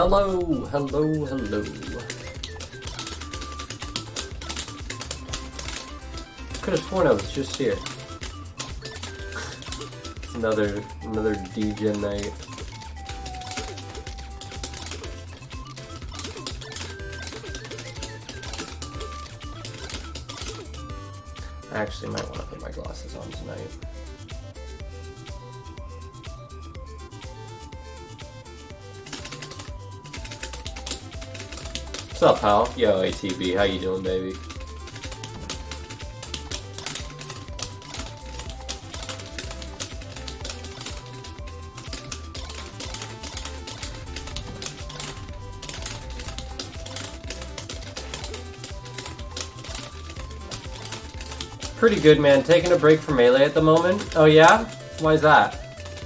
Hello, hello, hello. Could have sworn I was just here. It's another DJ night. I actually might want to put my glasses on tonight. What's up, pal? Yo, ATB, how you doing, baby? Pretty good, man. Taking a break from Melee at the moment. Oh yeah? Why is that?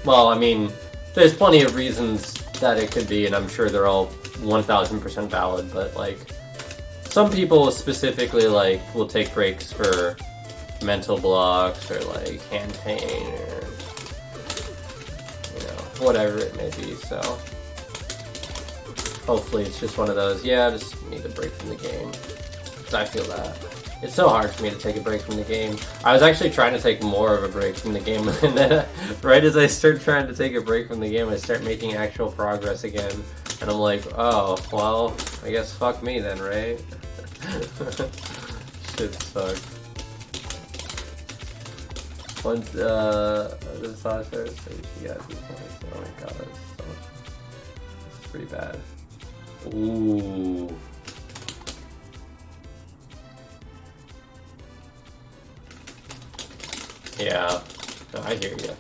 Well, I mean, there's plenty of reasons that it could be, and I'm sure they're all 1000% valid, but like, some people specifically like will take breaks for mental blocks or like hand pain or, you know, whatever it may be, so hopefully it's just one of those, yeah, I just need a break from the game. 'Cause I feel that. It's so hard for me to take a break from the game. I was actually trying to take more of a break from the game, and then right as I start trying to take a break from the game, I start making actual progress again. And I'm like, oh, well, I guess fuck me then, right? Shit sucks. Once, the sauce starts, she got 2 points. Oh my god, that's pretty bad. Ooh. Yeah, no, I hear you.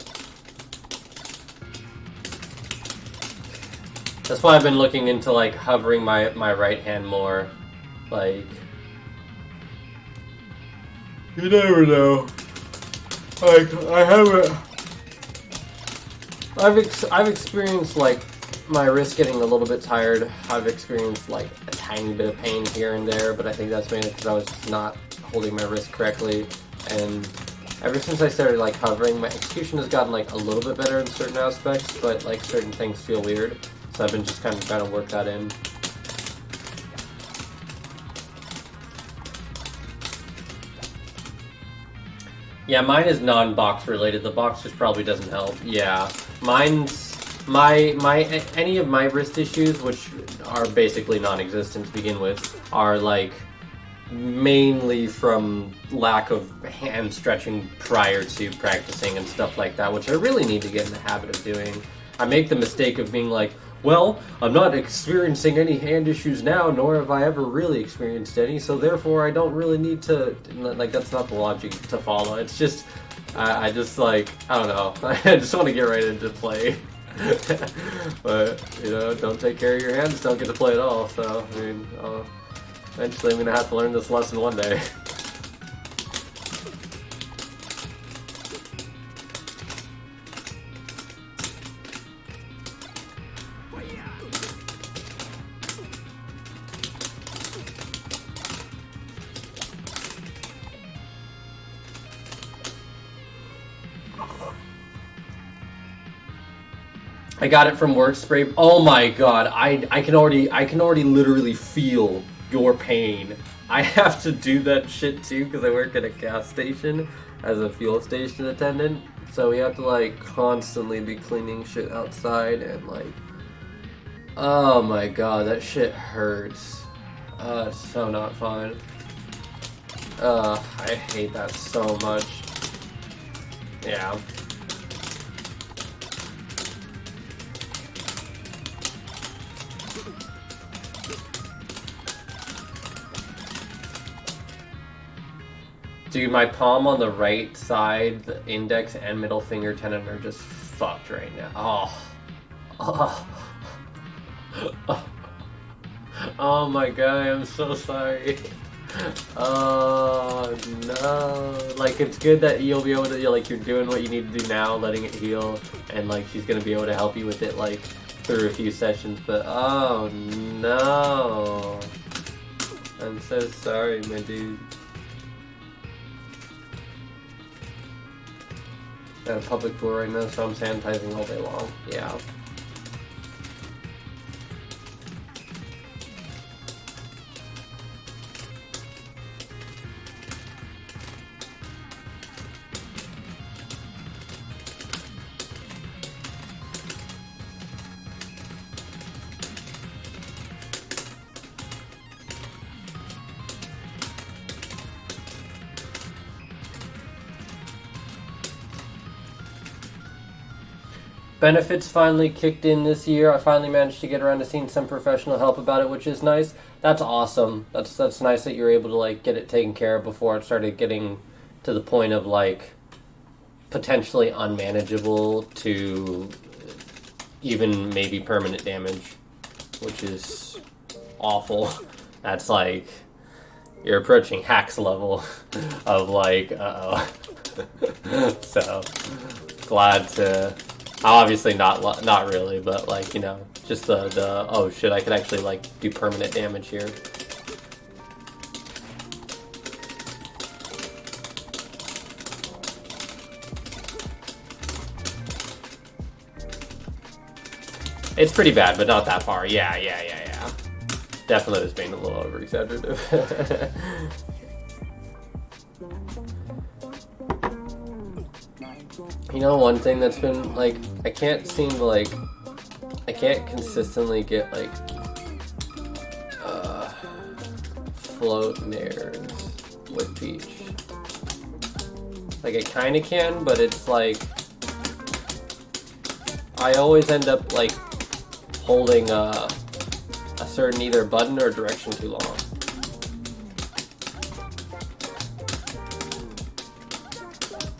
That's why I've been looking into like hovering my right hand more. Like, you never know. Like, I haven't. I've experienced like my wrist getting a little bit tired. I've experienced like a tiny bit of pain here and there, but I think that's mainly because I was just not holding my wrist correctly. And ever since I started like hovering, my execution has gotten like a little bit better in certain aspects, but like certain things feel weird. So I've been just kind of trying to work that in. Yeah, mine is non-box related. The box just probably doesn't help. Yeah, mine's any of my wrist issues, which are basically non-existent to begin with, are like mainly from lack of hand stretching prior to practicing and stuff like that, which I really need to get in the habit of doing. I make the mistake of being like, well, I'm not experiencing any hand issues now, nor have I ever really experienced any, so therefore I don't really need to, like, that's not the logic to follow. It's just, I just, like, I don't know, I just want to get right into play. But, you know, don't take care of your hands, don't get to play at all, so, I mean, eventually I'm going to have to learn this lesson one day. I got it from work spray. Oh my god, I can already literally feel your pain. I have to do that shit too because I work at a gas station as a fuel station attendant. So we have to like constantly be cleaning shit outside and like, oh my god, that shit hurts. It's so not fun. I hate that so much. Yeah. Dude, my palm on the right side, the index and middle finger tendon are just fucked right now. Oh. Oh my god, I'm so sorry. Oh no. Like, it's good that you'll be able to, like, you're doing what you need to do now, letting it heal, and like she's gonna be able to help you with it like through a few sessions, but oh no. I'm so sorry, my dude. At a public pool right now, so I'm sanitizing all day long. Yeah. benefits finally kicked in this year. I finally managed to get around to seeing some professional help about it, which is nice. That's awesome. That's nice that you're able to like get it taken care of before it started getting to the point of like potentially unmanageable to even maybe permanent damage, which is awful. That's like you're approaching hacks level of like so glad to obviously not really, but like, you know, just the oh shit, I could actually like do permanent damage here. It's pretty bad, but not that far. Yeah. Definitely was being a little over-exaggerative. You know, one thing that's been, like, I can't consistently get, like, float nares with Peach. Like, I kind of can, but it's, like, I always end up, like, holding, a certain either button or direction too long.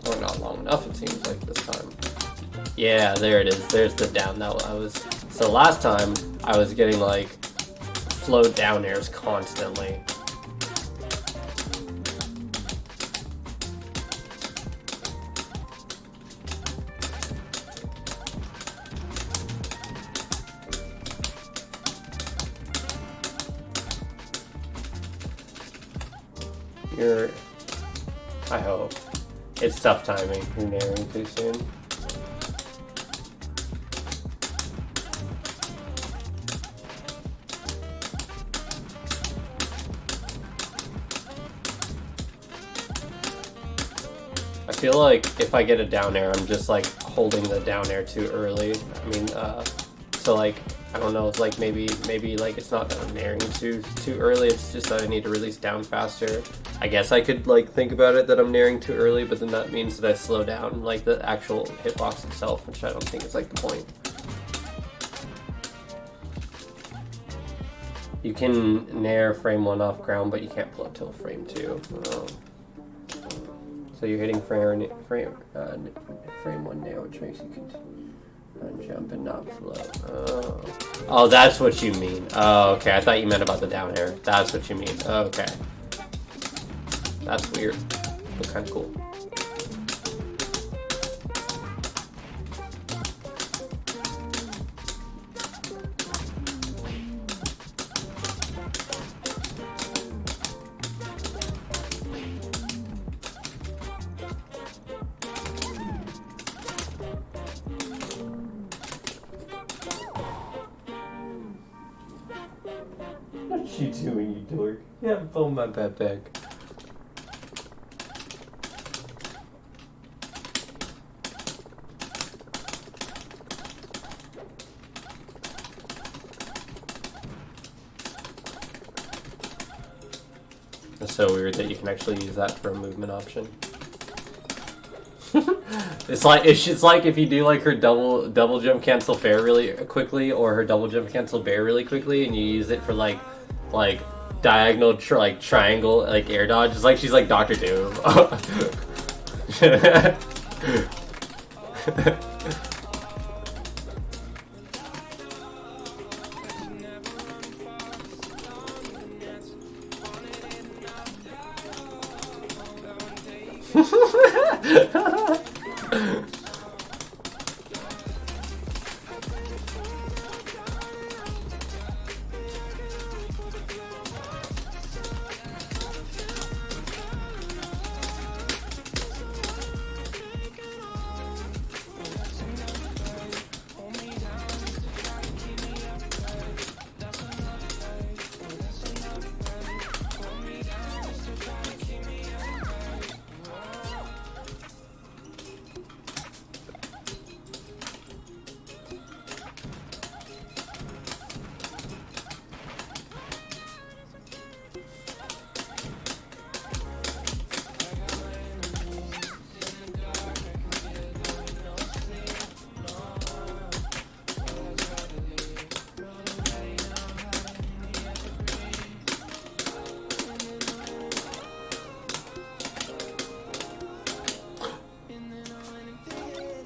Or not long enough, it seems like this time. Yeah, there it is. There's the down. That I was. So last time I was getting like float down airs constantly. I hope. It's tough timing. You're nairing too soon. I feel like if I get a down air, I'm just like holding the down air too early. I mean, so like, I don't know, it's like maybe like it's not that I'm nairing too early, it's just that I need to release down faster. I guess I could like think about it that I'm nairing too early, but then that means that I slow down like the actual hitbox itself, which I don't think is like the point. You can nair frame 1 off ground, but you can't pull up till frame 2. So you're hitting frame 1 nair, which makes you continue on jump and not float. Oh, that's what you mean. Oh, okay. I thought you meant about the down air. That's what you mean. Okay. That's weird, but kind of cool. What you doing, you dork? Yeah, pull my backpack. It's so weird that you can actually use that for a movement option. It's like if you do like her double jump cancel fair really quickly, or her double jump cancel bear really quickly, and you use it for like diagonal triangle like air dodge. It's like she's like Dr. Doom.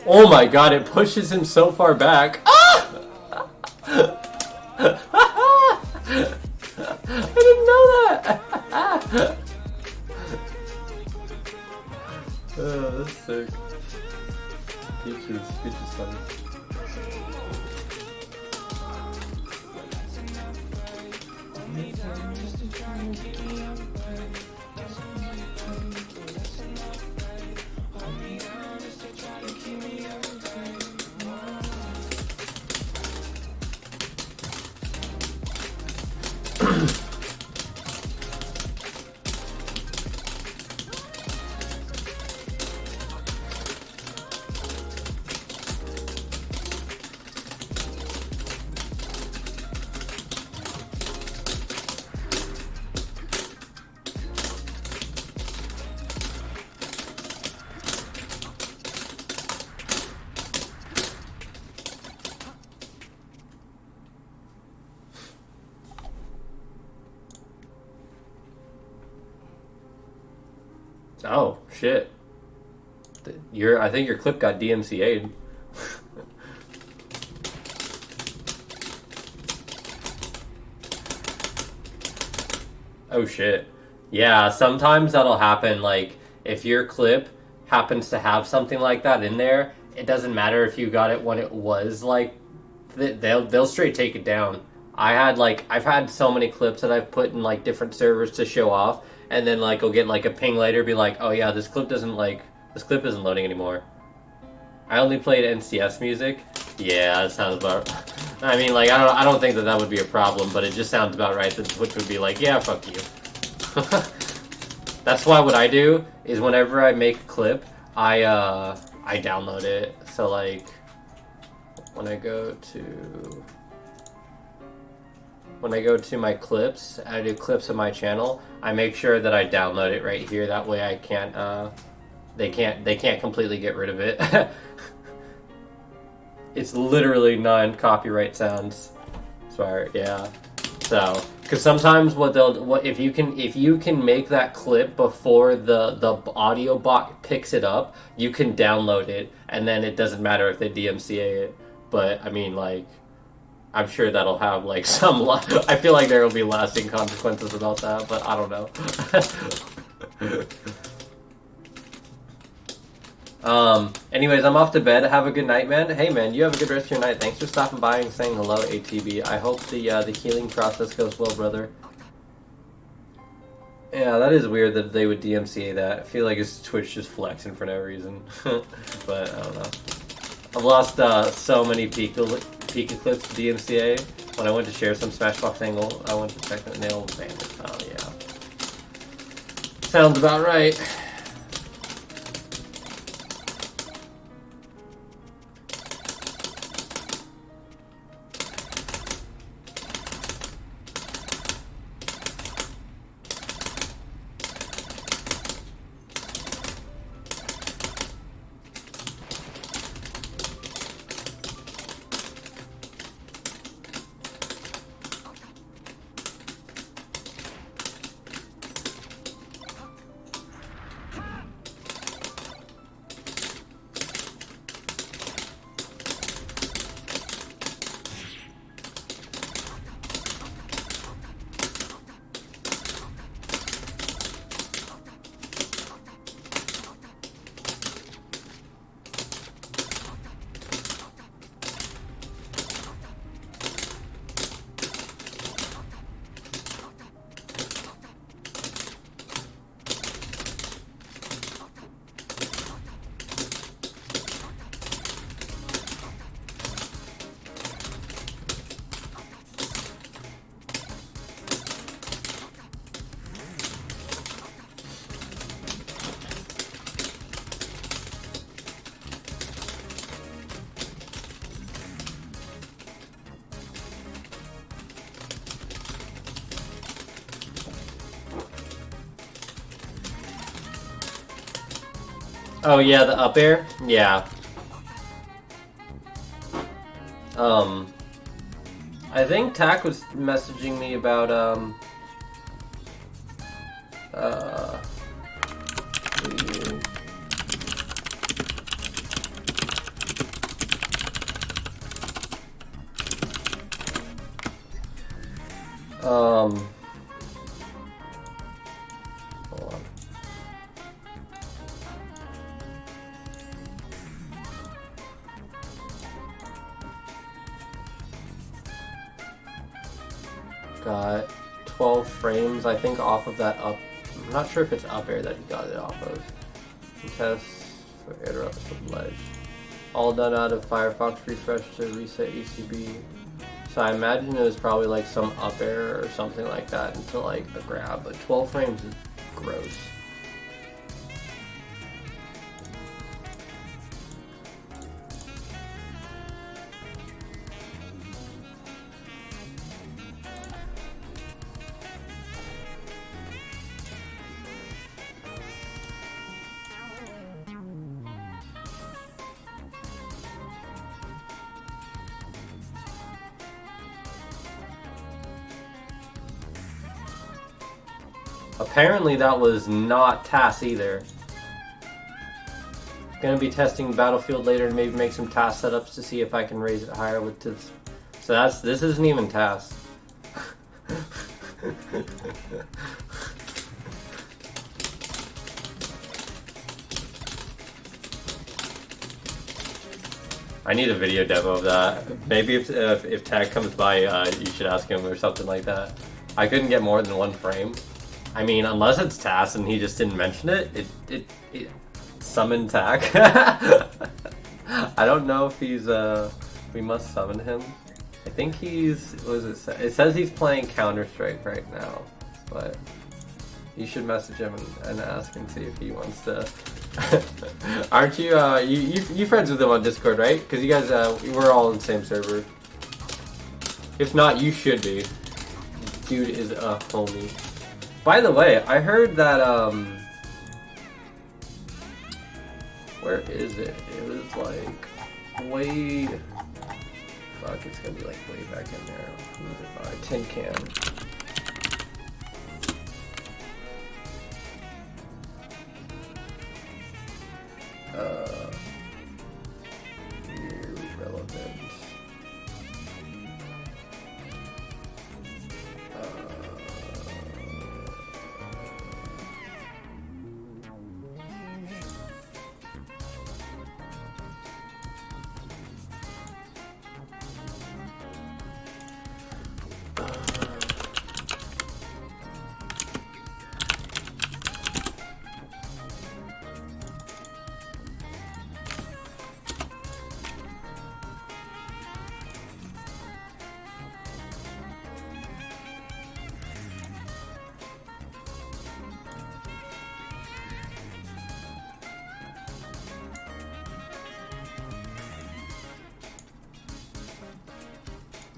Oh my god, it pushes him so far back. Ah! I didn't know that. Oh, that's sick. Peaches funny. Oh shit! I think your clip got DMCA'd. Oh shit! Yeah, sometimes that'll happen. Like if your clip happens to have something like that in there, it doesn't matter if you got it when it was like they'll straight take it down. I've had so many clips that I've put in like different servers to show off, and then like I'll get like a ping later, be like, oh yeah, this clip isn't loading anymore. I only played NCS music. Yeah, that sounds about. I mean, like I don't think that would be a problem, but it just sounds about right that Twitch would be like, yeah, fuck you. That's why what I do is whenever I make a clip, I download it. So like when I go to my clips, I do clips of my channel, I make sure that I download it right here. That way I can't they can't completely get rid of it. It's literally non-copyright sounds. Sorry, yeah. So, because sometimes if you can make that clip before the audio bot picks it up, you can download it, and then it doesn't matter if they DMCA it. But I mean, like, I'm sure that'll have like some. I feel like there will be lasting consequences about that, but I don't know. Anyways, I'm off to bed. Have a good night, man. Hey, man, you have a good rest of your night. Thanks for stopping by and saying hello, ATB. I hope the healing process goes well, brother. Yeah, that is weird that they would DMCA that. I feel like it's Twitch just flexing for no reason. But I don't know. I've lost so many Pika clips to DMCA. When I went to share some Smashbox angle, I went to check the nail bandit. Oh yeah. Sounds about right. Oh yeah, the up air? Yeah. I think Tack was messaging me about, Hold on. Got 12 frames, I think, off of that up. I'm not sure if it's up air that he got it off of. Test for interrupts from ledge. All done out of Firefox refresh to reset ECB. So I imagine it was probably like some up air or something like that into like a grab, but 12 frames is gross. Apparently that was not TAS either. Gonna be testing Battlefield later and maybe make some TAS setups to see if I can raise it higher with this. So this isn't even TAS. I need a video demo of that. Maybe if Tag comes by, you should ask him or something like that. I couldn't get more than one frame. I mean, unless it's TAS and he just didn't mention it, it summoned Tag. I don't know if he's, we must summon him. I think he's, what does it say? It says he's playing Counter-Strike right now, but you should message him and ask and see if he wants to. Aren't you, you friends with him on Discord, right? Because you guys, we're all in the same server. If not, you should be. Dude is a homie. By the way, I heard that, where is it? It was like, way, fuck, it's gonna be like way back in there. Who is it by? Tin Can. Irrelevant.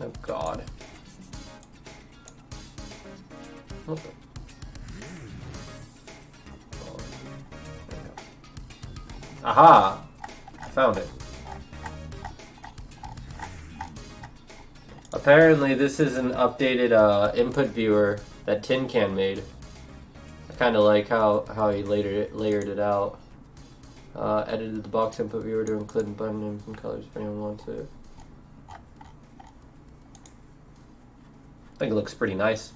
Oh God. What the? Oh, there we go. Aha! I found it. Apparently this is an updated input viewer that Tin Can made. I kind of like how he layered it out. Edited the box input viewer to include button names and colors if anyone wants it. I think it looks pretty nice.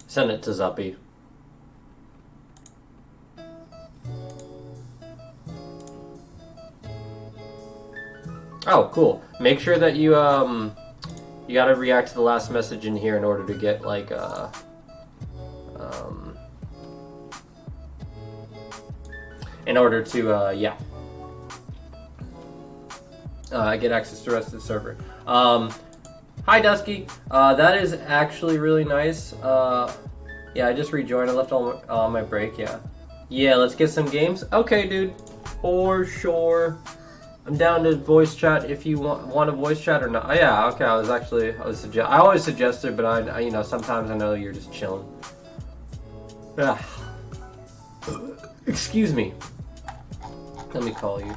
Send it to Zuppy. Oh, cool. Make sure that you you gotta react to the last message in here in order to get like in order to yeah. Get access to the rest of the server. Hi Dusky, that is actually really nice. Yeah, I just rejoined. I left all my break. Yeah, let's get some games. Okay, dude, for sure. I'm down to voice chat if you want a voice chat or not. Oh, yeah, okay. I always suggest it, but I you know, sometimes I know you're just chilling. Excuse me. Let me call you.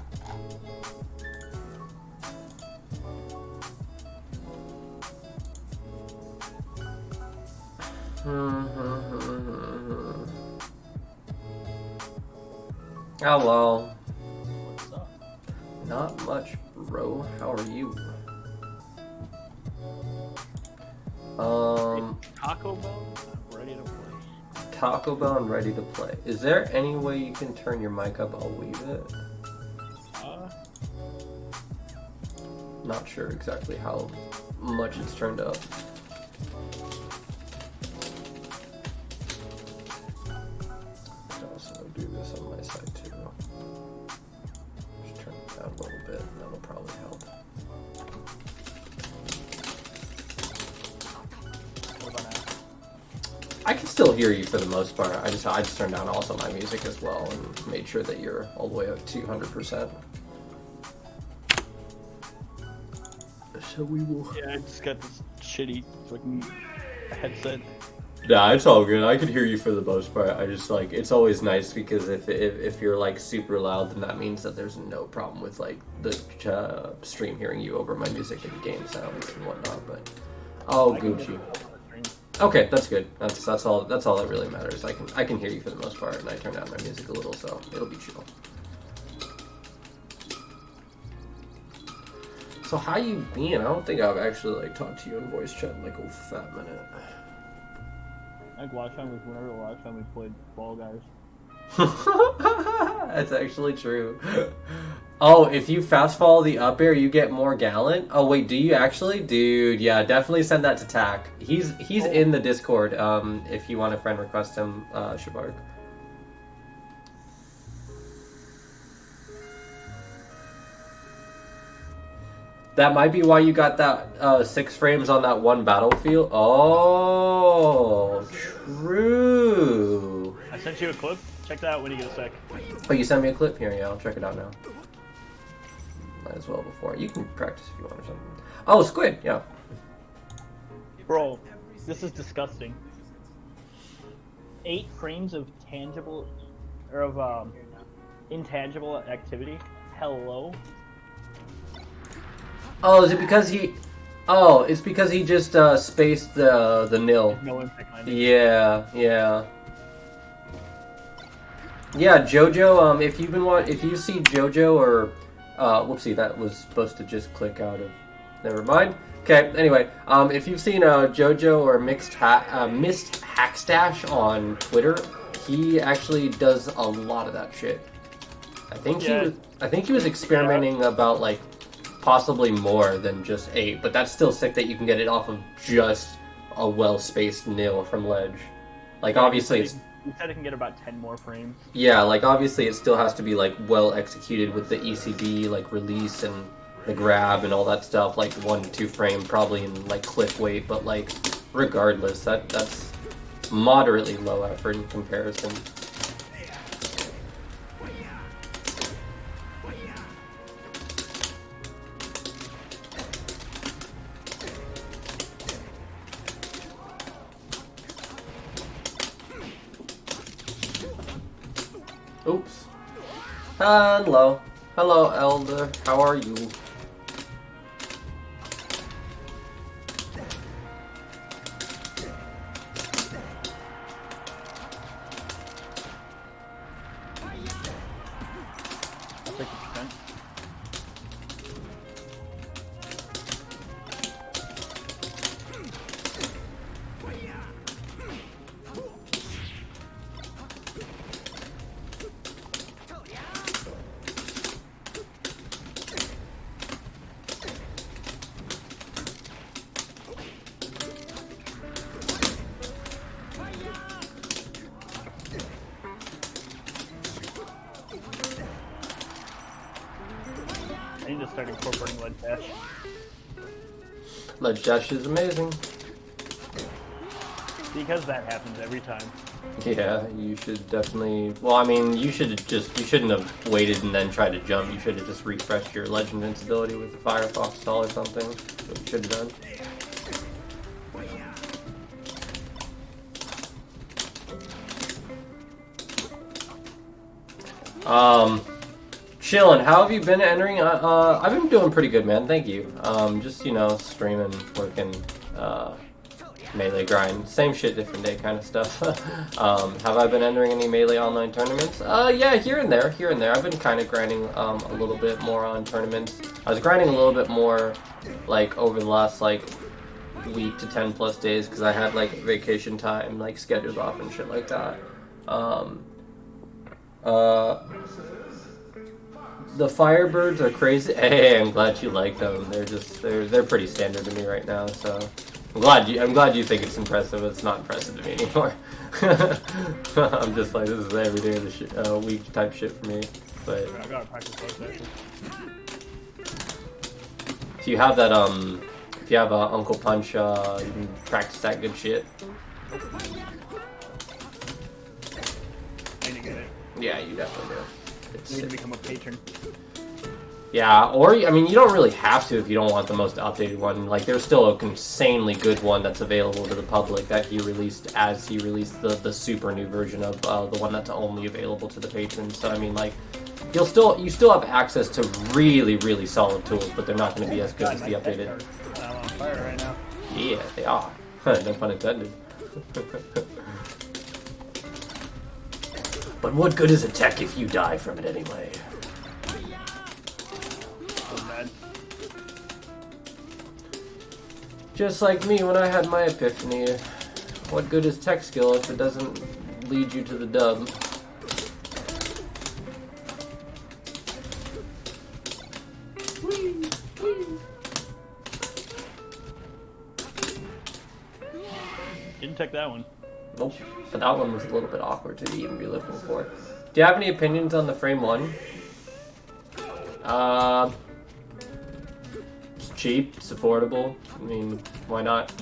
Hello. What's up? Not much, bro. How are you? Taco Bell, ready to play. Taco Bell and ready to play. Is there any way you can turn your mic up? I'll leave it. Not sure exactly how much it's turned up. I'll also do this on my side too. Just turn it down a little bit, and that'll probably help. What about now? I can still hear you for the most part. I just turned down also my music as well and made sure that you're all the way up to 100%. So we will. Yeah, I just got this shitty fucking headset. Nah, it's all good. I can hear you for the most part. I just like it's always nice because if you're like super loud, then that means that there's no problem with like the stream hearing you over my music and game sounds and whatnot. But Gucci. Okay, that's good. That's all that really matters. I can hear you for the most part, and I turn down my music a little, so it'll be chill. So how you been? I don't think I've actually like talked to you in voice chat in like a fat minute. I think last time was whenever the last time we played Ball Guys. That's actually true. Oh, if you fast follow the up air, you get more gallant. Oh wait, do you actually? Dude, yeah, definitely send that to Tack. He's in the Discord. If you want to friend request him, Shabark. That might be why you got that 6 frames on that one battlefield. Oh, true. I sent you a clip. Check that out when you get a sec. Oh, you sent me a clip? Here, yeah, I'll check it out now. Might as well before. You can practice if you want or something. Oh, Squid, yeah. Bro, this is disgusting. 8 frames of tangible, or of intangible activity. Hello. Oh, is it because he? Oh, it's because he just spaced the nil. No impact. Yeah. Yeah, JoJo. If you see JoJo or, whoopsie, that was supposed to just click out of. Never mind. Okay. Anyway, if you've seen JoJo or Missed Hackstash on Twitter, he actually does a lot of that shit. I think he was experimenting about like possibly more than just 8, but that's still sick that you can get it off of just a well-spaced nil from ledge. Like obviously it's. You said it can get about 10 more frames. Yeah, like obviously it still has to be like well executed with the ECD, like release and the grab and all that stuff, like 1 to 2 frame probably in like click weight, but like regardless, that's moderately low effort in comparison. Oops. Hello. Hello, Elder. How are you? I need to start incorporating ledge dash. Ledge dash is amazing. Because that happens every time. Yeah, you should definitely. Well, I mean, you shouldn't have waited and then tried to jump. You should have just refreshed your ledge invincibility with the Firefox stall or something. That's what you should have done. Chillin'. How have you been entering? I've been doing pretty good, man. Thank you. Just streaming, working, melee grind, same shit, different day kind of stuff. Have I been entering any melee online tournaments? Yeah, here and there. I've been kind of grinding a little bit more on tournaments. I was grinding a little bit more, like over the last week to 10 plus days because I had like vacation time like scheduled off and shit like that. The Firebirds are crazy. Hey, I'm glad you like them. They're pretty standard to me right now. So I'm glad you think it's impressive. It's not impressive to me anymore. I'm just like, this is every day of the week type shit for me. But I gotta practice those things. if you have that if you have Uncle Punch, you can practice that good shit. I need to get it. Yeah, you definitely do. I need to become a patron. Yeah, or I mean, you don't really have to if you don't want the most updated one. Like, there's still an insanely good one that's available to the public that he released as he released the super new version of the one that's only available to the patrons. So I mean, like, you still have access to really, really solid tools, but they're not going to be as good as the updated. I'm on fire right now. Yeah, they are. No pun intended. But what good is a tech if you die from it anyway? Just like me when I had my epiphany. What good is tech skill if it doesn't lead you to the dub? Didn't take that one. Nope. But that one was a little bit awkward to even be looking for. Do you have any opinions on the frame 1? It's cheap, it's affordable. I mean, why not?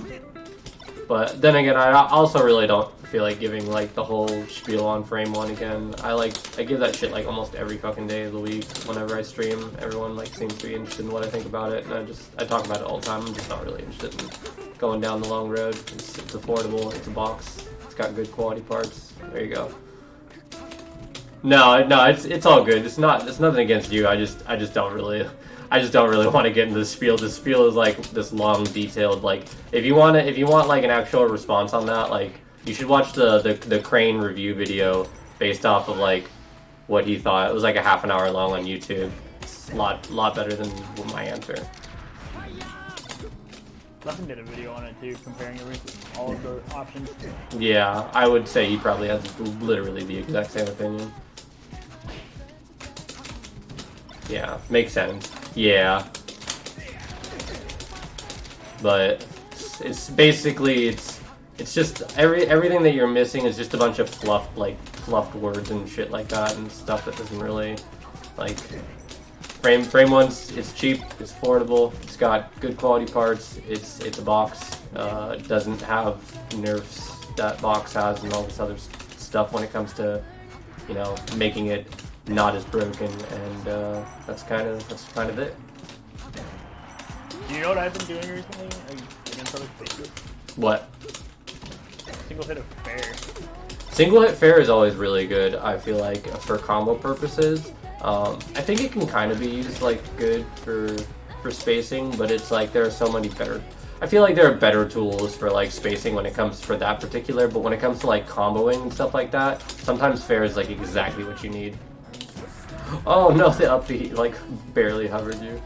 But then again, I also really don't feel like giving like the whole spiel on frame 1 again. I give that shit like almost every fucking day of the week whenever I stream. Everyone like seems to be interested in what I think about it, and I talk about it all the time. I'm just not really interested in going down the long road. It's affordable. It's a box. It's got good quality parts. There you go. No, it's all good. It's nothing against you. I just don't really want to get into the spiel. The spiel is like this long, detailed, like if you want like an actual response on that, like you should watch the Crane review video based off of like what he thought. It was like a half an hour long on YouTube. It's a lot better than my answer. Lefton did a video on it too, comparing all of the options. Yeah, I would say he probably has literally the exact same opinion. Yeah, makes sense. Yeah. But it's basically it's just everything that you're missing is just a bunch of fluffed words and shit like that and stuff that doesn't really like frame 1's it's cheap, it's affordable, it's got good quality parts, it's a box, it doesn't have nerfs that box has and all this other stuff when it comes to, you know, making it not as broken, and that's kind of it. Do you know what I've been doing recently against other spaces? What? Single hit of fair. Single hit fair is always really good, I feel like, for combo purposes. I think it can kind of be used like good for spacing, but it's like there are so many better. I feel like there are better tools for like spacing when it comes for that particular, but when it comes to like comboing and stuff like that, sometimes fair is like exactly what you need. Oh no, the upbeat like barely hovered you.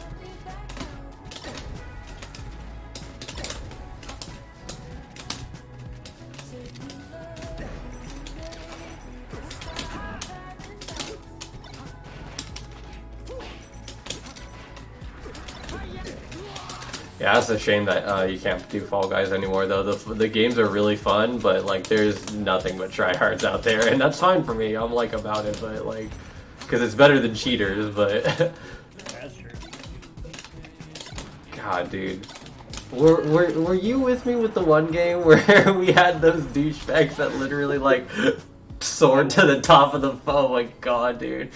Yeah, that's a shame that you can't do Fall Guys anymore, though. The games are really fun, but like there's nothing but tryhards out there, and that's fine for me. I'm like about it, but like, because it's better than cheaters. But That's true. God, dude, were you with me with the one game where we had those douchebags that literally like soared to the top of the phone? Oh my God, dude.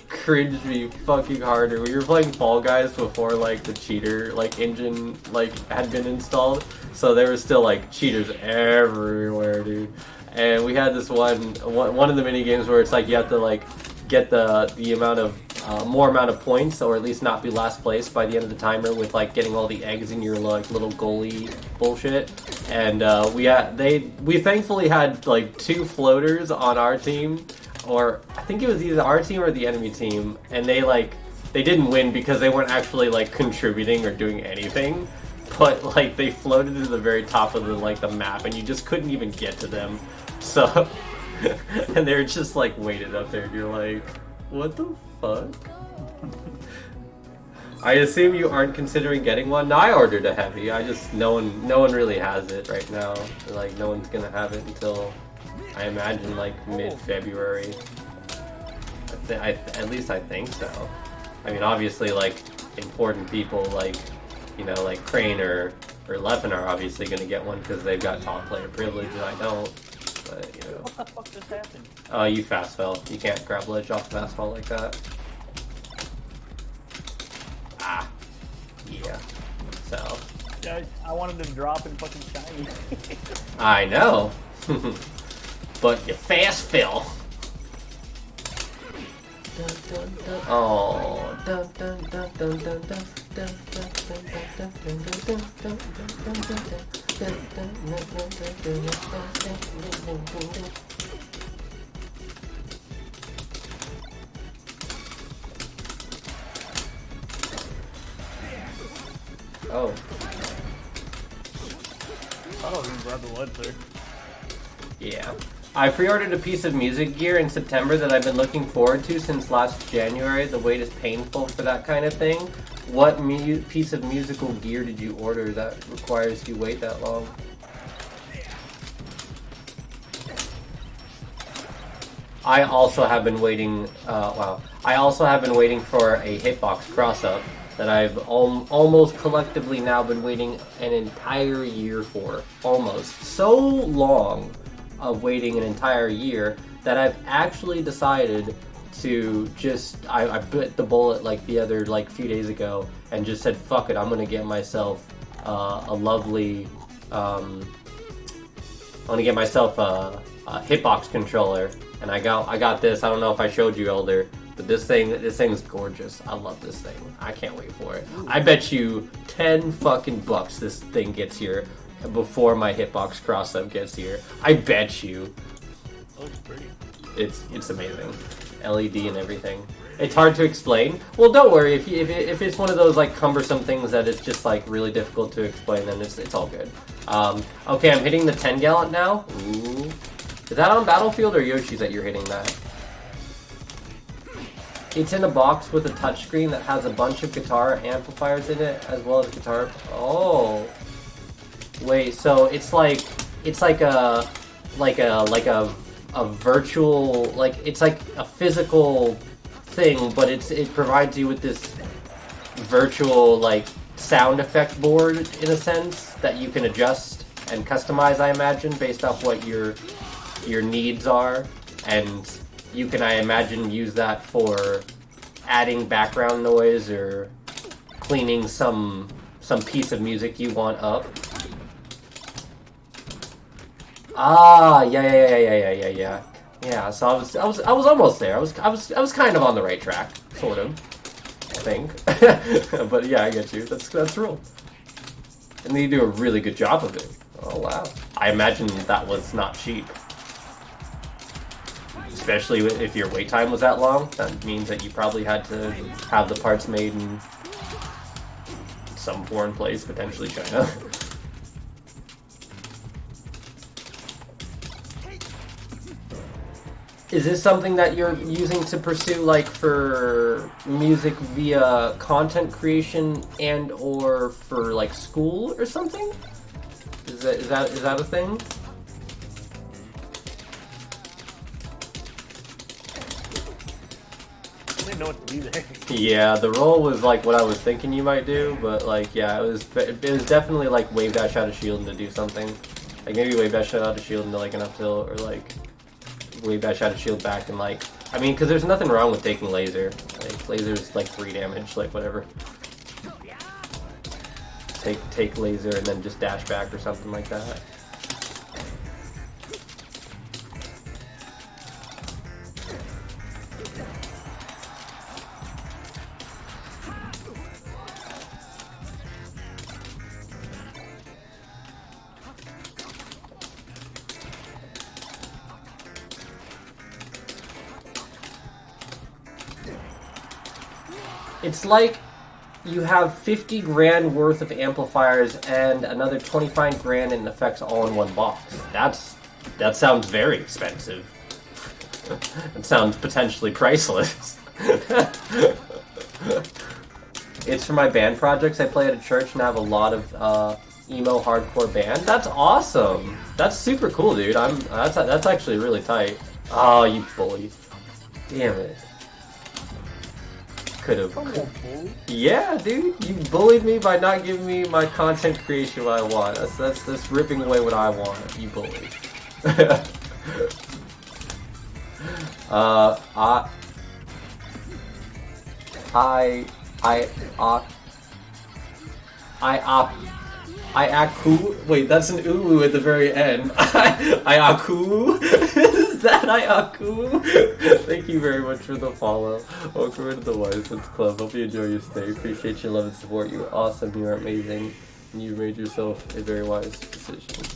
Cringed me fucking harder. We were playing Fall Guys before like the cheater like engine like had been installed, so there was still like cheaters everywhere, dude. And we had this one of the mini games where it's like you have to like get the amount of more amount of points, or at least not be last place by the end of the timer with like getting all the eggs in your like little goalie bullshit. And we thankfully had like 2 floaters on our team, or I think it was either our team or the enemy team, and they didn't win because they weren't actually like contributing or doing anything. but like they floated to the very top of the map, and you just couldn't even get to them. So, and they're just like weighted up there, and you're like, what the fuck? I assume you aren't considering getting one. No, I ordered a heavy. I just no one really has it right now. Like no one's gonna have it until I imagine like mid-February. At least I think so. I mean, obviously, like important people like like Crane or Leffen are obviously gonna get one because they've got top player privilege and I don't. But you know. What the fuck just happened? Oh, you fast fell. You can't grab ledge off fast fall like that. Ah. Yeah. So. Guys, I wanted to drop in fucking shiny. I know. But you fast fell. Oh. Oh. I don't even grab the lead there. Yeah. I pre-ordered a piece of music gear in September that I've been looking forward to since last January. The wait is painful for that kind of thing. What piece of musical gear did you order that requires you wait that long? I also have been waiting, I also have been waiting for a hitbox cross-up that I've almost collectively now been waiting an entire year for. Almost. So long of waiting an entire year that I've actually decided to just, I bit the bullet like the other few days ago and just said, fuck it, I'm gonna get myself a lovely, I'm gonna get myself a hitbox controller. And I got this. I don't know if I showed you, Elder, but this thing's gorgeous. I love this thing. I can't wait for it. I bet you 10 fucking bucks this thing gets here before my hitbox cross-up gets here. I bet you. Looks pretty. It's amazing. LED and everything. It's hard to explain. Well, don't worry. If it's one of those cumbersome things that it's just really difficult to explain, then it's all good. Okay, I'm hitting the 10 gallon now. Ooh. Is that on Battlefield or Yoshi's that you're hitting that? It's in a box with a touchscreen that has a bunch of guitar amplifiers in it, as well as guitar. Oh, wait. So it's like a virtual, it's like a physical thing, but it provides you with this virtual sound effect board in a sense that you can adjust and customize, I imagine, based off what your needs are, and you can, I imagine, use that for adding background noise or cleaning some piece of music you want up. Ah, yeah. Yeah, so I was almost there. I was kind of on the right track, sort of, I think. But yeah, I get you. That's real. And they do a really good job of it. Oh wow. I imagine that was not cheap. Especially if your wait time was that long, that means that you probably had to have the parts made in some foreign place, potentially China. Is this something that you're using to pursue, for music via content creation and or for school or something? Is that a thing? I didn't know what to do there. Yeah, the roll was what I was thinking you might do, but yeah, it was definitely wave dash out of shield and to do something. Maybe wave dash out of shield into an up tilt, or wave dash out of shield back and I mean, because there's nothing wrong with taking laser. Laser's 3 damage, whatever. Take laser and then just dash back or something like that. you have 50 grand worth of amplifiers and another 25 grand in effects all in one box. That sounds very expensive. It sounds potentially priceless. It's for my band projects. I play at a church and I have a lot of emo hardcore band. That's awesome. That's super cool, dude. That's actually really tight. Oh, you bully. Damn it. Could've. Yeah, dude. You bullied me by not giving me my content creation what I want. That's ripping away what I want. You bully. I aku. Wait, that's an ulu at the very end. I aku. Is that I aku? Thank you very much for the follow. Welcome to the Wisest Club. Hope you enjoy your stay. Appreciate your love and support. You're awesome. You're amazing. And you made yourself a very wise decision.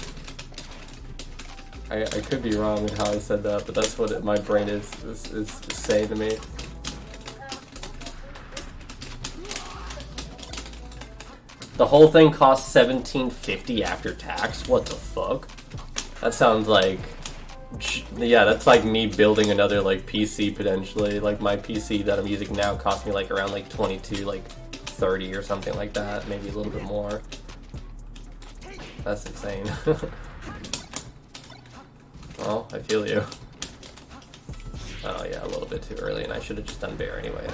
I could be wrong in how I said that, but that's what my brain is saying to me. The whole thing costs $17.50 after tax. What the fuck? That sounds like, yeah, that's like me building another like PC potentially. Like my PC that I'm using now cost me like around like 22, like 30 or something like that, maybe a little bit more. That's insane. Well, I feel you. Oh yeah, a little bit too early, and I should have just done bear anyway.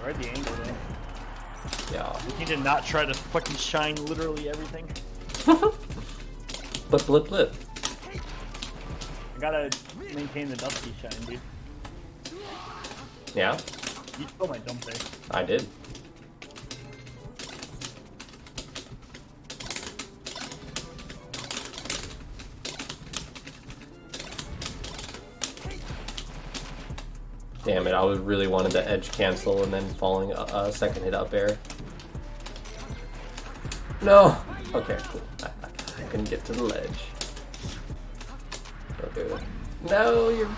Right, the angle though. Yeah. You need to not try to fucking shine literally everything. But blip blip. I gotta maintain the dusty shine, dude. Yeah? You stole my jump there. I did. Damn it, I was really wanted to edge cancel and then falling a second hit up air. No! Okay, cool. I couldn't get to the ledge. Don't do it. No, you're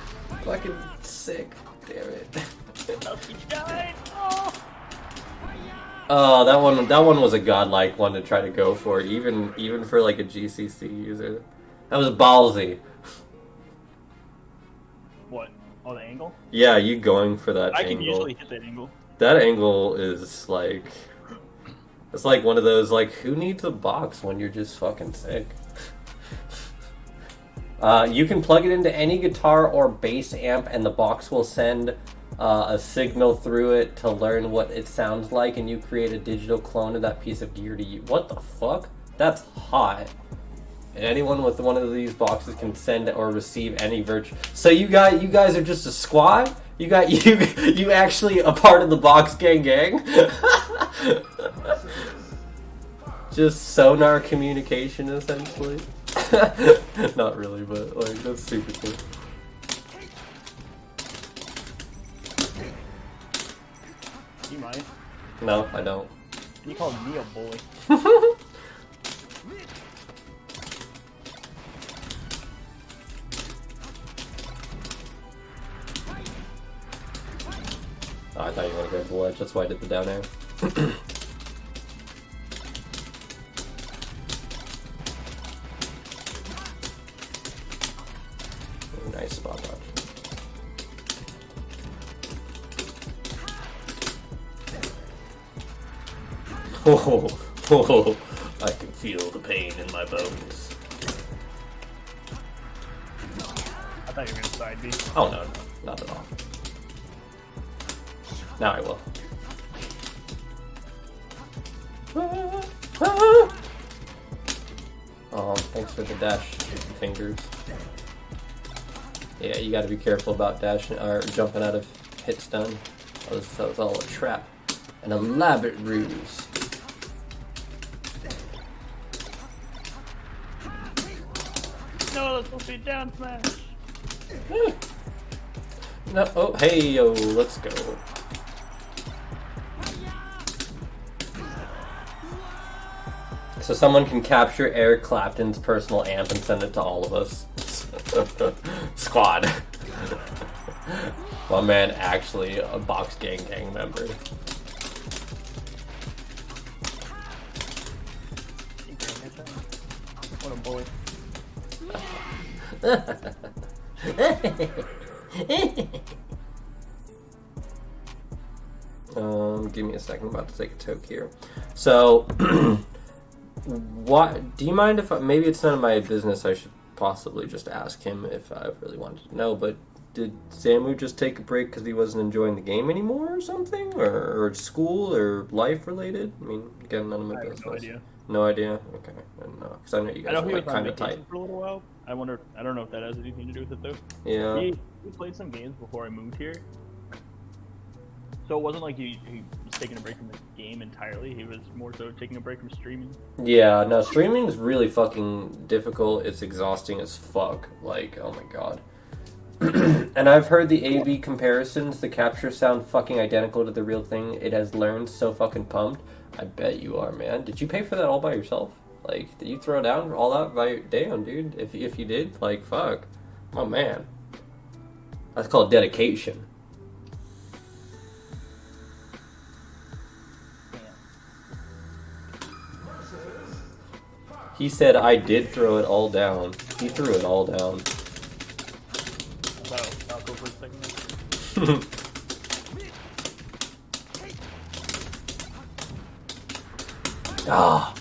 fucking sick. Damn it. Oh, that one was a godlike one to try to go for, even for like a GCC user. That was ballsy. What? Oh, the angle? Yeah, you going for that I angle. can usually hit that angle. That angle is like... It's like one of those, like, who needs a box when you're just fucking sick? You can plug it into any guitar or bass amp and the box will send a signal through it to learn what it sounds like, and you create a digital clone of that piece of gear to use. What the fuck? That's hot. And anyone with one of these boxes can send or receive any virtual. So you guys are just a squad? You actually a part of the box gang? Just sonar communication, essentially. Not really, but like that's super cool. You might. No, I don't. You called me a bully. Oh, I thought you were gonna go to the ledge. That's why I did the down air. Nice spot dodge. Oh, I can feel the pain in my bones. I thought you were gonna side B. Oh no, not at all. Now I will. Oh, thanks for the dash fingers. Yeah, you gotta be careful about dashing or jumping out of hit stun. That was all a trap. An elaborate ruse. No, that's supposed to be down smash. No, oh, hey, yo, let's go. So someone can capture Eric Clapton's personal amp and send it to all of us. Squad. My man actually a Box Gang member. What a bully. Give me a second. I'm about to take a toke here. So, what? Do you mind if maybe it's none of my business? I should possibly just ask him if I really wanted to know. But did Samu just take a break because he wasn't enjoying the game anymore, or something, or school or life related? I mean, again, none of my business. No idea. No idea. Okay, no, because I know you guys are like kind of tight for a little while. I don't know if that has anything to do with it though. Yeah. He played some games before I moved here. So it wasn't like he was taking a break from the game entirely. He was more so taking a break from streaming. Yeah, no, streaming is really fucking difficult. It's exhausting as fuck. Like, oh my god. And I've heard the A/B comparisons. The captures sound fucking identical to the real thing. It has learned. So fucking pumped. I bet you are, man. Did you pay for that all by yourself? Like, did you throw down all that by your damn, dude? If you did, like, fuck. Oh man. That's called dedication. He said I did throw it all down. He threw it all down. I'll go for a second. Ah,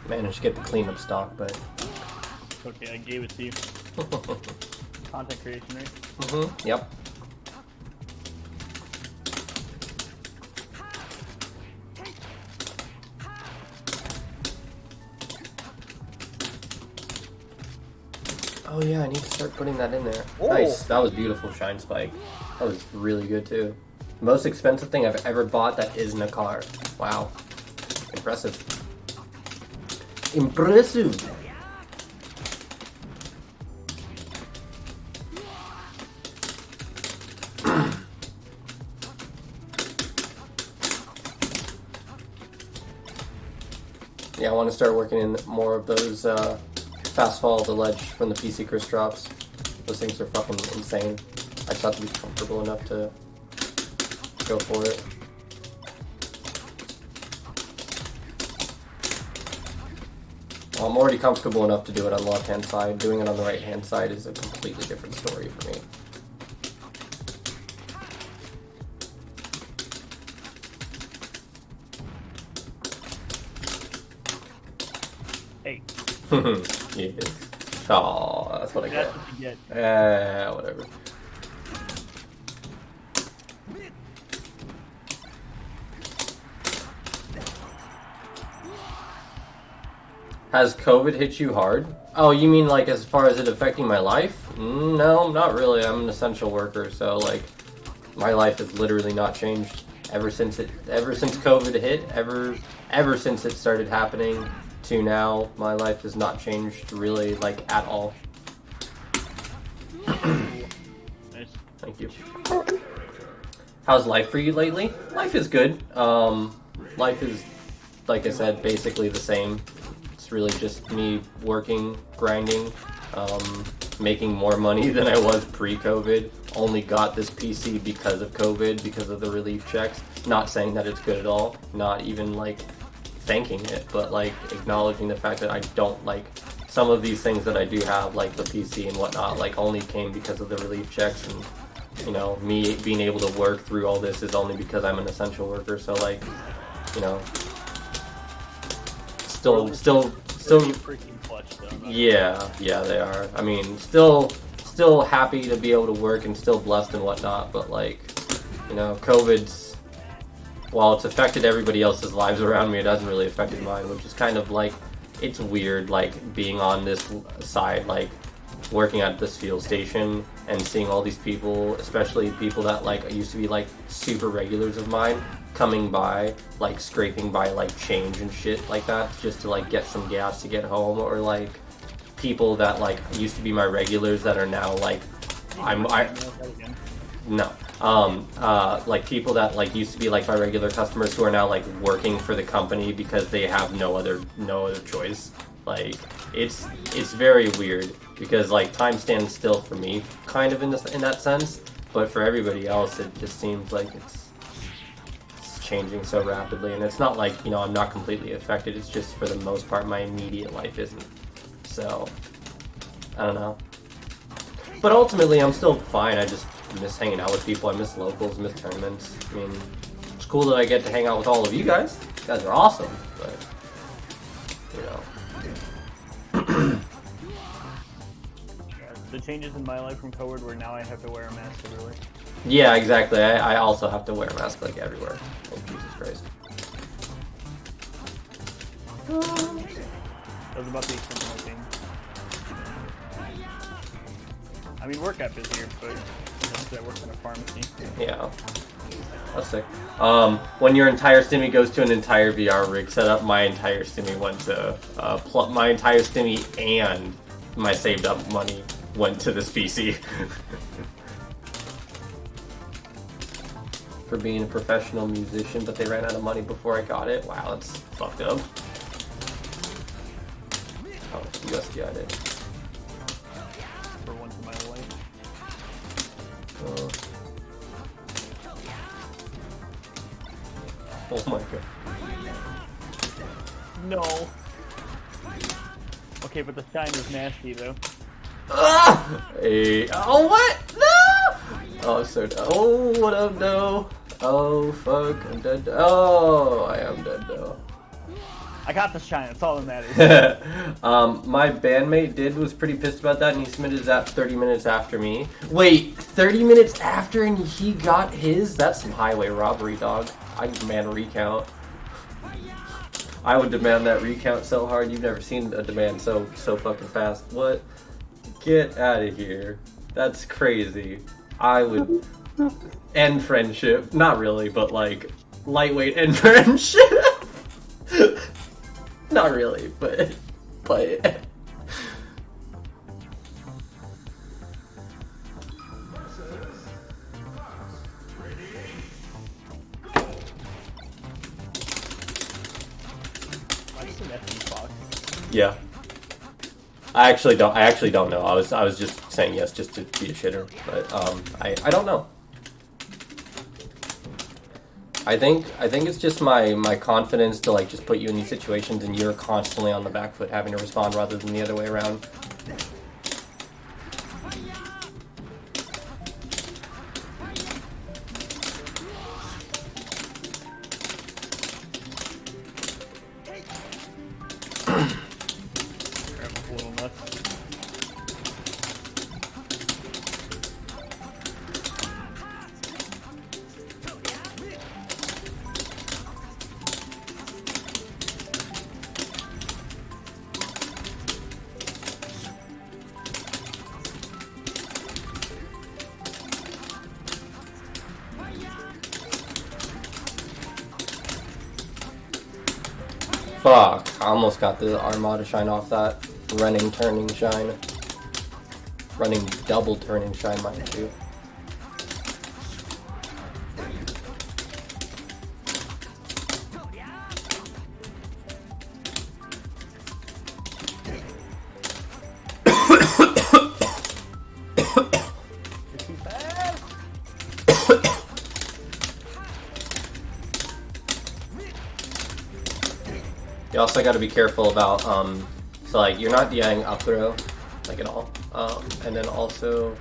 managed to get the cleanup stock, but Okay, I gave it to you. Content creation, right? mm-hmm. Yep. Oh yeah, I need to start putting that in there. Oh. Nice. That was beautiful, Shine Spike. That was really good too. Most expensive thing I've ever bought that isn't a car. Wow. Impressive. Impressive. Yeah, I want to start working in more of those fast fall of the ledge from the PC Chris drops. Those things are fucking insane. I just have to be comfortable enough to go for it. Well, I'm already comfortable enough to do it on the left-hand side. Doing it on the right-hand side is a completely different story for me. Hey. Yeah. Oh, that's what I That's get. what you get. Whatever. Has COVID hit you hard? Oh, you mean like as far as it affecting my life? No, not really. I'm an essential worker, so like my life has literally not changed ever since COVID hit, ever since it started happening to now. My life has not changed really like at all. Nice. Thank you. How's life for you lately? Life is good. Life is, like I said, basically the same. It's really just me working, grinding, making more money than I was pre-COVID. Only got this PC because of COVID, because of the relief checks. Not saying that it's good at all. Not even like thanking it, but like acknowledging the fact that I don't like some of these things that I do have, like the PC and whatnot, like only came because of the relief checks. And you know, me being able to work through all this is only because I'm an essential worker. So like, you know, still Freaking clutch, though. yeah, they are. I mean, still happy to be able to work and still blessed and whatnot, but like, you know, COVID's, while it's affected everybody else's lives around me, it hasn't really affected mine, which is kind of like, it's weird, like being on this side, like working at this fuel station and seeing all these people, especially people that like used to be like super regulars of mine, coming by, like scraping by like change and shit like that just to like get some gas to get home, or like people that like used to be my regulars that are now like like people that like used to be like my regular customers who are now like working for the company because they have no other choice. Like it's very weird because like time stands still for me kind of in that sense, But for everybody else, it just seems like it's changing so rapidly, and it's not like, you know, I'm not completely affected. It's just for the most part, my immediate life isn't. So, I don't know. But ultimately, I'm still fine. I just miss hanging out with people. I miss locals, miss tournaments. I mean, it's cool that I get to hang out with all of you guys. You guys are awesome, but, you know. The changes in my life from COVID where now I have to wear a mask everywhere. Yeah, exactly. I also have to wear a mask like everywhere. Oh, Jesus Christ. That was about the extent of my thing. I mean, work got busier, but that's because I work in a pharmacy. Yeah. That's sick. When your entire stimmy goes to an entire VR rig setup, my entire stimmy went to my entire stimmy and my saved up money went to this PC. For being a professional musician, but they ran out of money before I got it. Wow, that's fucked up. Oh, USD I did. For once in my life. Oh my god. No. Okay, but the sign was nasty though. Ah! Hey. Oh, what? No! Oh, so. Oh, what up, no? Oh, fuck. I'm dead. Oh, I am dead, though. I got the shine, that's all that matters. My bandmate was pretty pissed about that, and he submitted that 30 minutes after me. Wait, 30 minutes after and he got his? That's some highway robbery, dog. I demand a recount. I would demand that recount so hard. You've never seen a demand so fucking fast. What? Get out of here. That's crazy. I would end friendship. Not really, but like lightweight end friendship. Not really, but yeah. I actually don't know. I was just saying yes just to be a shitter, but I don't know. I think it's just my confidence to like just put you in these situations and you're constantly on the back foot having to respond rather than the other way around. Fuck, I almost got the Armada shine off that running turning shine. Running double turning shine, mind you. You also got to be careful about, so like you're not DIing up throw, like at all, and then also,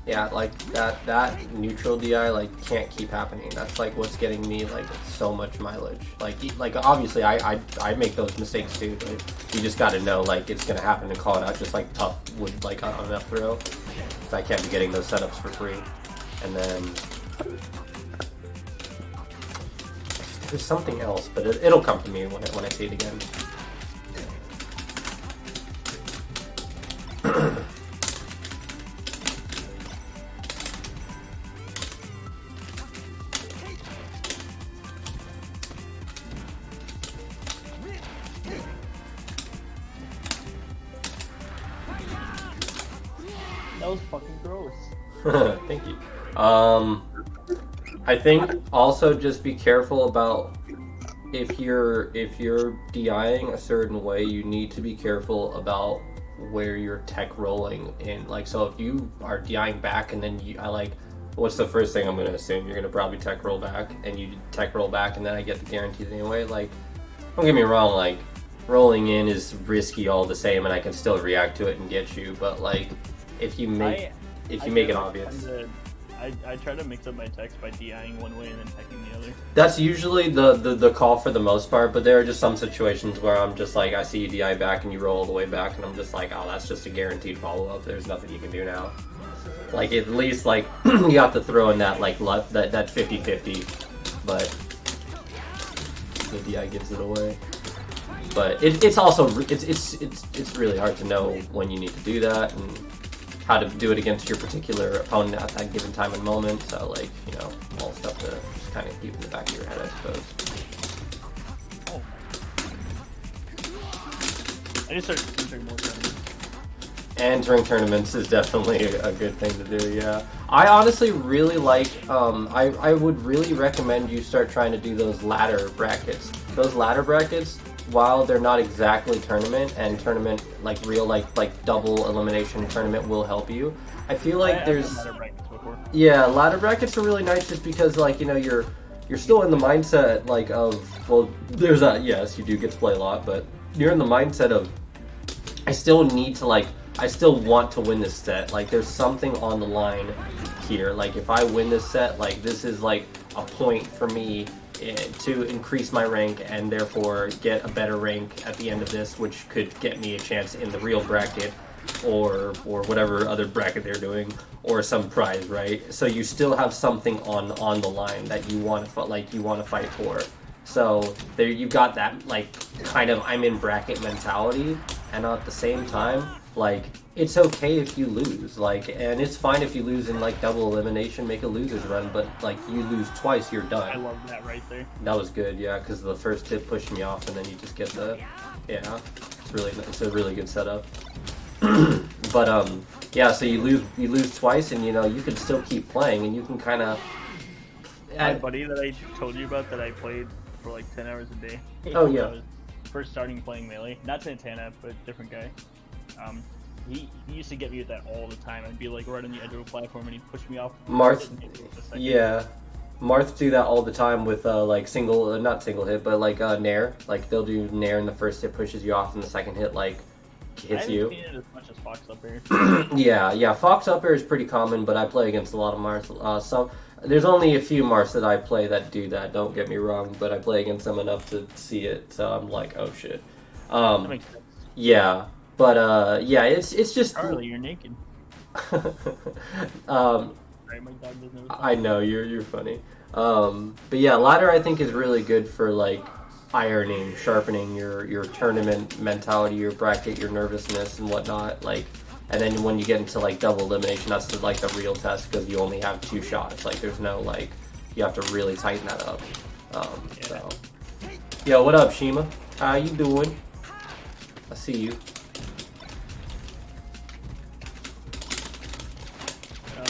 yeah, like that neutral DI like can't keep happening. That's like what's getting me like so much mileage. Like obviously I make those mistakes too, but you just got to know like it's gonna happen and call it out, just like Tough would like on an up throw. So I can't be getting those setups for free, and then. There's something else, but it'll come to me when I see it again. That was fucking gross. Thank you. I think also just be careful about if you're DIing a certain way, you need to be careful about where you're tech rolling in. Like, so if you are DIing back and then what's the first thing I'm going to assume? You're going to probably tech roll back, and you tech roll back, and then I get the guarantees anyway. Like, don't get me wrong, like, rolling in is risky all the same, and I can still react to it and get you. But like, if you make it obvious. I try to mix up my techs by DIing one way and then teching the other. That's usually the call for the most part, but there are just some situations where I'm just like, I see you DI back and you roll all the way back, and I'm just like, oh, that's just a guaranteed follow-up. There's nothing you can do now. Like, at least, like, you have to throw in that, like, that 50-50, but the DI gives it away. But it's also, it's really hard to know when you need to do that, and how to do it against your particular opponent at that given time and moment. So, like, you know, all stuff to just kind of keep in the back of your head, I suppose. Oh. I just started entering more tournaments. Entering tournaments is definitely a good thing to do, yeah. I honestly really like, I would really recommend you start trying to do those ladder brackets. Those ladder brackets, while they're not exactly tournament, and tournament, like real, like double elimination tournament will help you, I feel like there's... ladder brackets before. Yeah, ladder brackets are really nice just because, like, you know, you're still in the mindset, like, of, well, there's that, yes, you do get to play a lot, but you're in the mindset of, I still need to, like, I still want to win this set. Like, there's something on the line here. Like, if I win this set, like, this is, like, a point for me to increase my rank and therefore get a better rank at the end of this, which could get me a chance in the real bracket or whatever other bracket they're doing, or some prize, right? So you still have something on the line that you want to fight for. So there you've got that, like, kind of I'm in bracket mentality, and at the same time, like, it's okay if you lose, like, and it's fine if you lose in, like, double elimination, make a loser's run, but, like, you lose twice, you're done. I love that right there. That was good, yeah, because the first hit pushed me off, and then you just get the, yeah, it's a really good setup. But, yeah, so you lose twice, and, you know, you can still keep playing, and you can kind of... My buddy that I told you about that I played for, like, 10 hours a day. Oh, yeah. I was first starting playing Melee. Not Santana, but different guy. He used to get me with that all the time. I'd be like right on the edge of a platform and he'd push me off. Marth, yeah. Marth do that all the time with like not single hit, but like Nair. Like they'll do Nair in the first hit pushes you off and the second hit like hits you. I haven't seen it as much as Fox Up Air. yeah. Fox Up Air is pretty common, but I play against a lot of Marths. There's only a few Marths that I play that do that, don't get me wrong, but I play against them enough to see it, so I'm like, oh shit. That makes sense. Yeah. But yeah, it's just. Charlie, you're naked. Sorry, my dog doesn't know. I know you're funny. But yeah, ladder I think is really good for like ironing, sharpening your tournament mentality, your bracket, your nervousness and whatnot. Like, and then when you get into like double elimination, that's like the real test because you only have 2 shots. Like, there's no like you have to really tighten that up. Yeah. So, yo, what up, Shima? How you doing? I see you.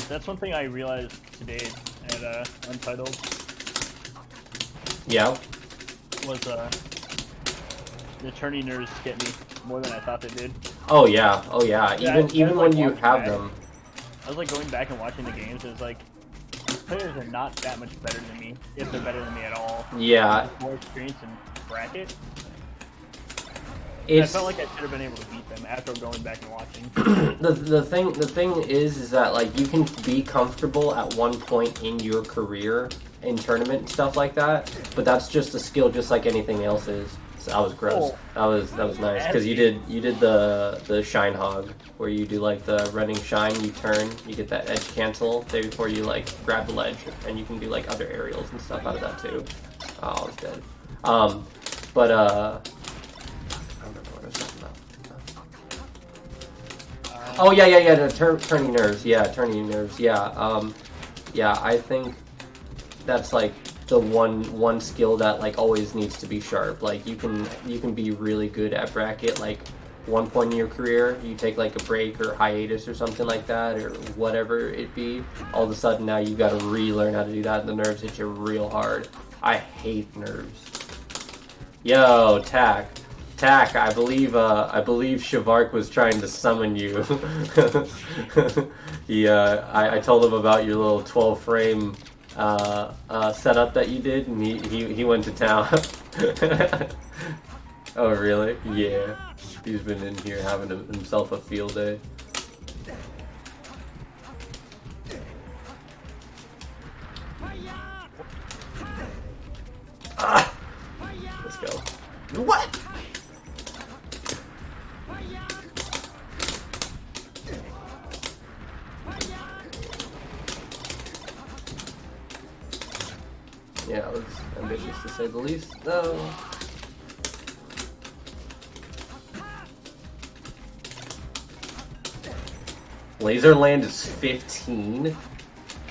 That's one thing I realized today at Untitled. Yeah. Was the tourney nerves get me more than I thought they did. Oh yeah. Yeah, Even when you have back. them. I was like going back and watching the games. It was like these players are not that much better than me, if they're better than me at all. Yeah. More experience in bracket. I felt like I should have been able to beat them after going back and watching. the thing is that like you can be comfortable at one point in your career in tournament and stuff like that, but that's just a skill just like anything else is. So that was gross. That was nice because you did the shine hog where you do like the running shine, you turn, you get that edge cancel there before you like grab the ledge, and you can do like other aerials and stuff out of that too. Oh, I was dead. But I don't remember what I was talking about. Oh yeah. The turning nerves. Yeah, turning nerves. Yeah. Yeah. I think that's like the one skill that like always needs to be sharp. Like you can be really good at bracket. Like one point in your career, you take like a break or hiatus or something like that, or whatever it be. All of a sudden now you got to relearn how to do that, and the nerves hit you real hard. I hate nerves. Yo, Tack. Tack, I believe Shavark was trying to summon you. I told him about your little 12 frame setup that you did, and he went to town. Oh really? Yeah. He's been in here having himself a field day. Ah! Let's go. What? Yeah, it was ambitious to say the least. No. Laserland is 15?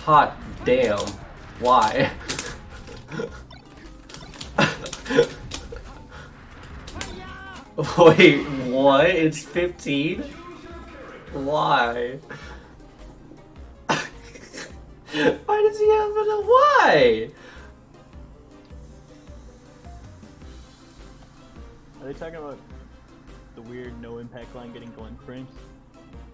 Hot damn. Why? Wait, what? It's 15? Why? Why does he have it? Why? Are they talking about the weird no impact line getting going frames?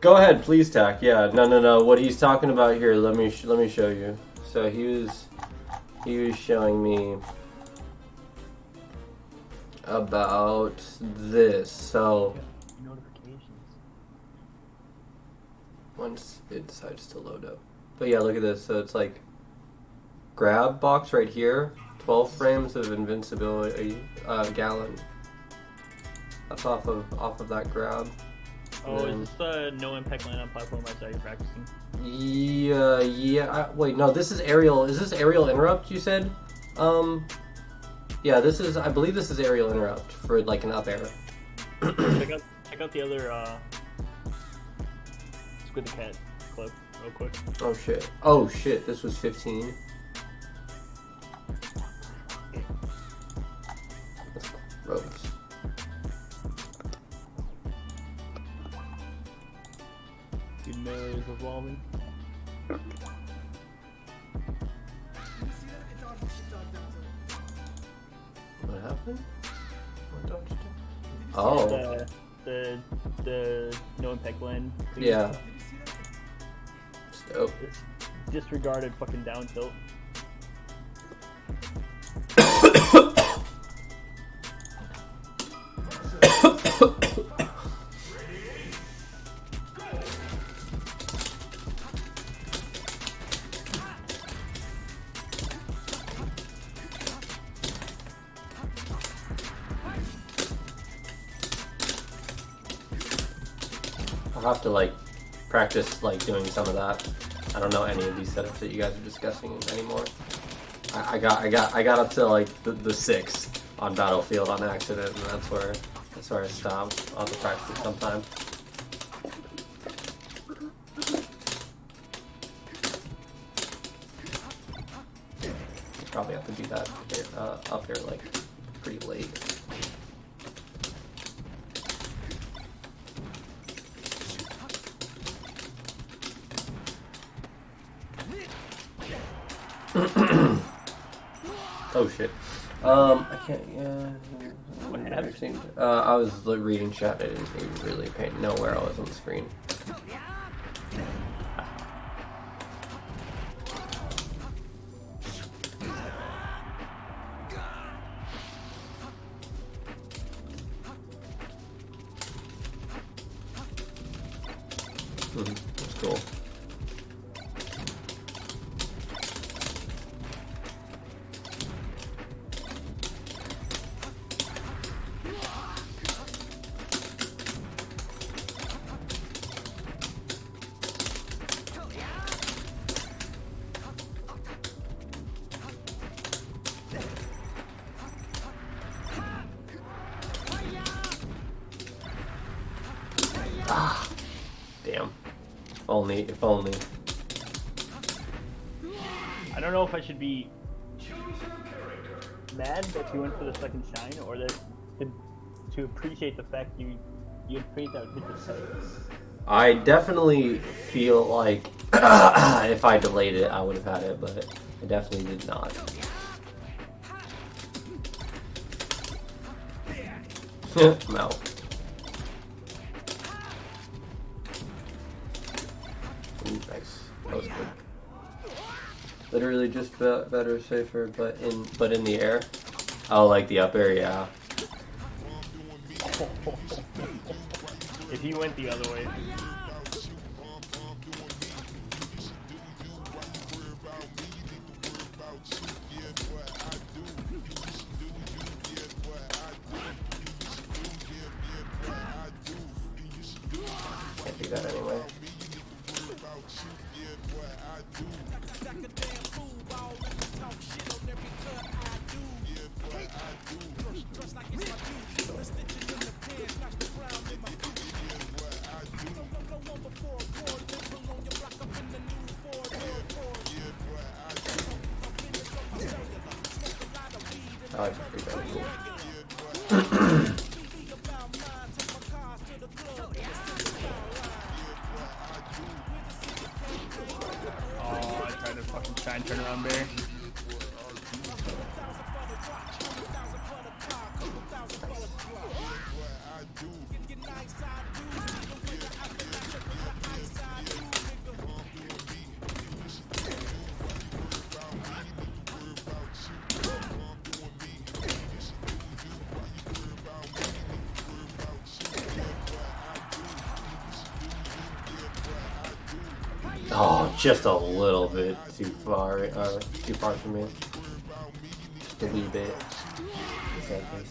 Go ahead, please, Tack. Yeah, no. What he's talking about here, let me show you. So he was showing me about this. So Notifications. once it decides to load up. But yeah, look at this. So it's like grab box right here, 12 frames of invincibility, gallon. That's off of that grab. Oh, is this the no impact line on platform I saw you practicing? Yeah. Wait, no. This is aerial. Is this aerial interrupt? You said. Yeah. This is. I believe this is aerial interrupt for like an up air. check out the other Squid the Cat clip real quick. Oh shit. Oh shit. This was 15. That's gross. The melee is evolving. What happened? What dodged it? Oh. The no impact line. Yeah. Dope. Disregarded fucking down tilt. I'll have to like practice like doing some of that. I don't know any of these setups that you guys are discussing anymore. I got up to like the 6 on Battlefield on accident, and that's where I stopped. I'll have to practice it sometime. Probably have to do that here, up here like pretty late. Oh shit. I can't. Yeah. What happened? I was reading chat. I didn't even really know where I was on the screen. That's cool. Ah, damn. If only. I don't know if I should be mad that you went for the second shine, or that to appreciate the fact you had faith out hit the sights. I definitely feel like if I delayed it, I would have had it, but I definitely did not. Mouth. Ooh, nice. That was good. Literally just better, safer, but in the air. Oh, like the up air, yeah. If he went the other way. Can't do that anyway. I like the free bet. Oh, I tried to fucking try and turn around there. Oh, just a little bit too far for me. Just a wee bit. Exactly.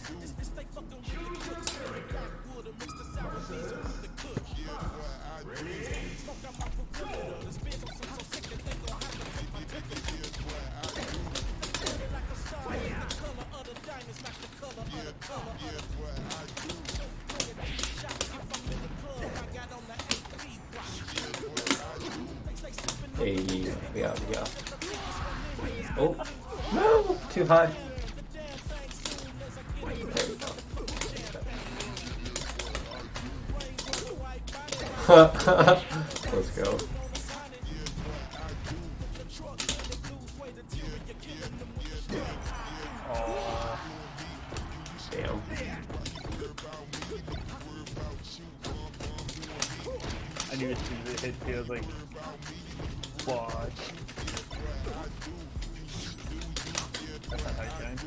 Hey, yeah. Oh, no, too high. There we go. Let's go. Oh, Damn. I knew as soon as it hit, I was like, what? That's not how you shine.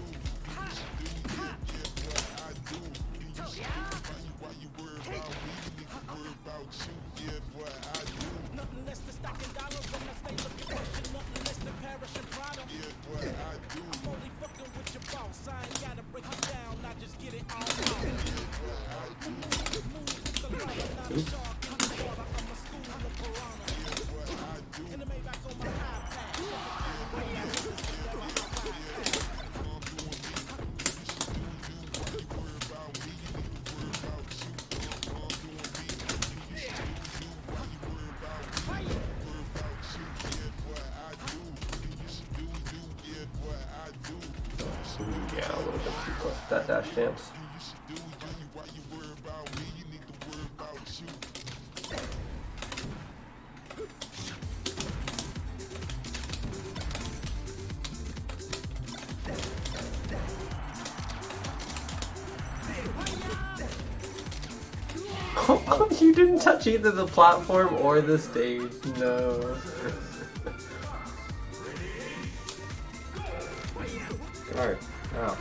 Yeah, a little bit too close to that dash dance. You didn't touch either the platform or the stage. No. Guard. Ow.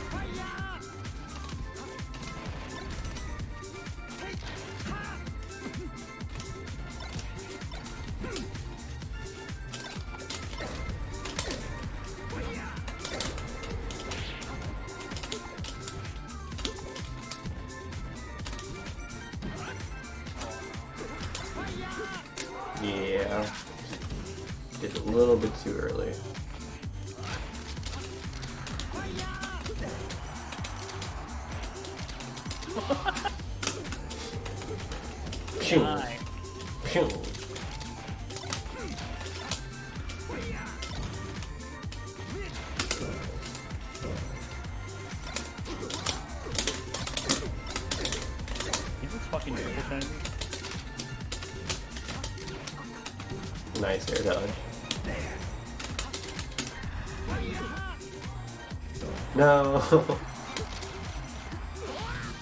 Yeah. Did a little bit too early. Pew. Hi. Pew. He's just fucking triple shining. Nice air dodge. No.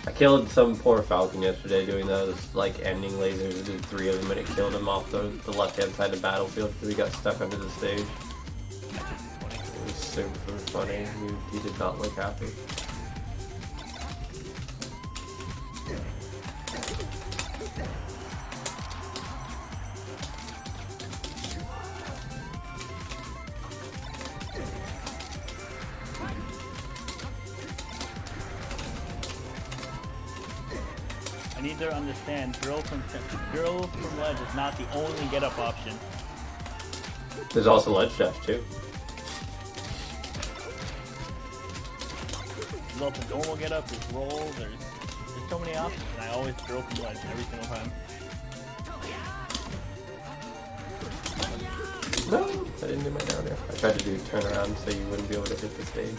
I killed some poor Falcon yesterday doing those like ending lasers. I did 3 of them and it killed him off the left-hand side of the battlefield because he got stuck under the stage. It was super funny. He did not look happy. I need to understand, drill from ledge is not the only get up option. There's also ledge dash too. There's also normal get up, there's roll, there's so many options, and I always drill from ledge every single time. No, I didn't do my down air. I tried to do turnaround so you wouldn't be able to hit the stage.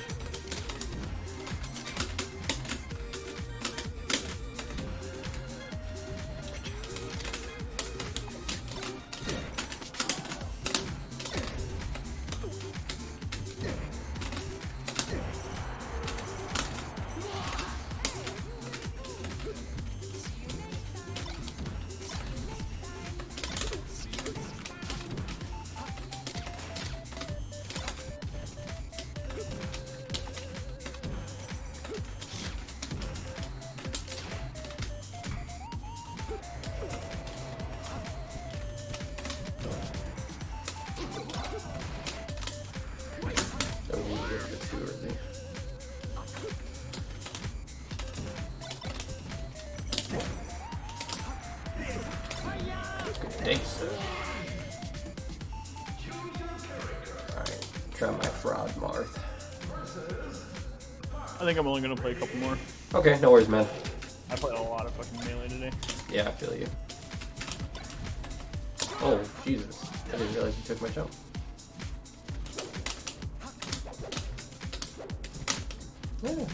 Thanks. Alright, try my fraud Marth. I think I'm only gonna play a couple more. Okay, no worries, man. I played a lot of fucking melee today. Yeah, I feel you. Oh, Jesus. I didn't realize you took my jump. Yeah.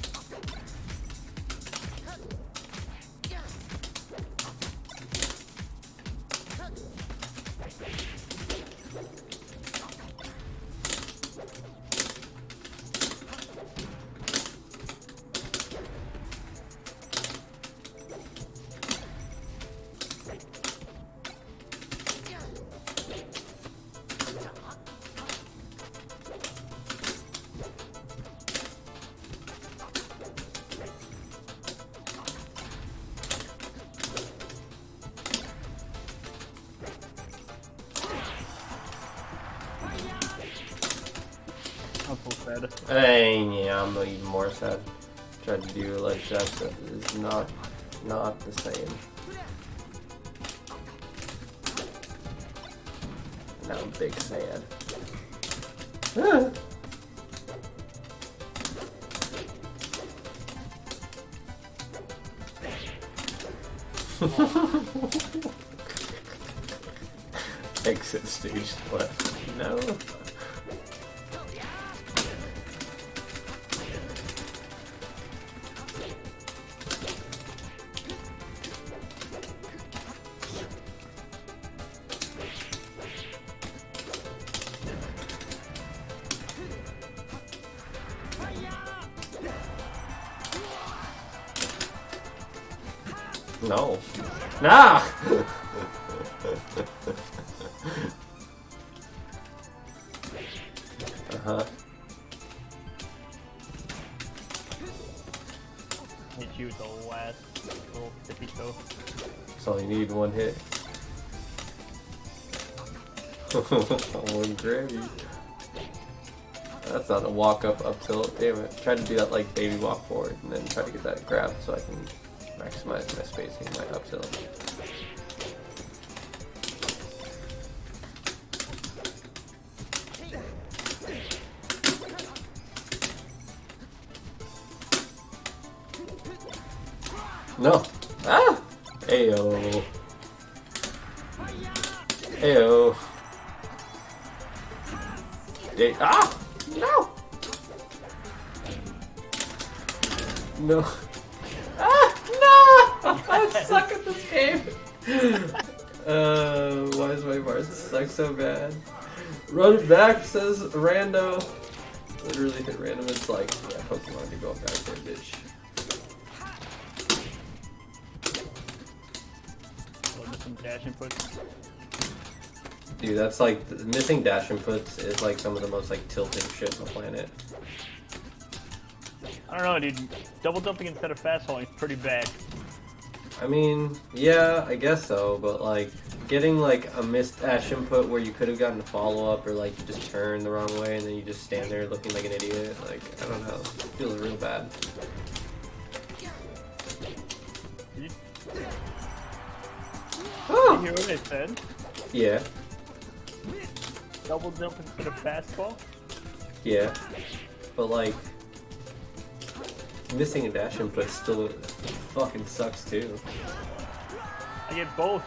I'm so sad. Hey, yeah, I'm even more sad. Tried to do a ledge dash that is not the same. Now I'm big sad. Ah. Exit stage left. No. No. Nah! Uh-huh. Hit you with the last little tippy toe. That's all you need, one hit. Oh, gravy. That's not a walk up tilt. Damn it. Try to do that like baby walk forward and then try to get that grab so I can maximize my spacing, my up tilt. No. Ah! Ayo. Ayo. Ah! No! No. Ah! No! I suck at this game. Why does my bar suck so bad? Run it back, says Rando. Literally hit random. It's like, yeah, Pokemon to go back there, bitch. dash inputs. Dude, that's like missing dash inputs is like some of the most like tilting shit on the planet. I don't know, dude. Double jumping instead of fast falling is pretty bad. I mean, yeah, I guess so, but like getting like a missed dash input where you could have gotten a follow up, or like you just turn the wrong way and then you just stand there looking like an idiot. Like, I don't know, it feels real bad. Did Oh! you hear what I said? Yeah, Double jump instead of fastball? yeah, but like missing a dash input still fucking sucks too. I get both.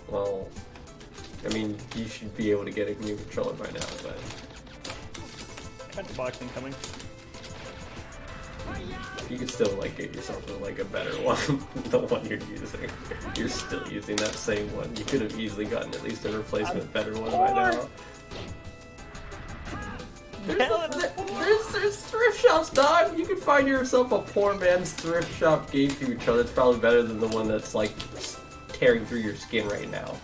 Well, I mean, you should be able to get a new controller by now, but I got the boxing coming. you could still like get yourself like a better one than the one you're using. You're still using that same one. You could have easily gotten at least a replacement better one by now. There's thrift shops, dog. You can find yourself a poor man's thrift shop game controller that's probably better than the one that's like tearing through your skin right now.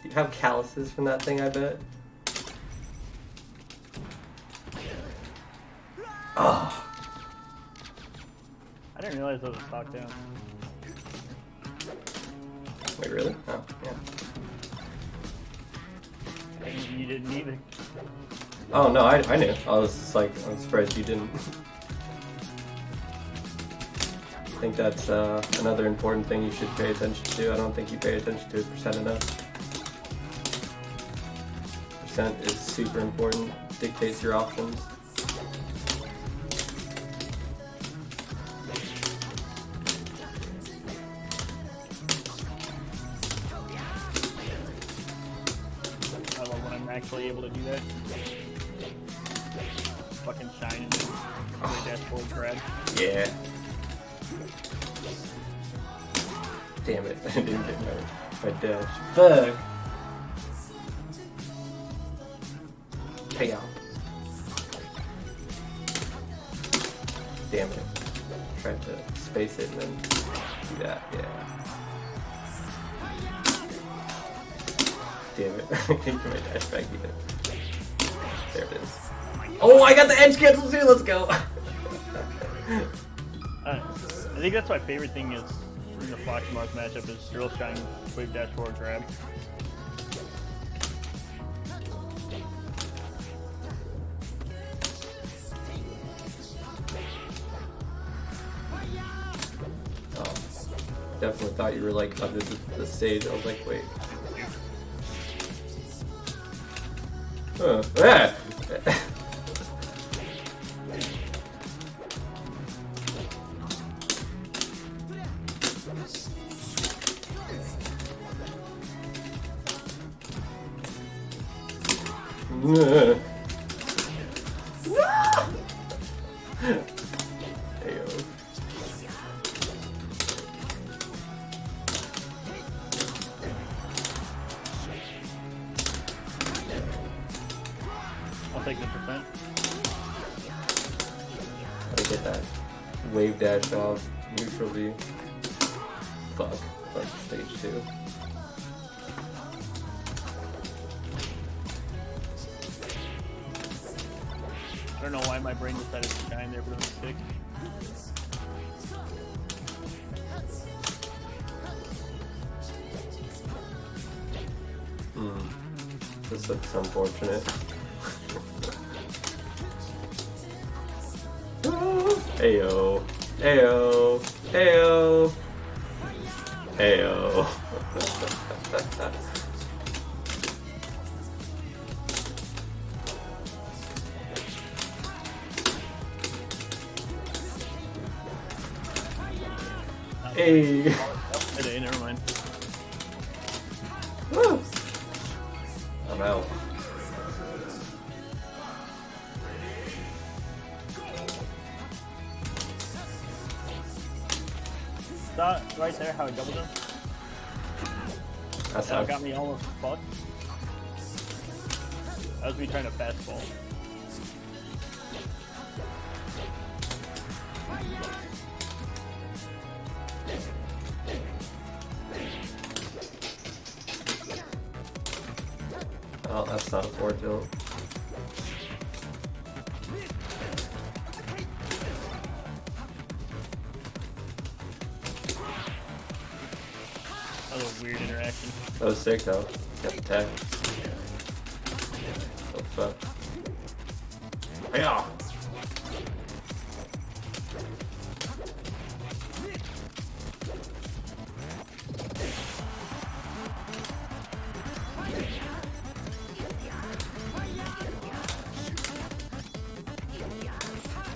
You have calluses from that thing, I bet. Oh. I didn't realize that was stock down. Wait, really? Oh, yeah. And you didn't either. Oh no, I knew. I was just like, I'm surprised you didn't. I think that's another important thing you should pay attention to. I don't think you pay attention to percent enough. Percent is super important. Dictates your options. I love when I'm actually able to do that. Fucking shine and the dashboard grab. Yeah. Damn it, I didn't get my dash. Fuck! Hey y'all. Damn it. Tried to space it and then do that, yeah. Damn it, I can't get my dash back either. There it is. Oh, I got the edge cancel too, let's go! I think that's my favorite thing is in the Fox Mars matchup is drill shine wave dash forward grab. Oh, definitely thought you were like under the stage. I was like, wait. Ah. Ayo. I'll take the percent. How to get that wave dash off neutral V. Fuck stage 2. I don't know why my brain decided to shine there, but it was 6. This looks unfortunate. Ayo. Ayo. Ayo. Ayo. Hey. Today, never mind. Woo. I'm out. Saw right there how I doubled him? That That got sucks. me almost fucked. That was me trying to fastball. Oh, that's not a forward tilt. That was a weird interaction. That was sick though. Got the tag. Oh fuck. Yeah.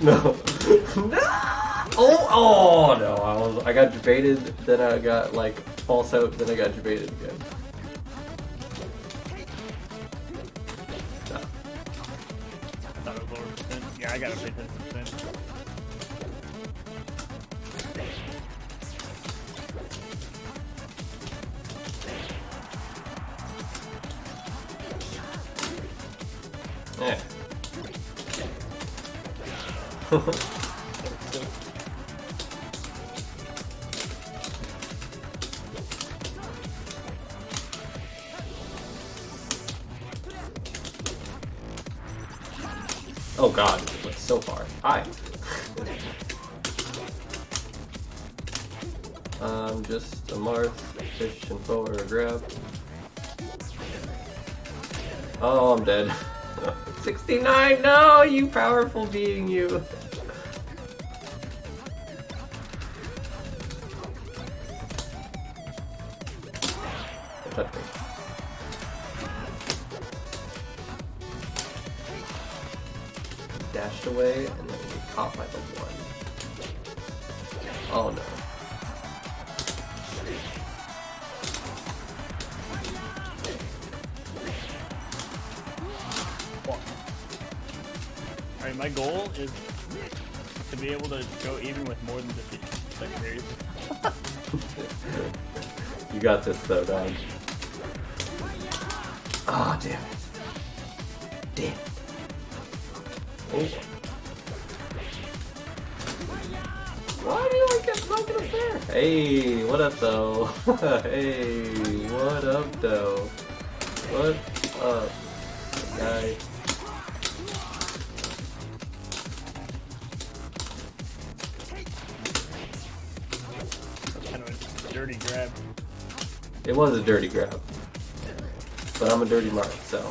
No. No. Oh no! I got debated, then I got like false out, then I got debated again. No. I thought it was lower percent. Yeah, I gotta pay 10%. Yeah. Oh god, it went so far. Hi. Just a Marth, fish and forward or grab. Oh, I'm dead. 69, no, you powerful being, you. Touch me. Dashed away and then we caught by the one. Oh no. Alright, my goal is to be able to go even with more than just secondaries. You got this though, dog. Ah, oh, damn it. Damn it. Oh. Why do you like that smoking up there? Hey, what up though? Hey, what up though? What up, guy? Kind of a dirty grab. It was a dirty grab. But I'm a dirty mark, so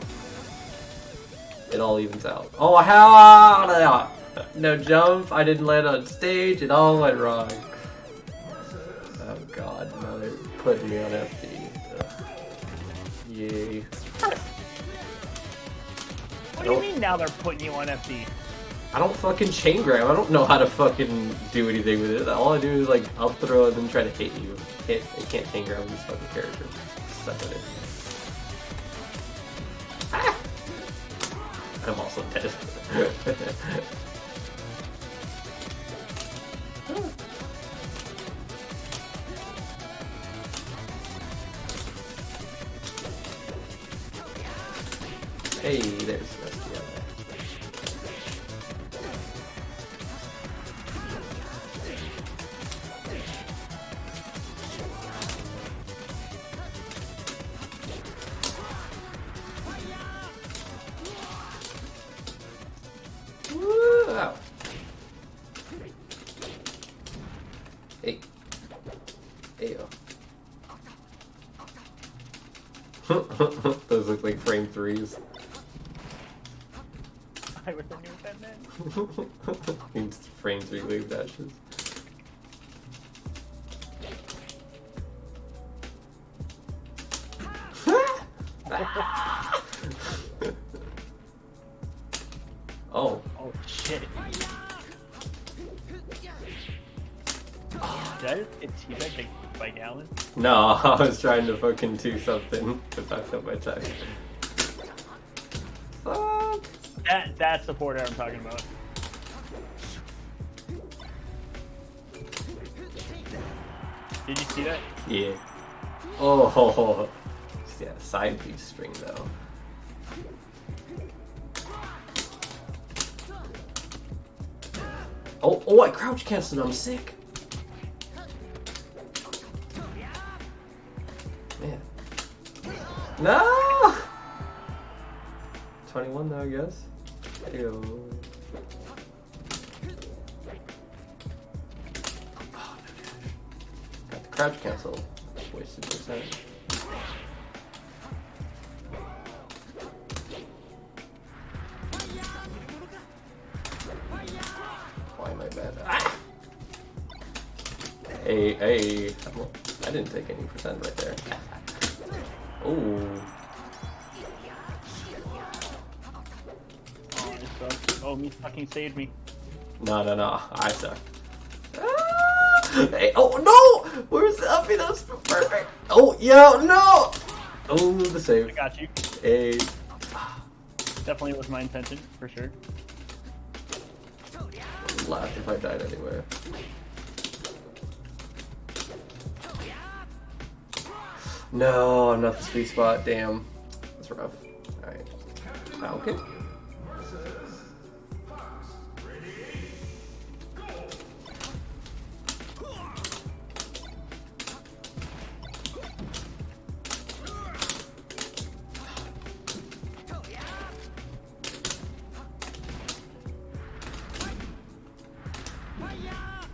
it all evens out. Oh, how? No jump. I didn't land on stage. It all went wrong. Oh god, now they're putting me on FD. Ugh. Yay. What do you mean now they're putting you on FD? I don't fucking chain grab. I don't know how to fucking do anything with it. All I do is like up throw and then try to hit you. I can't chain grab with this fucking character. Suck at it. Ah! I'm also dead. Hey, there's Rusty on there. Woo! Ow. Hey. Ayo. Those look like frame threes. I was thinking with that man. Means frame three wave dashes. Oh. Oh shit. Did I just get teabagged by Gallon? No, I was trying to fucking do something to fuck up my time. Fuck. That's the forward air I'm talking about. Did you see that? Yeah. Oh. Yeah, side piece string though. Oh, I crouch canceled. I'm sick. Man. No! 21 though, I guess. Ew. Got the crouch cancel. Wasted percent. Why am I bad? Ah! Hey, I didn't take any percent right there. Ooh. Oh, me fucking saved me. No, I suck. Ah! Hey, oh no! Where's the uppy? That was perfect. Oh, yo, no! Oh, the I save. got you. Hey. Definitely was my intention, for sure. Laugh if I died anywhere. No, I'm not the sweet spot. Damn. That's rough. Alright. Okay.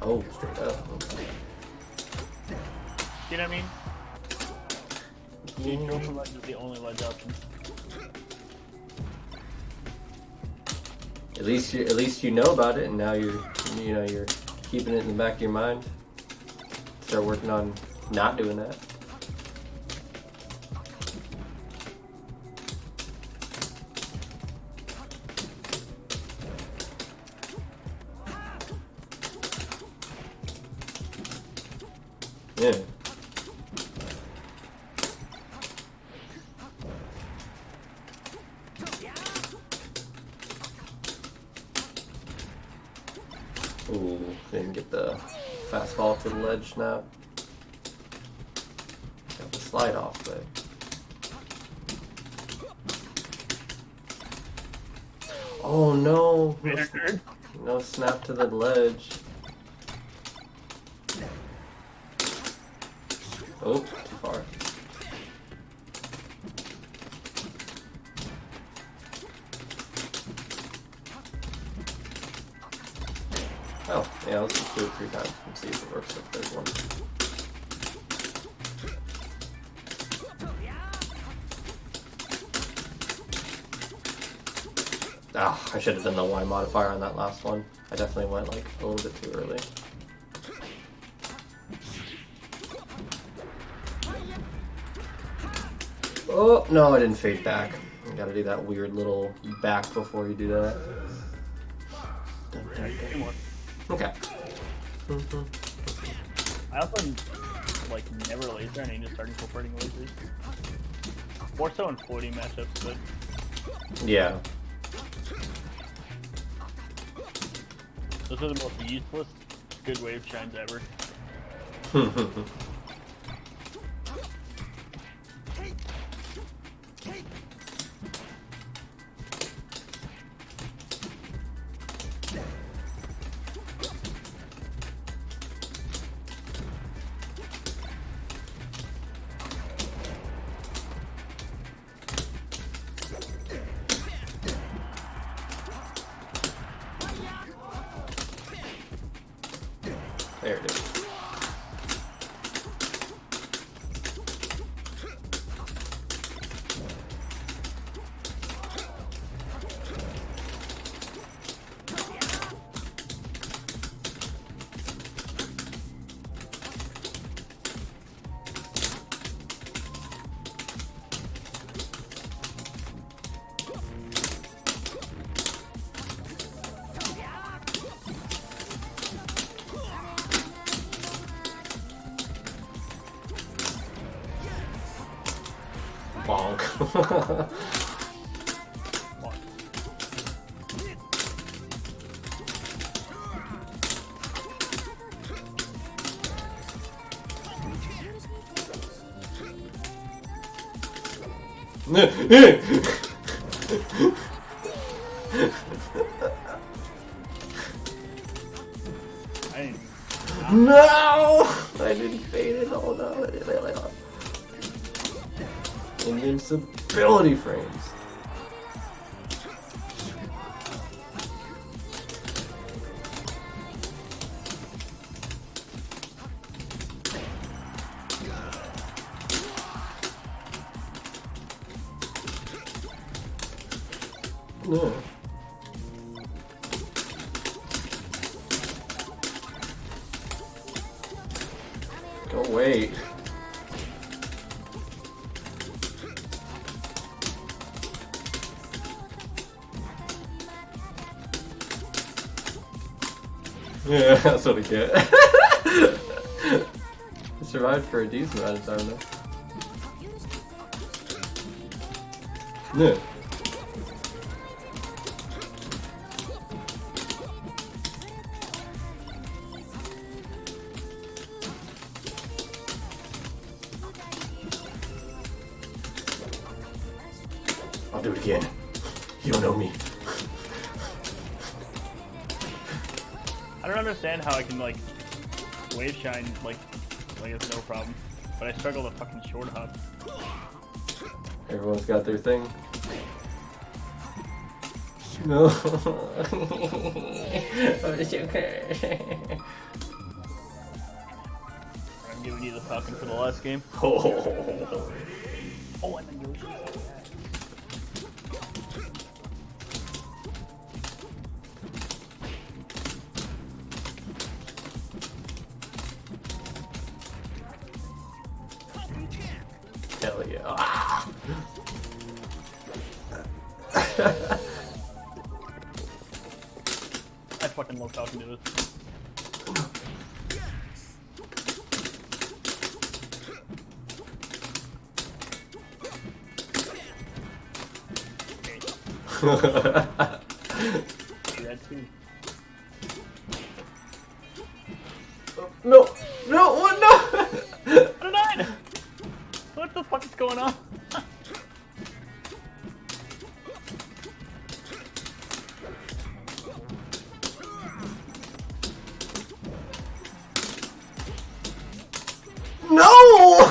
Oh, straight up. Okay. You know what I mean? Neutral ledge is the only ledge option. At least you know about it, and now you're keeping it in the back of your mind. Start working on not doing that. Yeah. Ooh, didn't get the fast fall to the ledge now. Got the slide off, but. Oh no! No snap to the ledge. Oh, too far. Oh, yeah, let's just do it 3 times and see if it works if there's one. Ah, I should have done the Y modifier on that last one. I definitely went like a little bit too early. Oh, no, I didn't fade back. You gotta do that weird little back before you do that. Dun, dun, dun. Okay. I also like never laser, and I need to start incorporating lasers. More so in floating matchups, but Yeah. those are the most useless good wave shines ever. There it is. Bonk. No! I didn't fade it. Oh no. Invincibility frames. No. Go away. Yeah, that's what I get. I survived for a decent amount of time though. No. I'll do it again. You don't know me. I don't understand how I can like wave shine like it's no problem, but I struggle to fucking short hop. Everyone's got their thing. No. It's okay. I'm giving you the Falcon for the last game. Oh, Oh, I think you should say that. hell yeah. Ah. I fucking love Falcon do this. Do that too. No, no, what? No. I died! What the fuck is going on? No!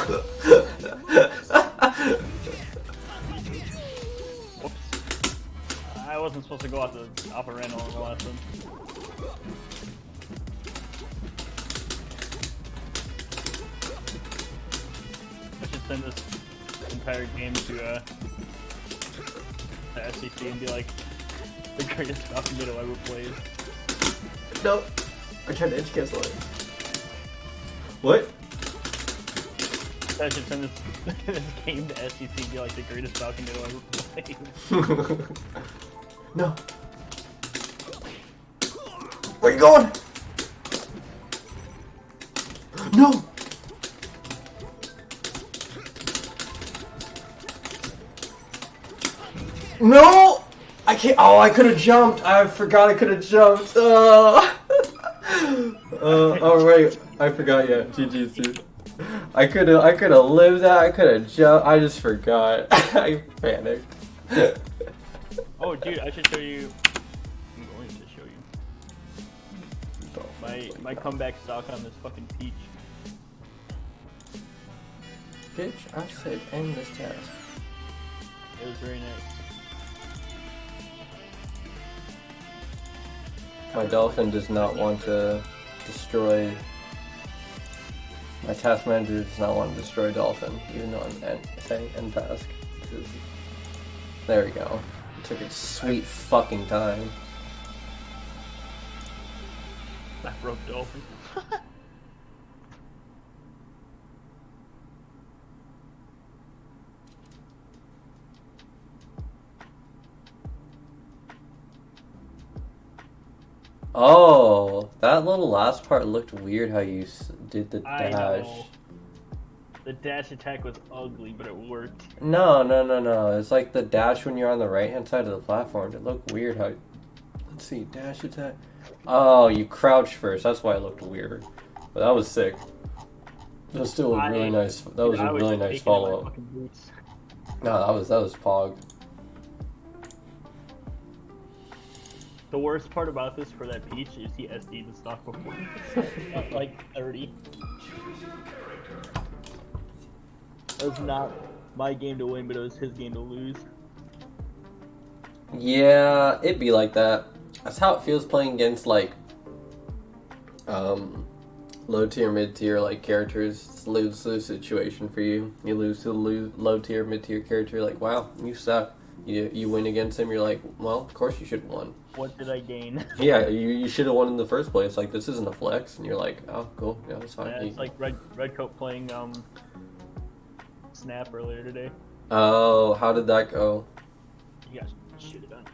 Whoops. I wasn't supposed to go out the Alpha Randall on the last one. I should send this entire game to the SEC and be like, the greatest Falcon Ditto ever played. No. I tried to edge cancel it. What? I should send this game to SEC and be like the greatest Falcon Ditto ever played. No. Where you going? No. No! I can't. Oh, I could have jumped. I forgot I could have jumped. Oh right, I forgot. Yeah, GG's dude. I could have lived that. I could have jumped. I just forgot. I panicked. Oh, dude, I should show you. I'm going to show you my comeback stock on this fucking peach. Bitch, I said end this task. It was very nice. My dolphin does not want to destroy. My task manager does not want to destroy dolphin, even though I'm saying end task. There we go. It took its sweet fucking time. I broke dolphin. Oh, that little last part looked weird how you did the I dash. know. The dash attack was ugly, but it worked. No. It's like the dash when you're on the right hand side of the platform. It looked weird how. Let's see, dash attack. Oh, you crouched first. That's why it looked weird. But that was sick. That was still a really nice. That was a really nice follow up. No, that was Pog. The worst part about this for that peach is he SD'd the stock before. At like 30. It was not my game to win, but it was his game to lose. Yeah, it'd be like that. That's how it feels playing against like low tier, mid tier like characters. It's a lose situation for you. You lose to the low tier, mid tier character. Like, wow, you suck. You win against him, you're like, well, of course you should have won. What did I gain? Yeah, you should have won in the first place. Like, this isn't a flex, and you're like, oh, cool, yeah, that's fine. Yeah, it's like Redcoat playing Snap earlier today. Oh, how did that go? You guys shit it on.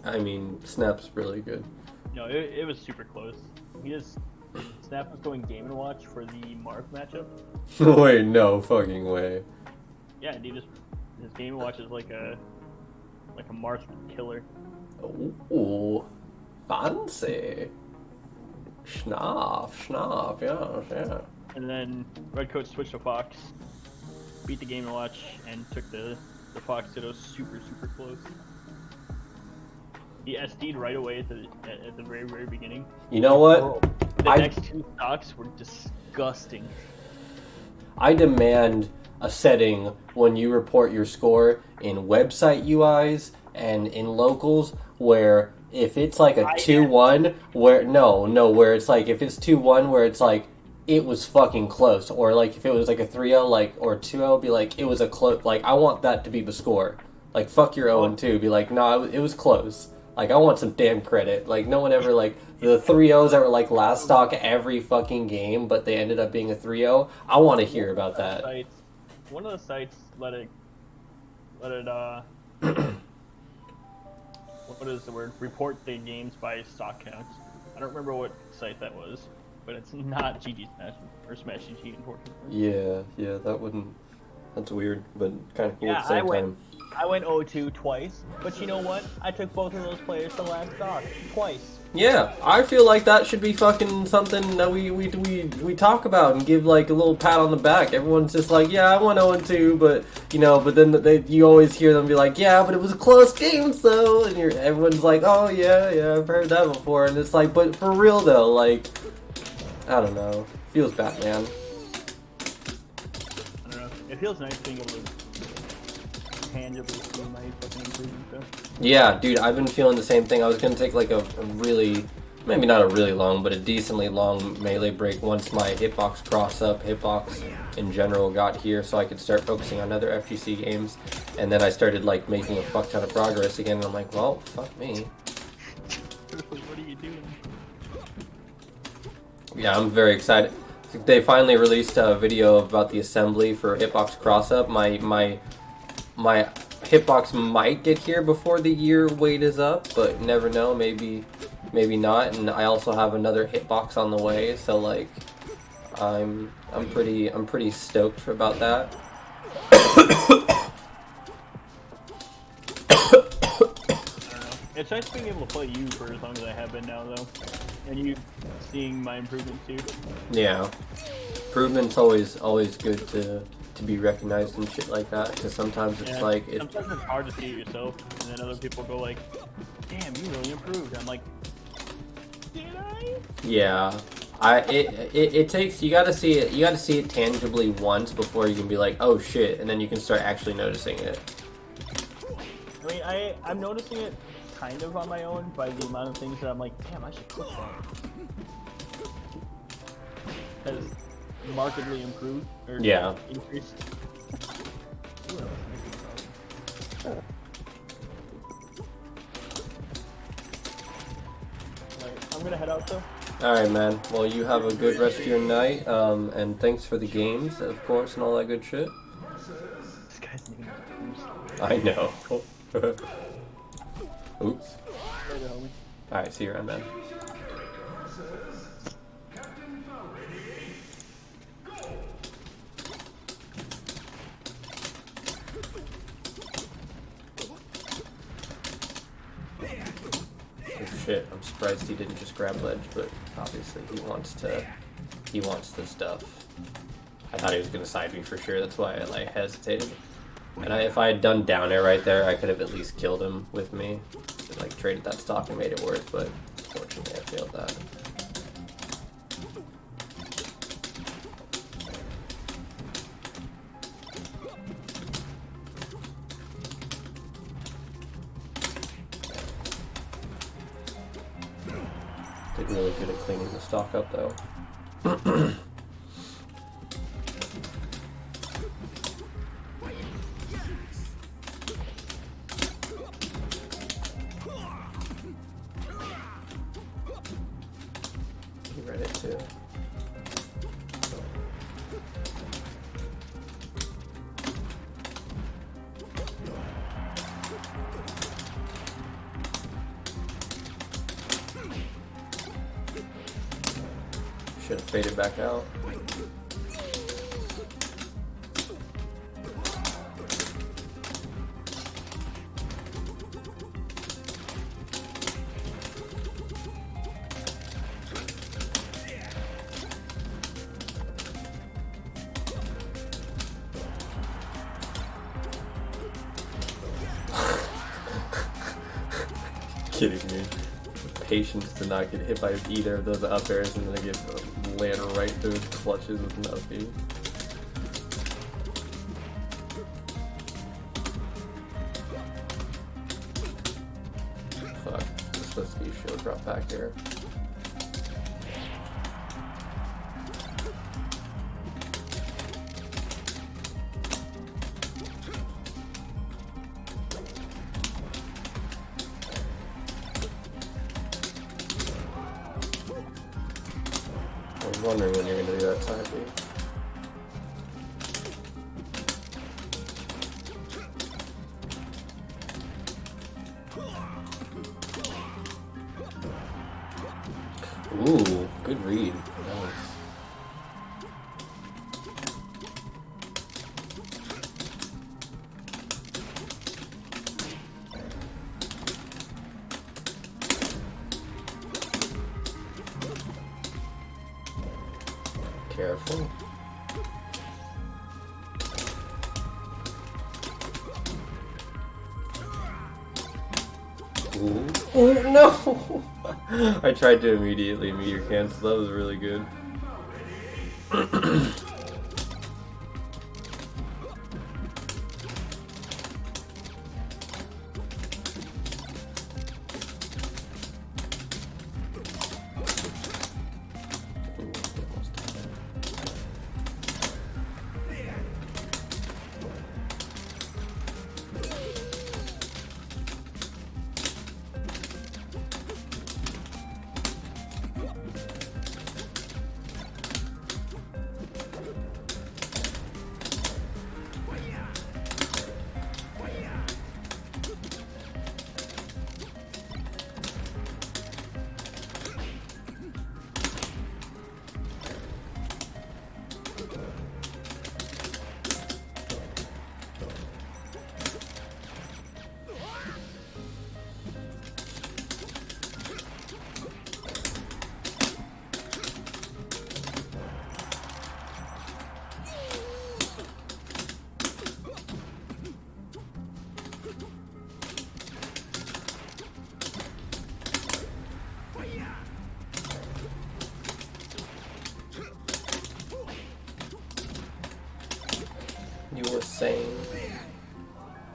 I mean, Snap's really good. No, it was super close. Snap was going Game & Watch for the Mark matchup. Wait, no fucking way. Yeah, dude, his Game & Watch is like a Mark killer. Ooh, fancy. Schnapp, yeah. And then Redcoat switched to Fox, beat the Game & Watch, and took the Fox to those super close. He SD'd right away at the very beginning. You know what? The next two stocks were disgusting. I demand a setting when you report your score in website UIs and in locals where if it's like a 2-1 where it's like if it's 2-1 where it's like it was fucking close, or like if it was like a 3-0 like or 2-0 be like it was a close, like I want that to be the score. Like fuck your 0-2, be like nah, it was close. Like I want some damn credit. Like no one ever like the 3-0s that were like last stock every fucking game, but they ended up being a 3-0. I want to hear about that. One of the sites let it what is the word? Report the games by stock counts. I don't remember what site that was, but it's not GG Smash or Smash GG, unfortunately. Yeah, that wouldn't. That's weird, but kind of cool at the same time. I went 0-2 twice, but you know what? I took both of those players to last stock twice. Yeah, I feel like that should be fucking something that we talk about and give like a little pat on the back. Everyone's just like, yeah, I went 0-2, but you know, but then you always hear them be like, yeah, but it was a close game, so, and everyone's like, oh yeah, I've heard that before, and it's like, but for real though, like, I don't know, feels bad, man. I don't know. It feels nice being able to tangibly see my fucking improvement though. Yeah, dude, I've been feeling the same thing. I was gonna take like a really, maybe not a really long, but a decently long melee break once my hitbox hitbox in general got here, so I could start focusing on other FGC games. And then I started like making a fuck ton of progress again, and I'm like, well, fuck me. What are you doing? Yeah, I'm very excited. They finally released a video about the assembly for hitbox cross-up. My hitbox might get here before the year wait is up, but never know, maybe not. And I also have another hitbox on the way, so like I'm pretty stoked about that. I don't know. It's nice being able to play you for as long as I have been now though. And you seeing my improvement too. Yeah. Improvement's always good to be recognized and shit like that, because sometimes it's like sometimes it's hard to see it yourself, and then other people go like, damn, you really improved. I'm like, did I? Yeah. It takes, you gotta see it tangibly once before you can be like, oh shit, and then you can start actually noticing it. I mean, I'm noticing it kind of on my own by the amount of things that I'm like, damn, I should cook that. Has markedly improved or increased. Right, I'm gonna head out though. Alright, man. Well, you have a good rest of your night, and thanks for the games, of course, and all that good shit. This guy's name is Bruce. I know. Oops. Later, homie. Alright, see you around, man. Oh shit, I'm surprised he didn't just grab ledge, but obviously he wants the stuff. I thought he was gonna side me for sure, that's why I like hesitated. And if I had done down air right there, I could have at least killed him with me. Like traded that stock and made it work, but unfortunately I failed that. Did really good at cleaning the stock up though. faded back out. Kidding me. Patience to not get hit by either of those up airs, and then I get land right through his clutches with an up B. Fuck. It's supposed to be a shield drop back here. I was wondering when you're going to do that side B. Ooh, good read. Nice. Careful. Ooh. Oh no! I tried to immediately meter cancel. That was really good. You were saying,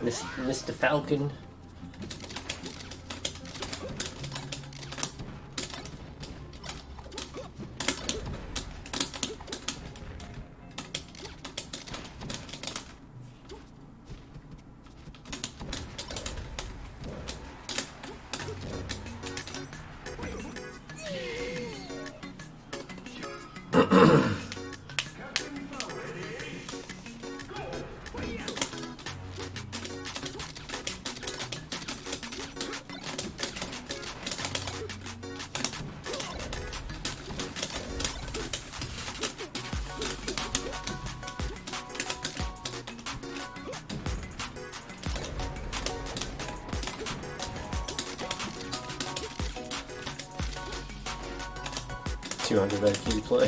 Mr. Falcon. $200 IQ play.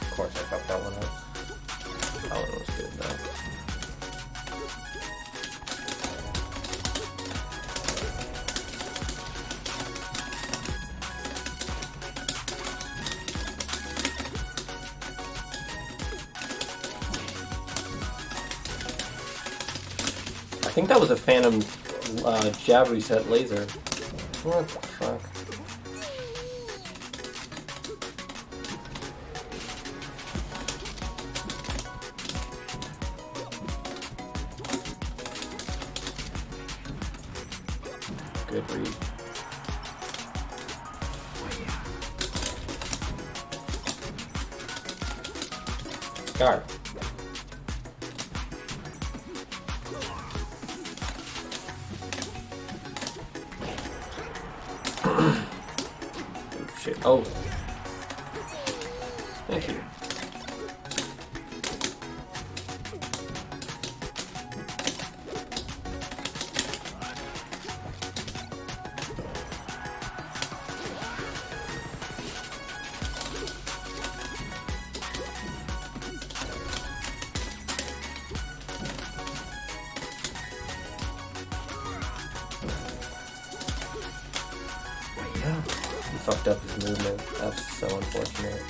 Of course I fucked that one up. That one was good though. I think that was a Phantom jab reset laser. What the fuck? Good read. Guard. Oh, shit. Oh. Thank you. He fucked up his movement. That's so unfortunate.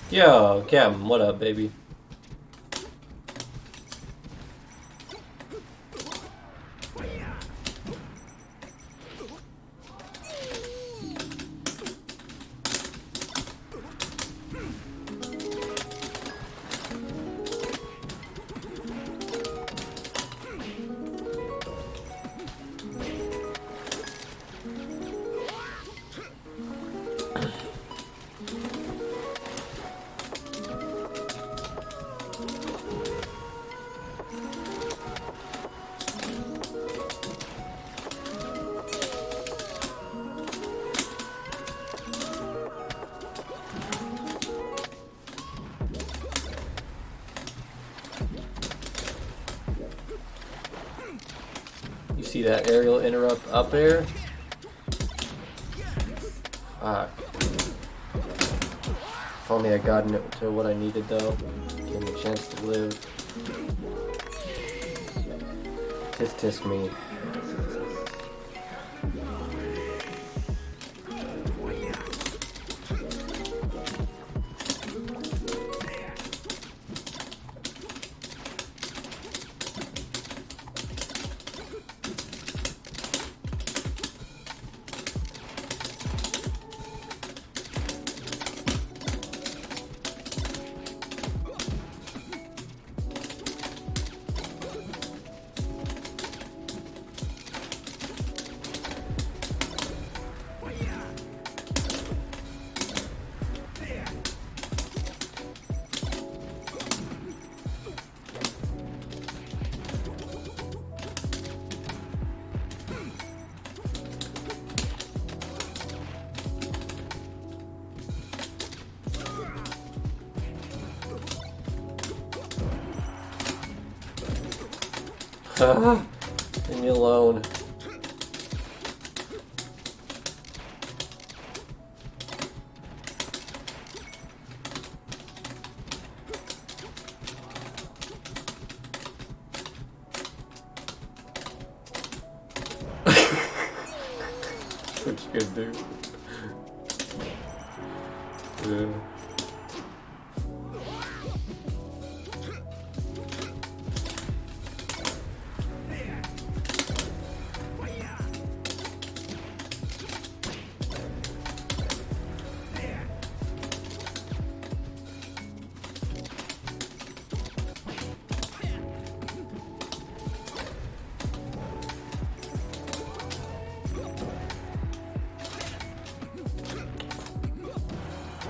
Yo, Cam, what up, baby? You see that aerial interrupt up air? Fuck. If only I gotten it to what I needed though. Give me a chance to live. Tisk me. Leave me alone. What you gonna do? Yeah.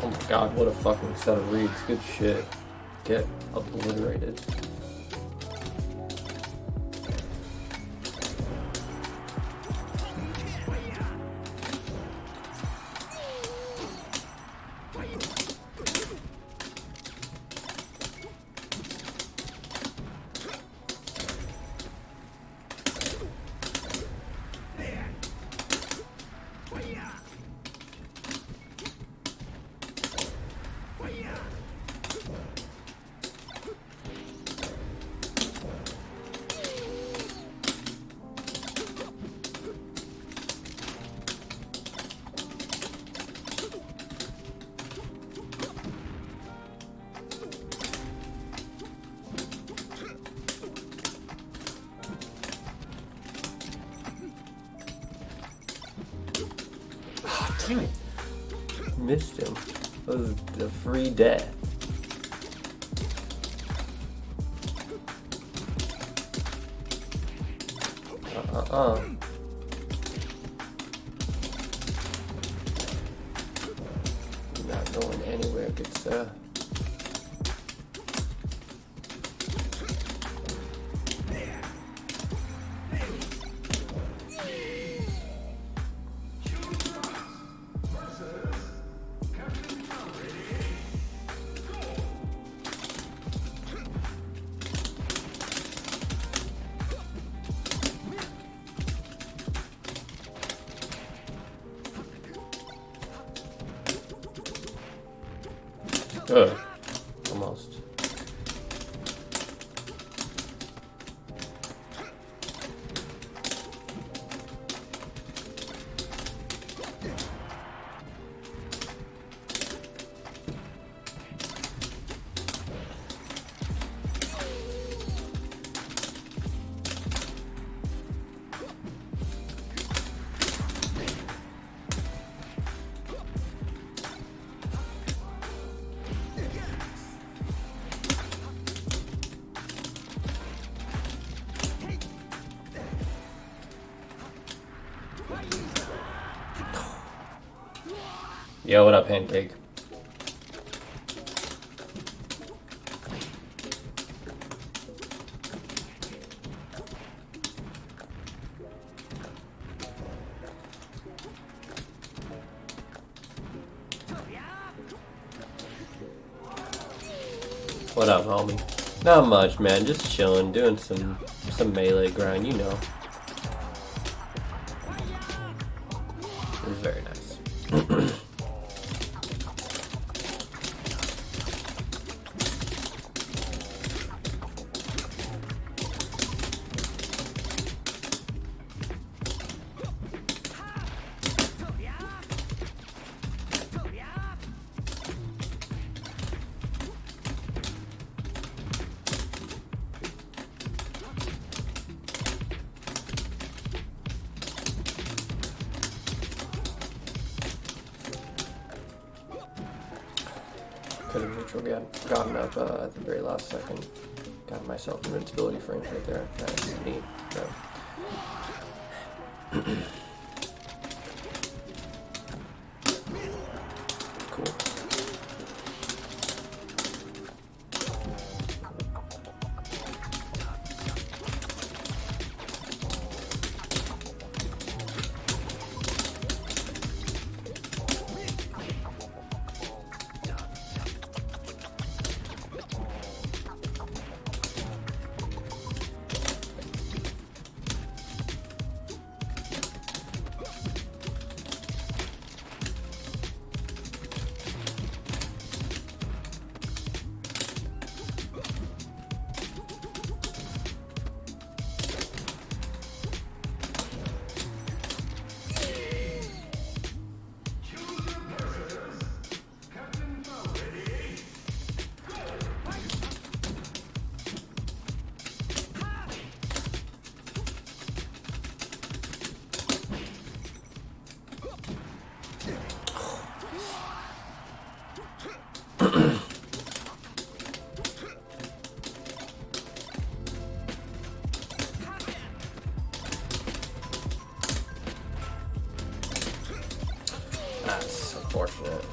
Oh my god, what a fucking set of reads. Good shit. Get obliterated. Damn it. Missed him. That was a free death. Not going anywhere, good sir. Ugh. Almost. Yo, what up, Pancake? What up, homie? Not much, man. Just chilling, doing some melee grind, you know. It was very nice. Could have neutral gotten up at the very last second. Got myself invincibility frames right there. That's neat. So. Cool. That's unfortunate.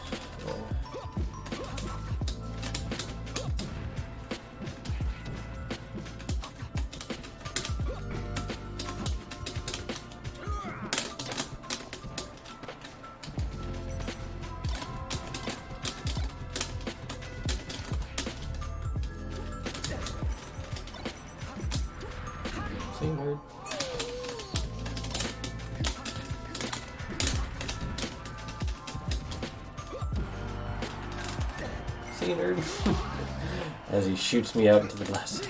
See, nerd. See, nerd. As he shoots me out into the glass.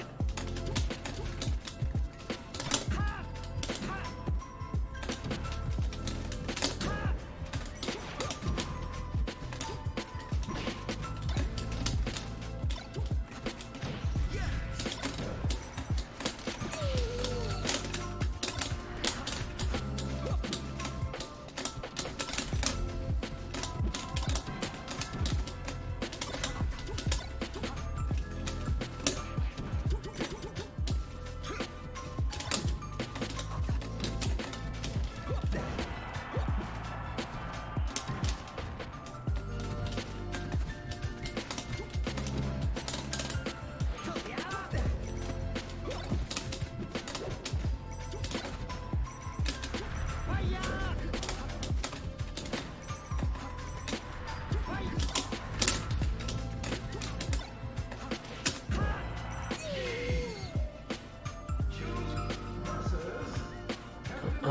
So,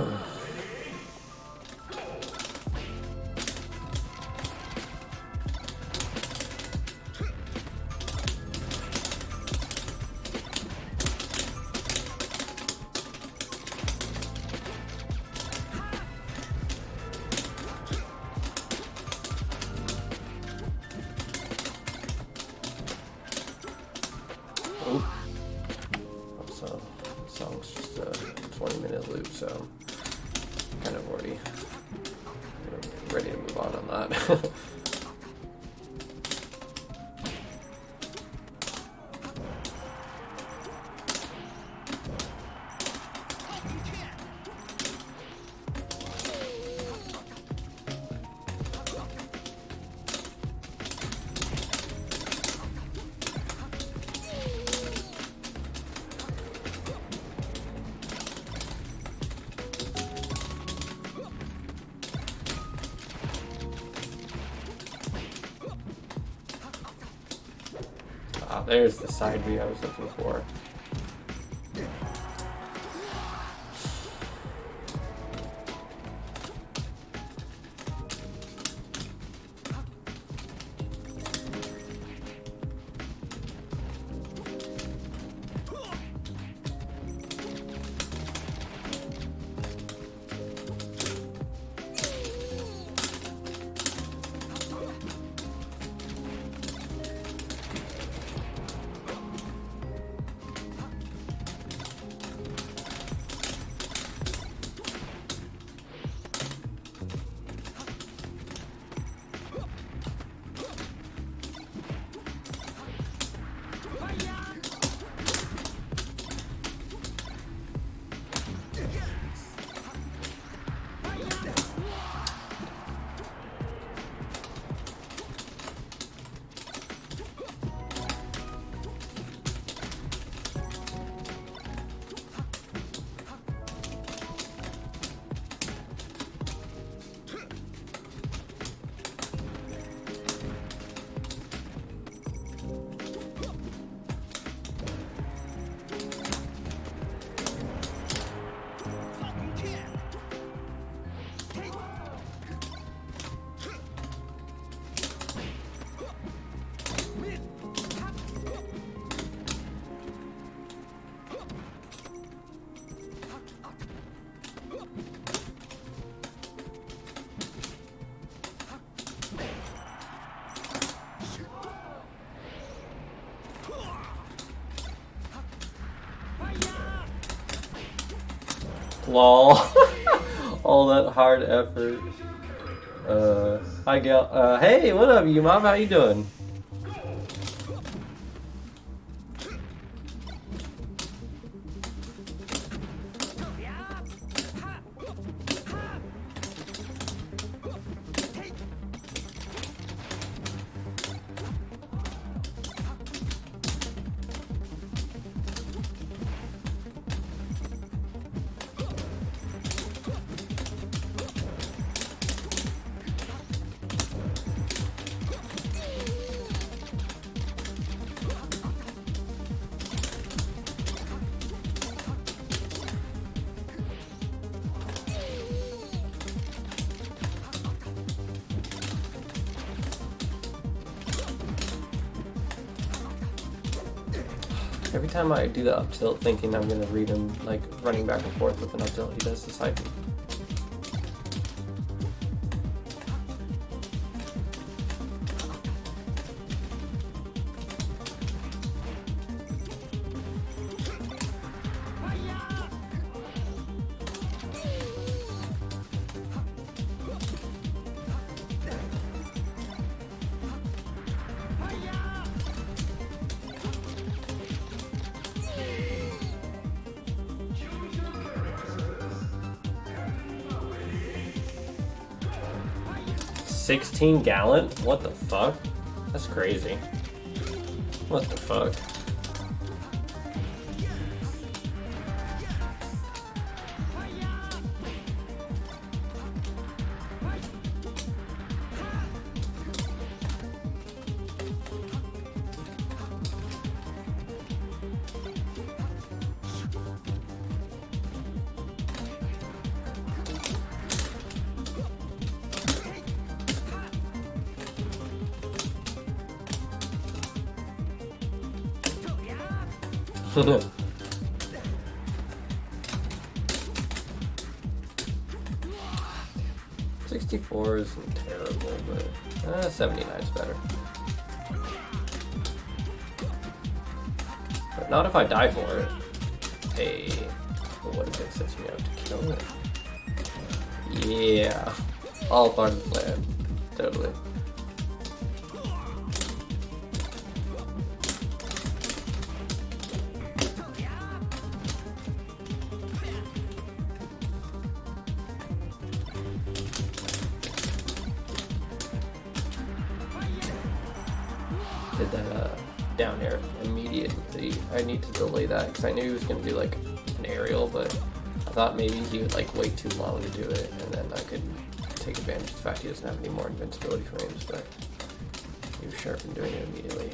the song's just a 20-minute loop, so I'm kind of already ready to move on that. There's the side view I was looking for. Lol. All that hard effort. Hi Gal. Hey, what up, you mom? How you doing? Every time I do the up tilt thinking I'm gonna read him like running back and forth with an up tilt, he does the side. $16 gallon? What the fuck? That's crazy. What the fuck? $64 isn't terrible, but 79 is better. But not if I die for it. Hey, what if it sets me up to kill it? Yeah, all part of the plan. Totally. Did that down air immediately. I need to delay that because I knew he was going to do like an aerial, but I thought maybe he would like wait too long to do it, and then I could take advantage of the fact he doesn't have any more invincibility frames, but he was sharp in doing it immediately.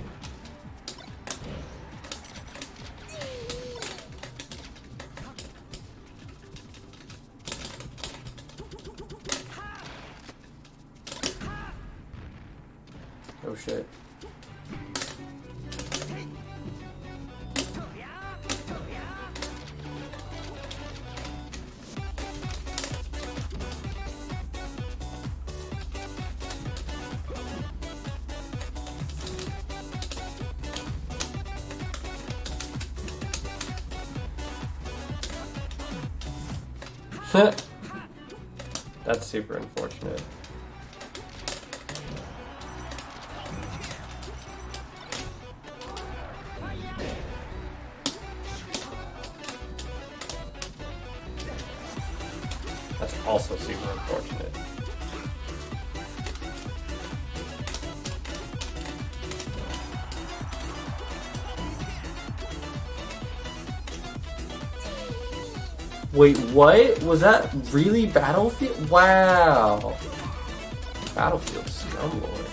Oh shit. That's super unfortunate. That's also super unfortunate. Wait, what? Was that really Battlefield? Wow. Battlefield Scumlord.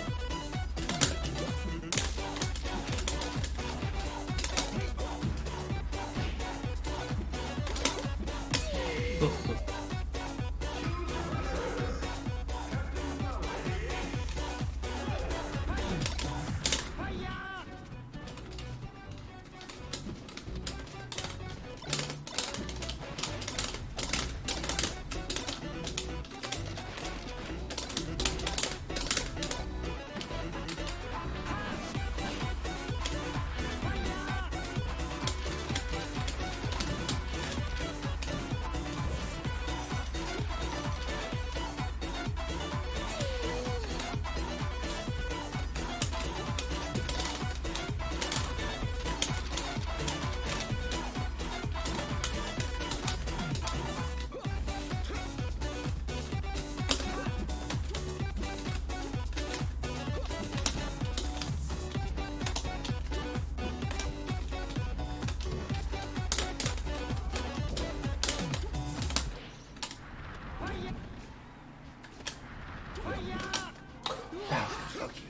Fuck you.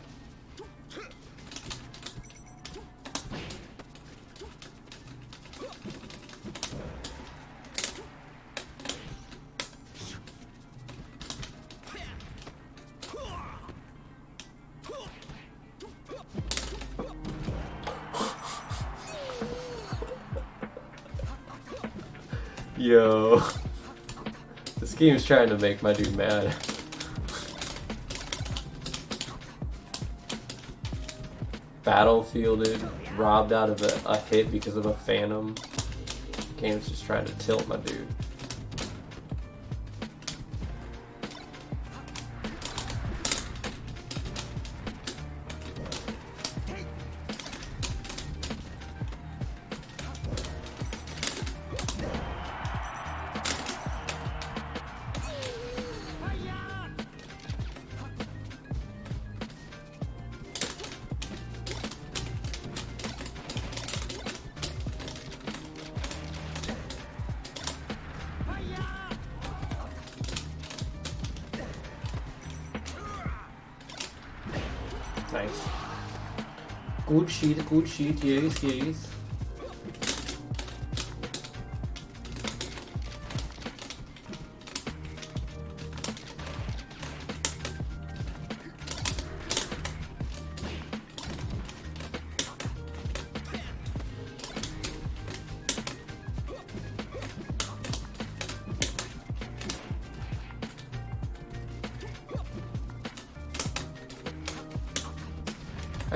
Yo. This game's trying to make my dude mad. Battlefielded, robbed out of a hit because of a phantom. Game's just trying to tilt my dude. Nice. Good shit, yes, yes.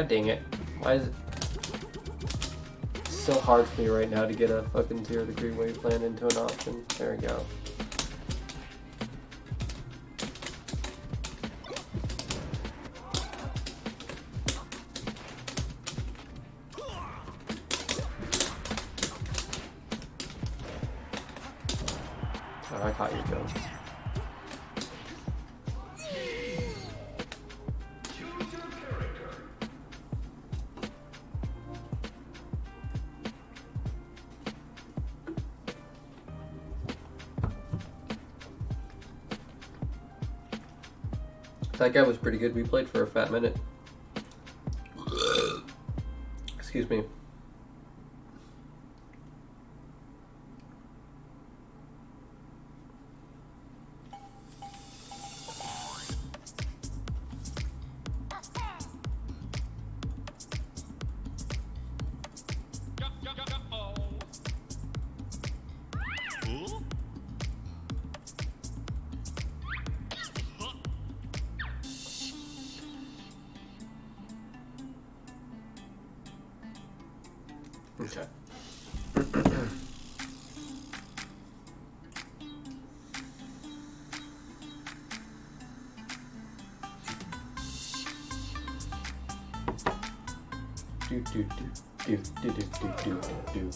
God dang it. Why is it so hard for me right now to get a fucking 0 degree wave plan into an option? There we go. Oh, I caught you, Joe. That guy was pretty good. We played for a fat minute. Excuse me. Okay. do do do do do do do do.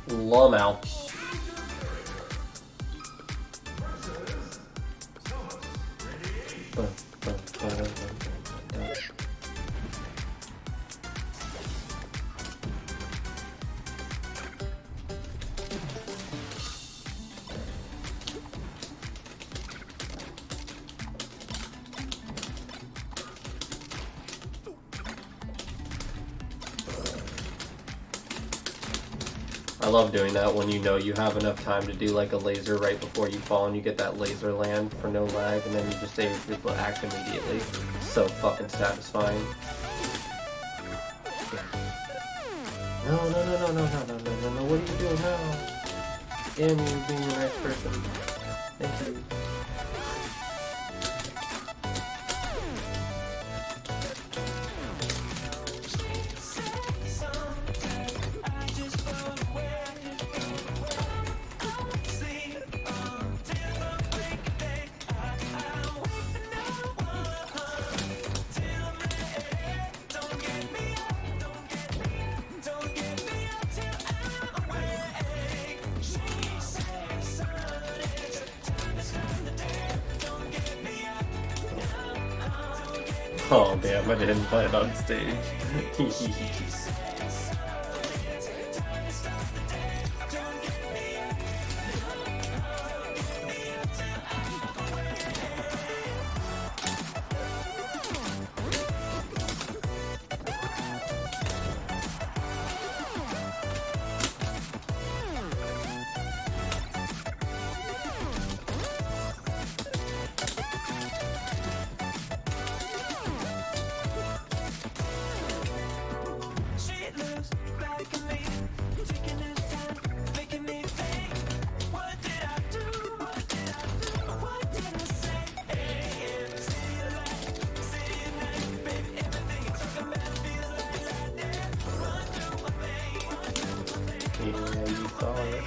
Lawmouth. I love doing that when you know you have enough time to do like a laser right before you fall and you get that laser land for no lag and then you just able to act immediately. So fucking satisfying. No, no, no, no, no, no, no, no, no, no, what are you doing now? Damn you being a nice person. Thank you. Oh damn, I didn't play it on stage. Yeah, you saw it.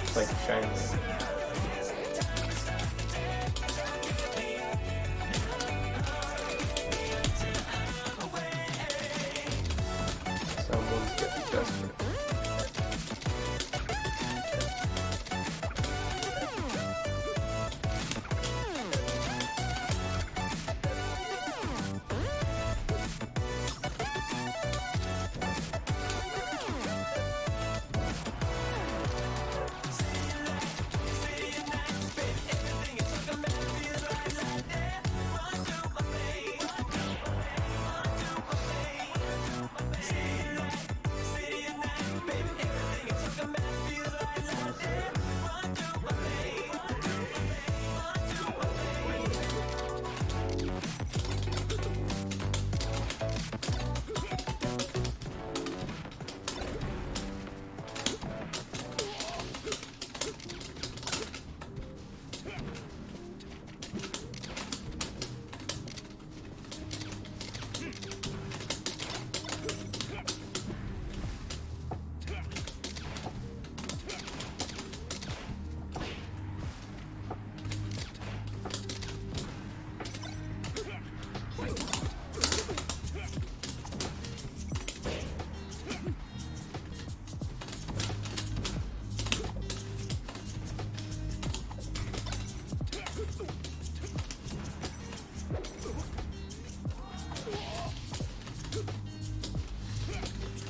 It's like shiny. Someone's getting desperate.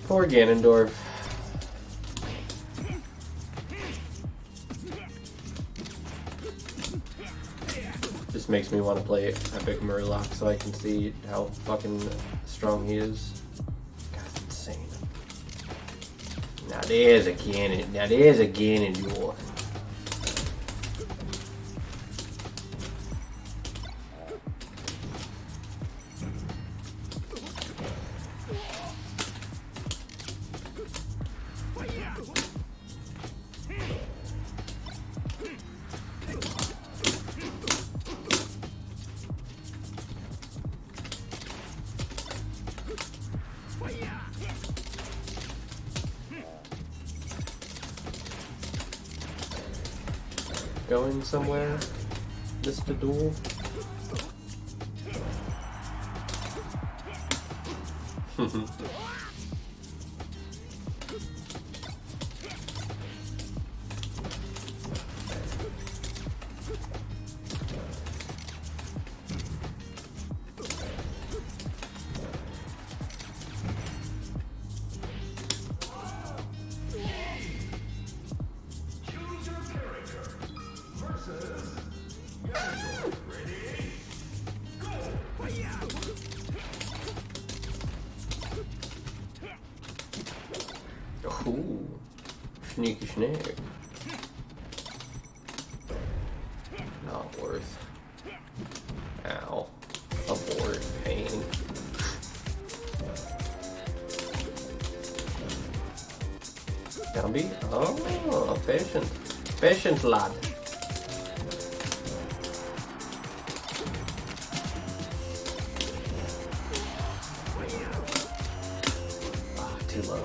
Poor Ganondorf. Just makes me want to play Epic Murloc so I can see how fucking strong he is. God, that's insane. Now there's a Ganon. Now there's a Ganondorf. Going somewhere, Mr. Duel? Ooh. Sneaky snake. Not worth. Ow. Abort. Pain. Gumby? Oh, patient. Patient lad. Ah, too low.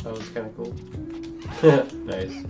That was kind of cool. Nice.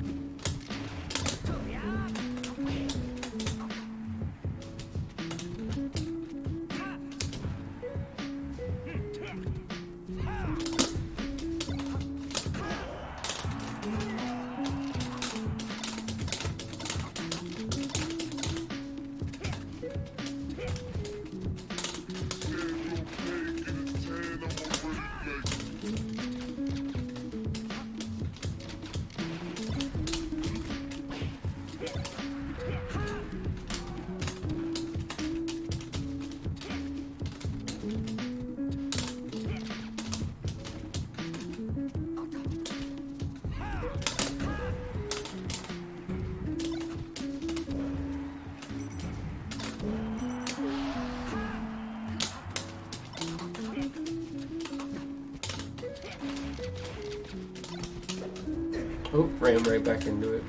Oh, ran right back into it.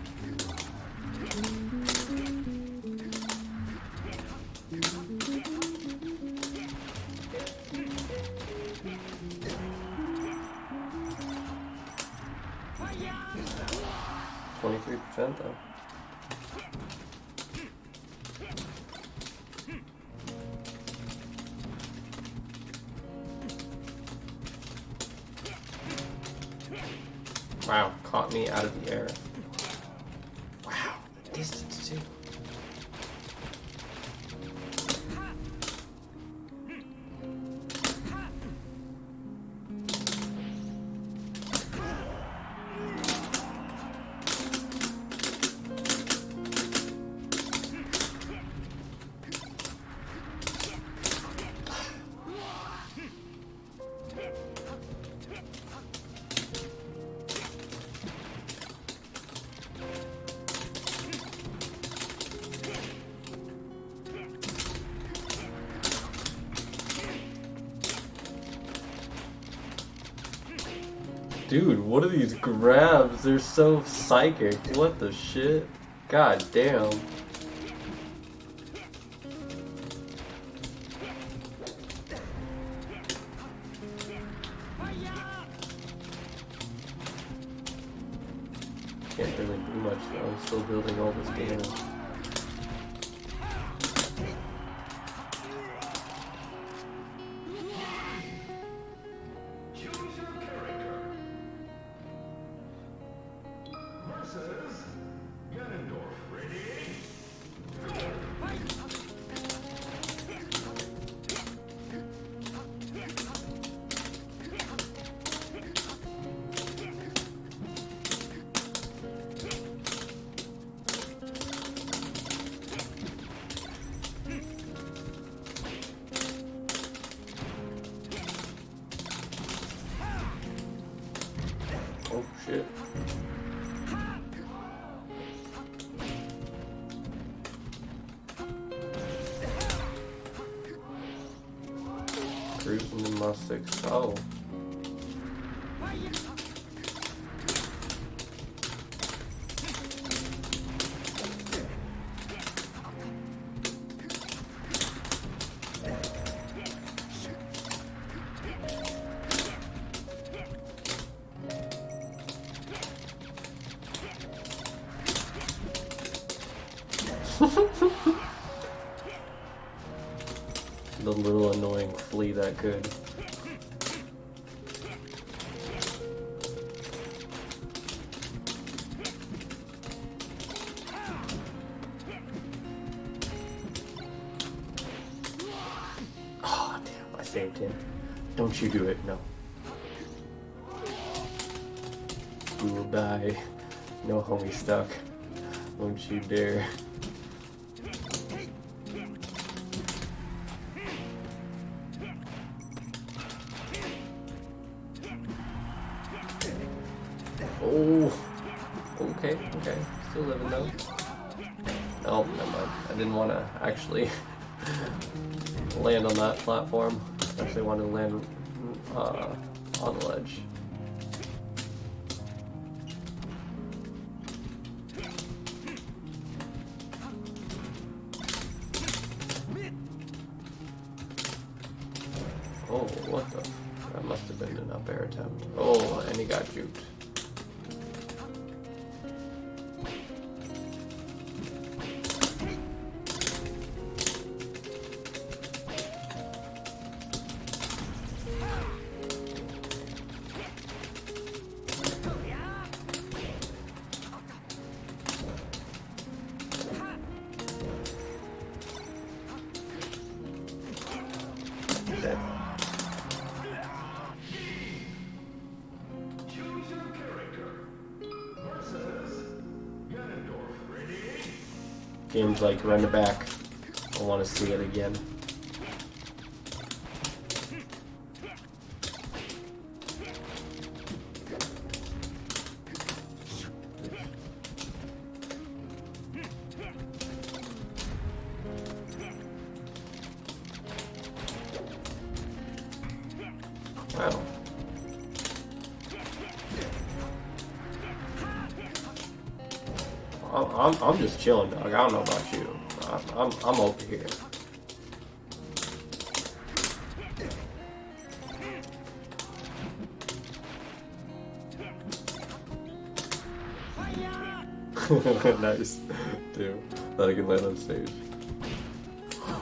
%, though. Wow, caught me out of the air. Wow, distance too. Dude, what are these grabs? They're so psychic. What the shit? God damn. Can't really do much though. I'm still building all this damage. Oh shit. Cruising in my 6. Oh. The little annoying flea that could. Oh damn, I saved him. Don't you do it, no. You will die. No homie stuck. Don't you dare. Oh, okay. Still living though. No, never mind. I didn't want to actually land on that platform. I actually wanted to land on the ledge. Oh, what the? That must have been an up air attempt. Oh, and he got juked. Dead. Game's like, run it back. I want to see it again. Wow. I'm just chilling, dog. I don't know about you. I'm over here. Nice, dude. Thought I could land on stage.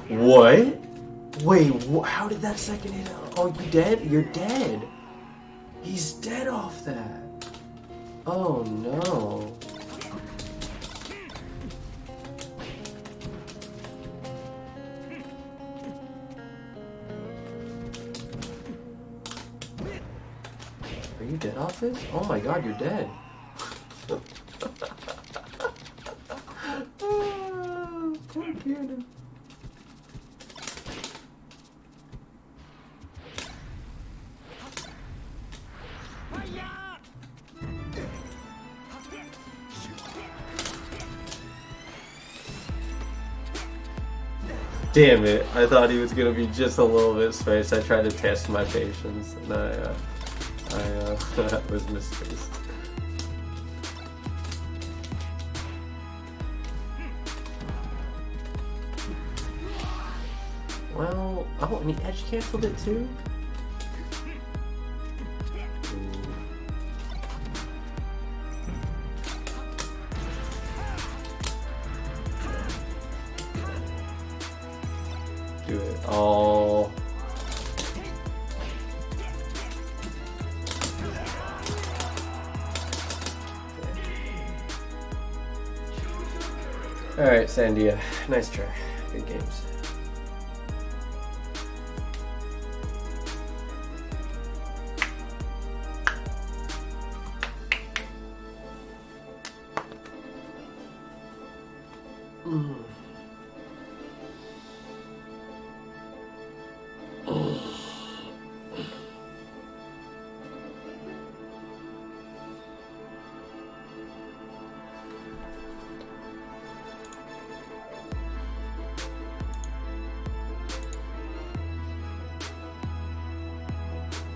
What? Wait, how did that second hit? Oh, you dead? You're dead. He's dead off that. Oh no. Are you dead off this? Oh my god, you're dead. Poor Kieran. Damn it, I thought he was gonna be just a little bit spaced. I tried to test my patience and That was mistakes. Well, oh, and he edge canceled it too? Do it. Oh. Alright, Sandia. Nice try. Good games.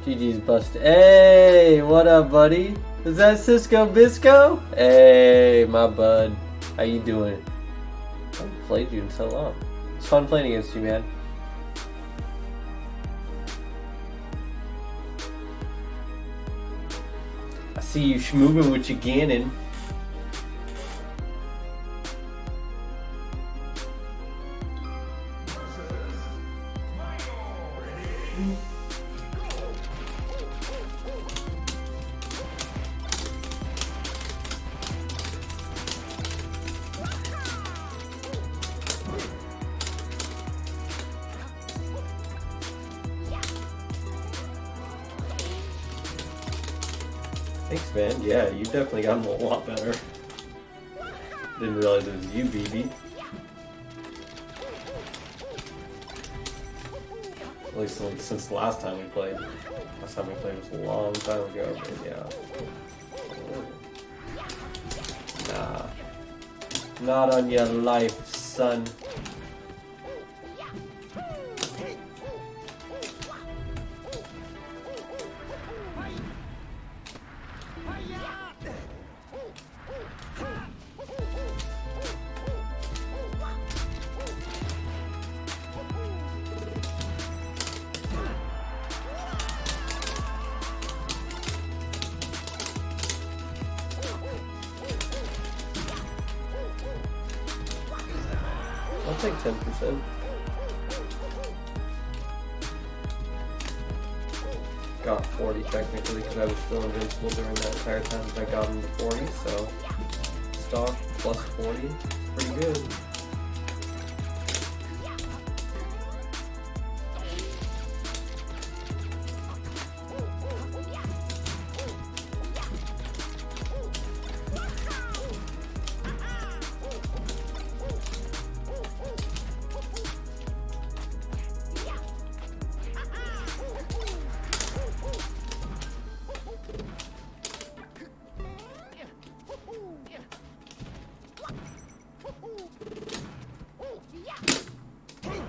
GG's busted. Hey, what up, buddy? Is that Cisco Bisco? Hey, my bud. How you doing? I haven't played you in so long. It's fun playing against you, man. I see you schmoovin' with your Ganon. Thanks, man. Yeah, you've definitely gotten a lot better. Didn't realize it was you, BB. At least like, since the last time we played. Last time we played was a long time ago, but yeah. Nah. Not on your life, son. I'll take 10%. Got 40 technically because I was still invincible during that entire time. I got him to 40, so stock plus 40, pretty good.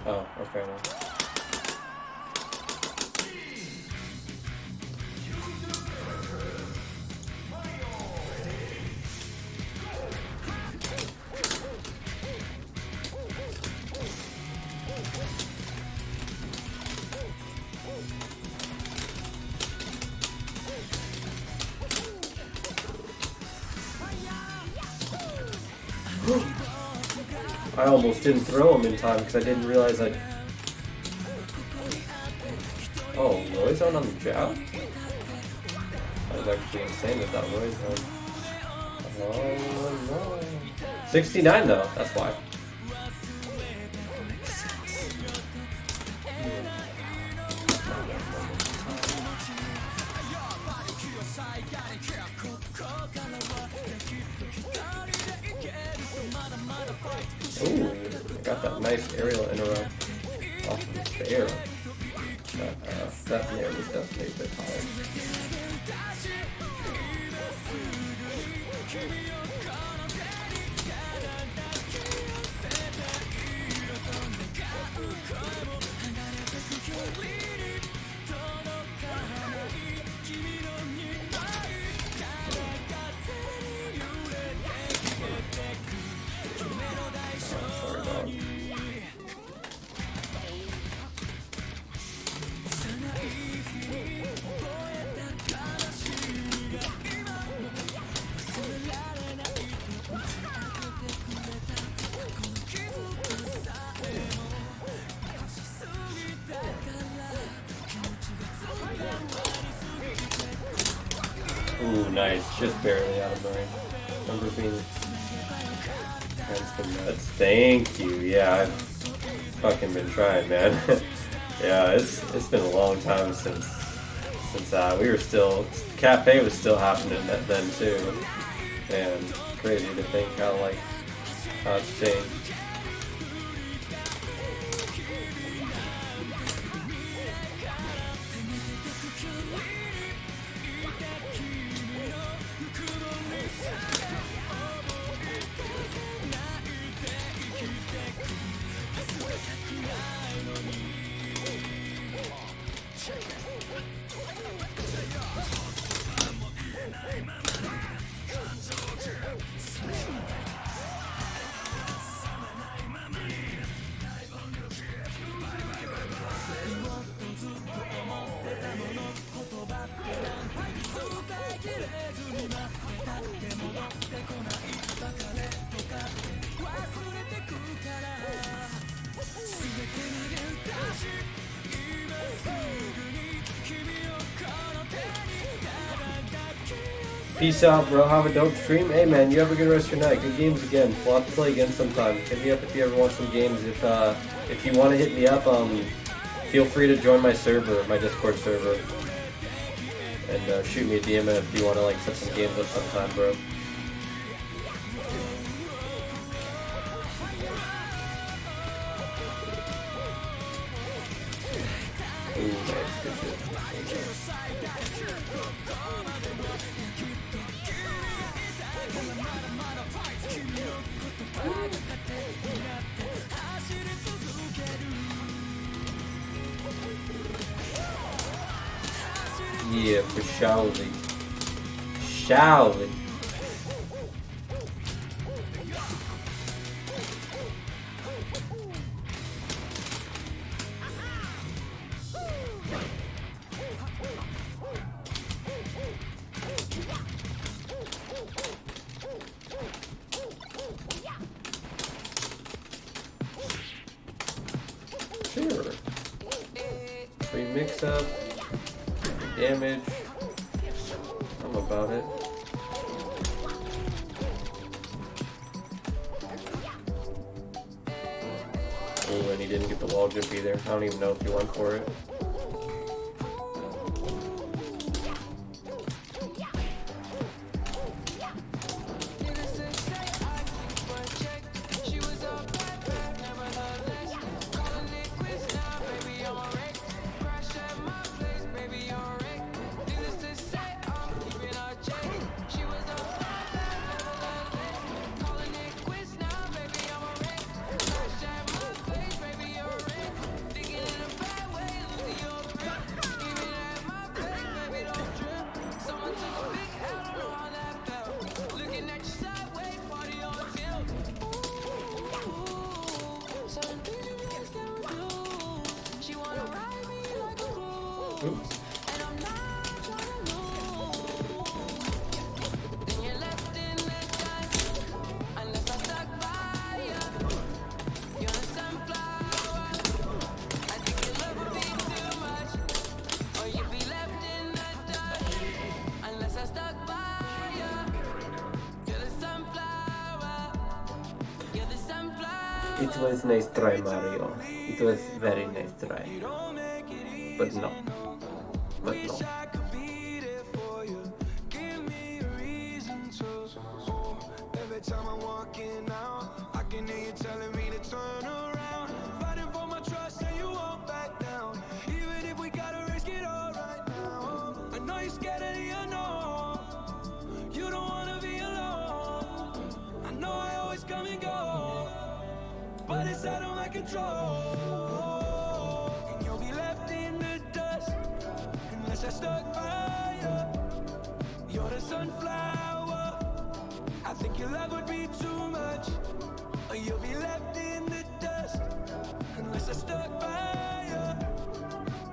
Oh, okay. No. I almost didn't throw him in time because I didn't realize I... Oh, Roy zone on the jab? That was actually insane with that Roy zone. Oh no. 69 though, that's why. Ooh, I got that nice aerial interrupt off of the arrow. That nair was definitely a bit high. Ooh, nice. Just barely out of mine. Remember being the nuts. Thank you. Yeah, I've fucking been trying, man. Yeah, it's been a long time since we were still cafe was still happening then too. And crazy to think how it's changed. Peace out, bro. Have a dope stream. Hey, man, you have a good rest of your night. Good games again. We'll have to play again sometime. Hit me up if you ever want some games. If you want to hit me up, feel free to join my server, my Discord server, and shoot me a DM if you want to set some games up sometime, bro. Ooh, nice. Good shit. Yeah, for surely. Surely. Sure. Free mix up. Damage. I'm about it. Oh, and he didn't get the wall jump either. I don't even know if he went for it. Oops. It was nice try, Mario. It was very nice try. But no. But no. Every time I'm walking out, I can hear you telling me to turn around. Fighting for my trust and you won't back down. Even if we gotta risk it all right now. I know you're scared of the unknown. You don't wanna be alone. I know I always come and go, but it's out of my control. And you'll be left in the dust unless I stuck by you. You're the sunflower. I think your love would be too much, or you'll be left in the dust unless I stuck by you.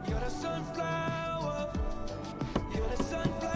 You're the sunflower. You're the sunflower.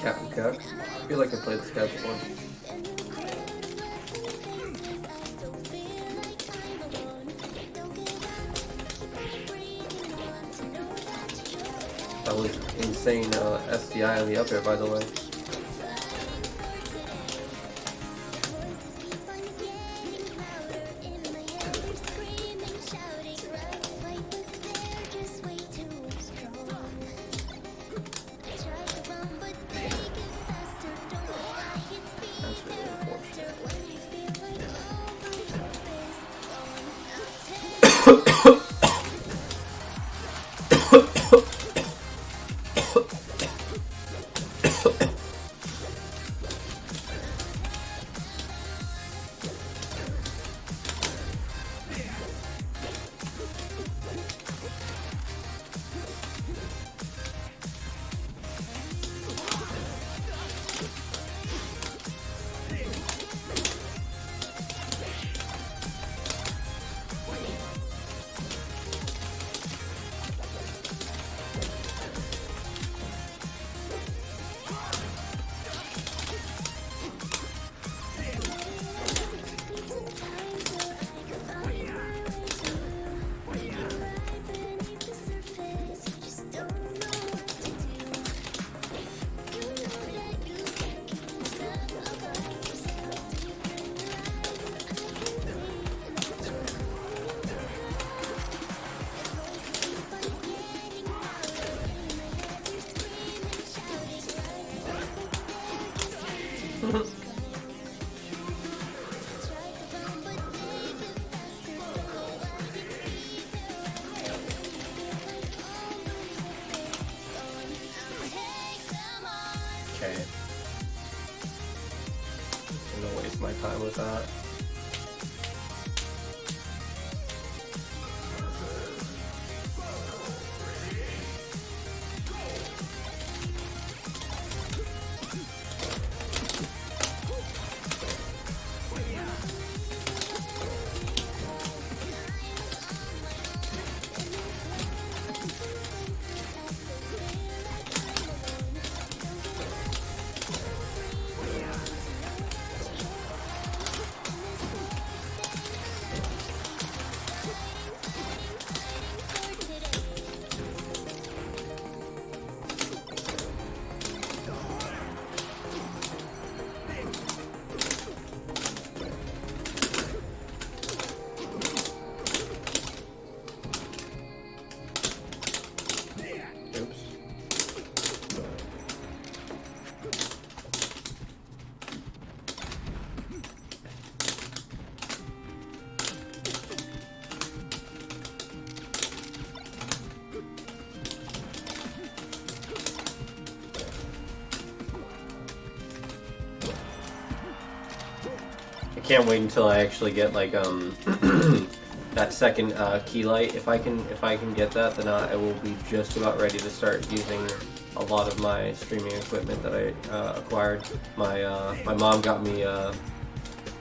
Captain Cuck. I feel like I played this guy before. That was insane SDI on the up air, by the way. That's really unfortunate. Okay. I'm gonna waste my time with that. I can't wait until I actually get like that second key light. If I can get that, then I will be just about ready to start using a lot of my streaming equipment that I acquired. My mom got me an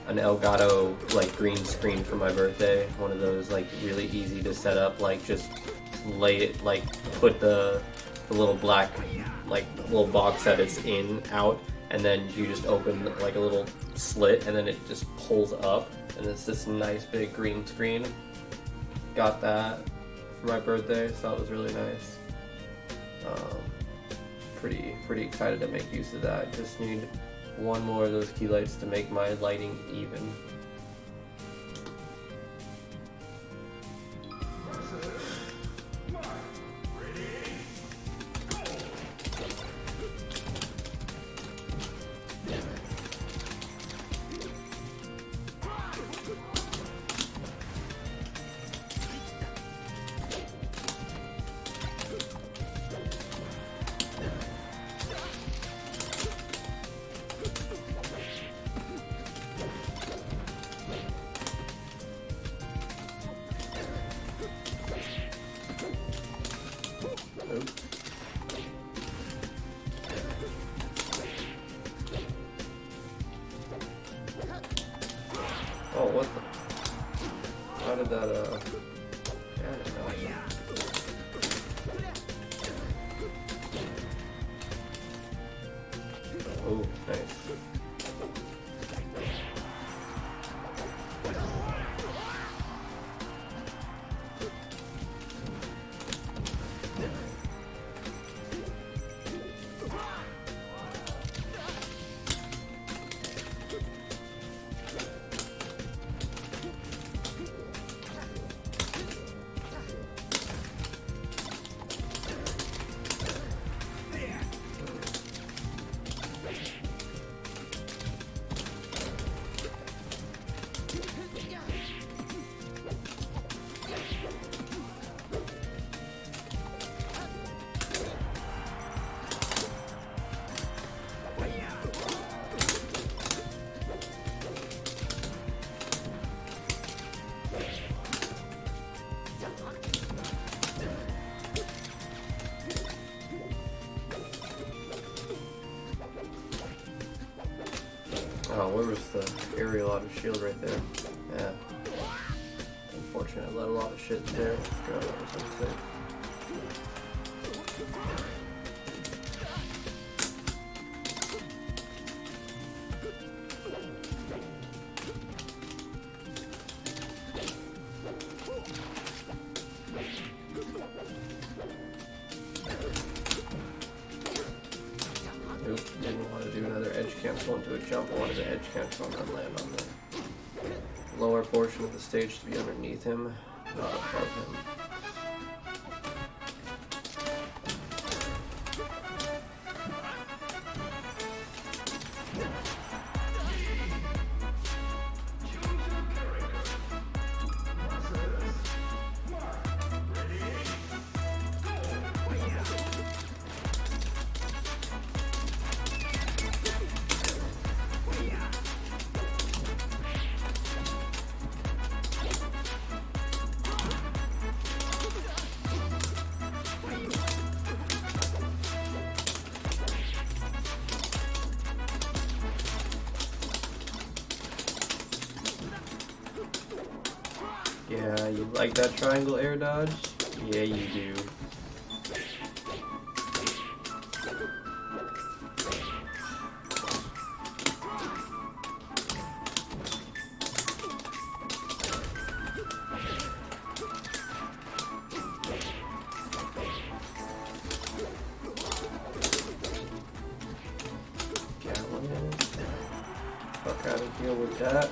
Elgato like green screen for my birthday. One of those like really easy to set up, like just lay it, like put the little black like little box that it's in out, and then you just open like a little slit and then it just pulls up and it's this nice big green screen. Got that for my birthday, so that was really nice. Pretty excited to make use of that. Just need one more of those key lights to make my lighting even. Oh, what the? How did that, yeah, I don't know. Oh, where was the aerial out of shield right there? Yeah. Unfortunate, I let a lot of shit there. God, that was unsafe. Nope, didn't want to do another edge cancel into a jump. I wanted to edge cancel and then land on the lower portion of the stage to be underneath him, not above him. Yeah, you like that triangle air dodge? Yeah, you do. Gallon. Fuck out of here with that.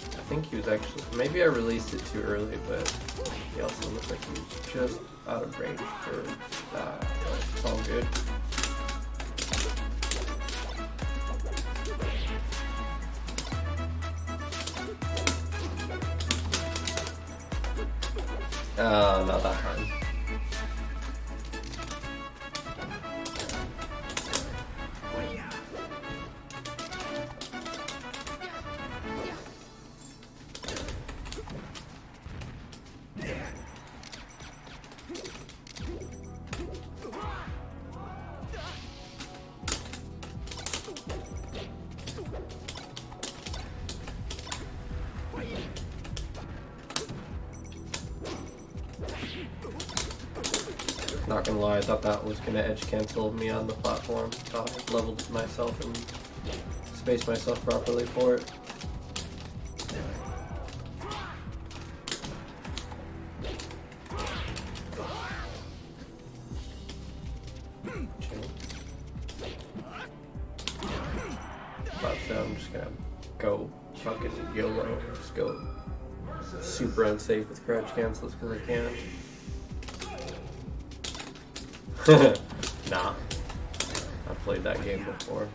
I think he was actually, maybe I released it too early, but he also looked like he was just out of range for that, but it's all good. Not that time. Not gonna lie, I thought that was gonna edge cancel me on the platform. Thought I leveled myself and spaced myself properly for it. So I'm just gonna go fucking YOLO. Just go super unsafe with crouch cancels because I can. Nah, I've played that game before.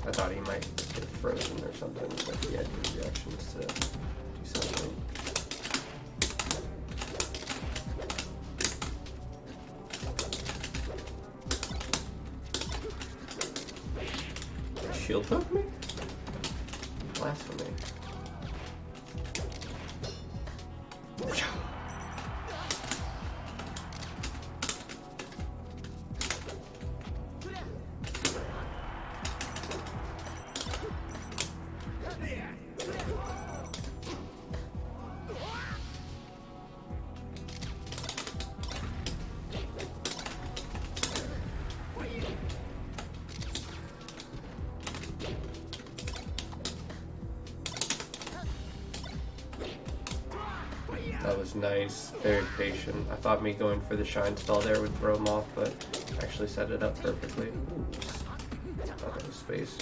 I thought he might get frozen or something, but he had good reactions to do something. Shield poke me? Blasphemy. That was nice, very patient. I thought me going for the shine spell there would throw him off, but actually set it up perfectly. Ooh, out of space.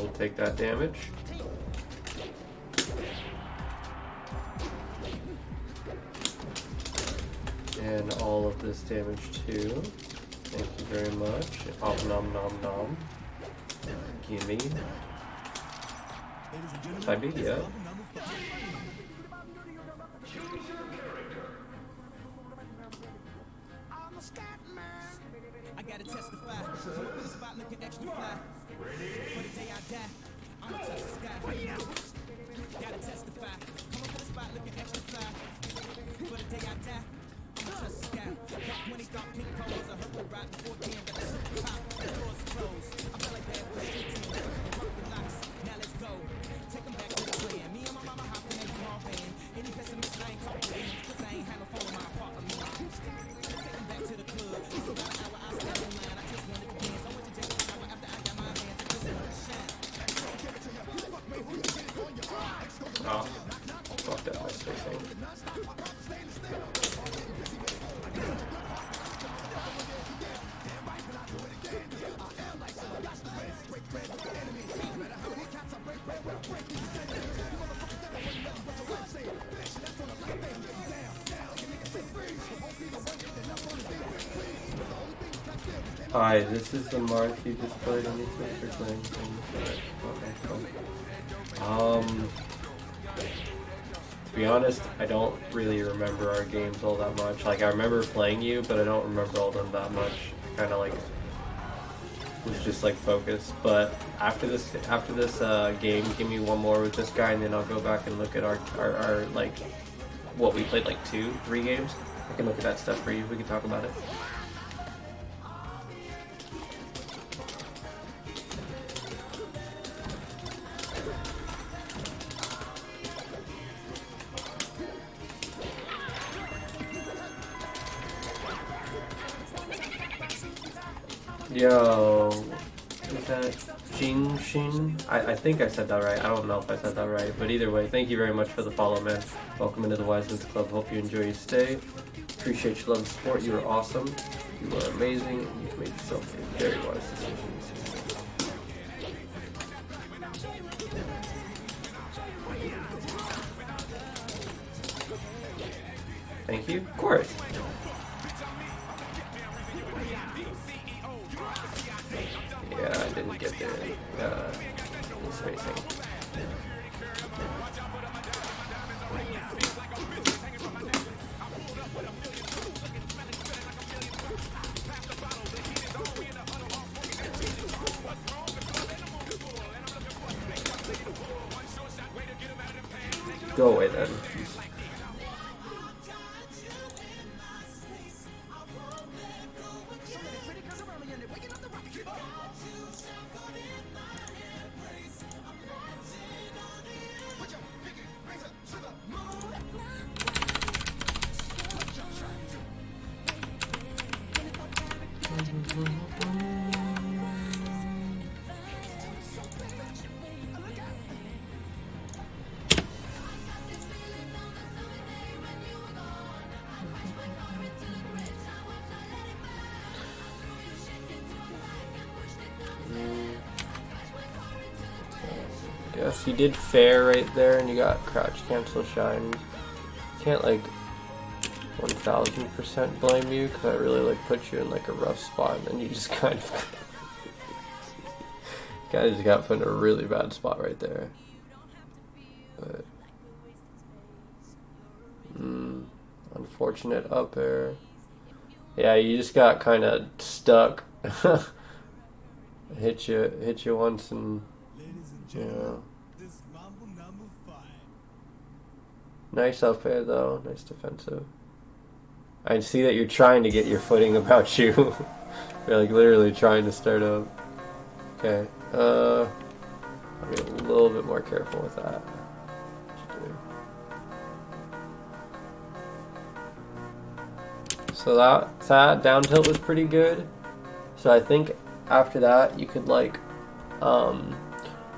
will take that damage. And all of this damage too. Thank you very much. Om nom nom nom. Gimme. Siberia. I gotta testify. Come up in the spot looking extra fly. For the day I die, I'ma touch the sky. Gotta testify. Come up in the spot looking extra fly. For the day I die, I'ma touch the sky. Back when they thought pink poles, I heard the ride before then. Got the super pop, the doors closed. I felt like bad boy street team. Rock the locks, now let's go. Take them back to the plan. Me and my mama hopped in a U-Haul van. Any pessimists, I ain't talking to them. Cause I ain't had no phone in my apartment. Take them back to the club. It's about an hour, I stand online. I just wanted to dance. I went to take a shower after I got my hands. I just wanted to shine. Oh, fuck that, my spacing. Hi, this is the Marth you just played on the Twitter thing. Okay, cool. To be honest, I don't really remember our games all that much. Like, I remember playing you, but I don't remember all of them that much. Kind of like was just like focused. But after this game, give me one more with this guy, and then I'll go back and look at our like what we played, like 2-3 games. I can look at that stuff for you. We can talk about it. Yo, is that Jing Shin? I think I said that right. I don't know if I said that right. But either way, thank you very much for the follow, man. Welcome into the Wise Men's Club. Hope you enjoy your stay. Appreciate your love and support. You are awesome. You are amazing. And you've made yourself very wise decisions. Thank you. Of course. Yeah, I didn't get the spacing. Go away then. Guess you did fair right there, and you got crouch cancel shine. Can't like 1000% blame you, because I really like put you in like a rough spot, and then you just kind of just got put in a really bad spot right there. But unfortunate up air. Yeah, you just got kind of stuck. hit you once, and yeah. Nice up air though. Nice defensive. I see that you're trying to get your footing about you. You're like literally trying to start up. Okay. I'll be a little bit more careful with that. So that down tilt was pretty good. So I think after that you could like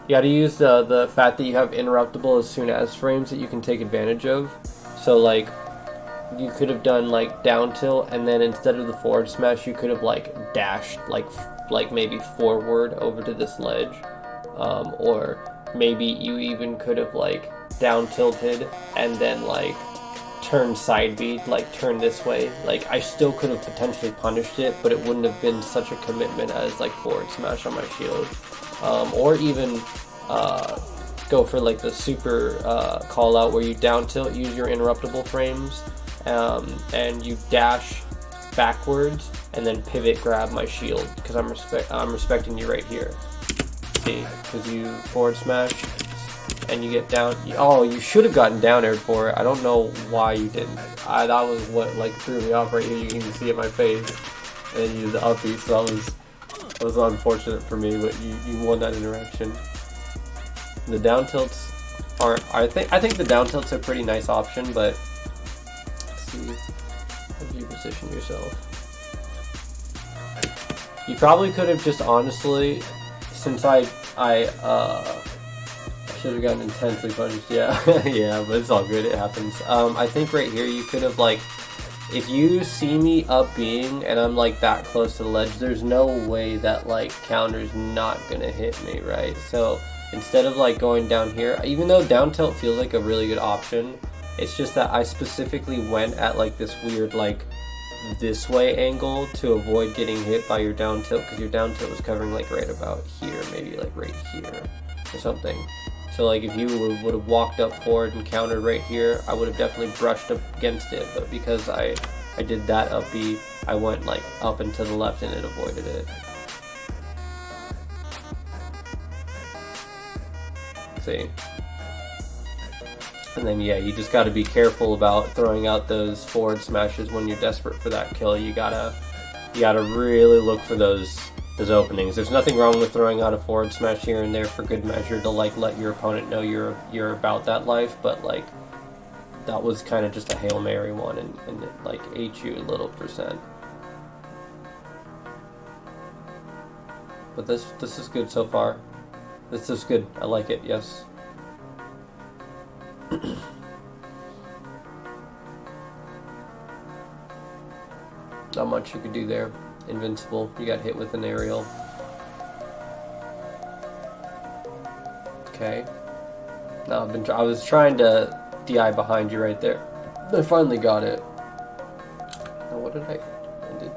you gotta use the fact that you have interruptible as soon as frames that you can take advantage of. So like you could have done like down tilt, and then instead of the forward smash you could have like dashed like maybe forward over to this ledge, Or maybe you even could have like down tilted and then like turn side B, like turn this way. Like I still could have potentially punished it, but it wouldn't have been such a commitment as like forward smash on my shield. Or even go for like the super call out where you down tilt, use your interruptible frames, and you dash backwards and then pivot grab my shield because I'm respecting you right here. See, because you forward smash and you get down. Oh, you should have gotten down air for it. I don't know why you didn't. That was what like threw me off right here. You can even see it in my face. And then you use the up beat, so that was unfortunate for me. But you won that interaction. The down tilts are. I think the down tilts are a pretty nice option, but let's see how you position yourself. You probably could have just honestly, since I should have gotten intensely punished. Yeah, yeah, but it's all good. It happens. I think right here you could have like, if you see me up being and I'm like that close to the ledge, there's no way that like counter's not gonna hit me, right? So instead of like going down here, even though down tilt feels like a really good option, it's just that I specifically went at like this weird like this way angle to avoid getting hit by your down tilt, because your down tilt was covering like right about here, maybe like right here or something. So like if you would have walked up forward and countered right here, I would have definitely brushed up against it, but because I did that up B, I went like up and to the left and it avoided it. See? And then yeah, you just got to be careful about throwing out those forward smashes when you're desperate for that kill. You gotta really look for those openings. There's nothing wrong with throwing out a forward smash here and there for good measure to like let your opponent know you're about that life, but like that was kind of just a Hail Mary one and it like ate you a little percent. But this is good so far. This is good. I like it. Yes. Not much you could do there. Invincible. You got hit with an aerial. Okay. No, I was trying to DI behind you right there. I finally got it. Now what did I did?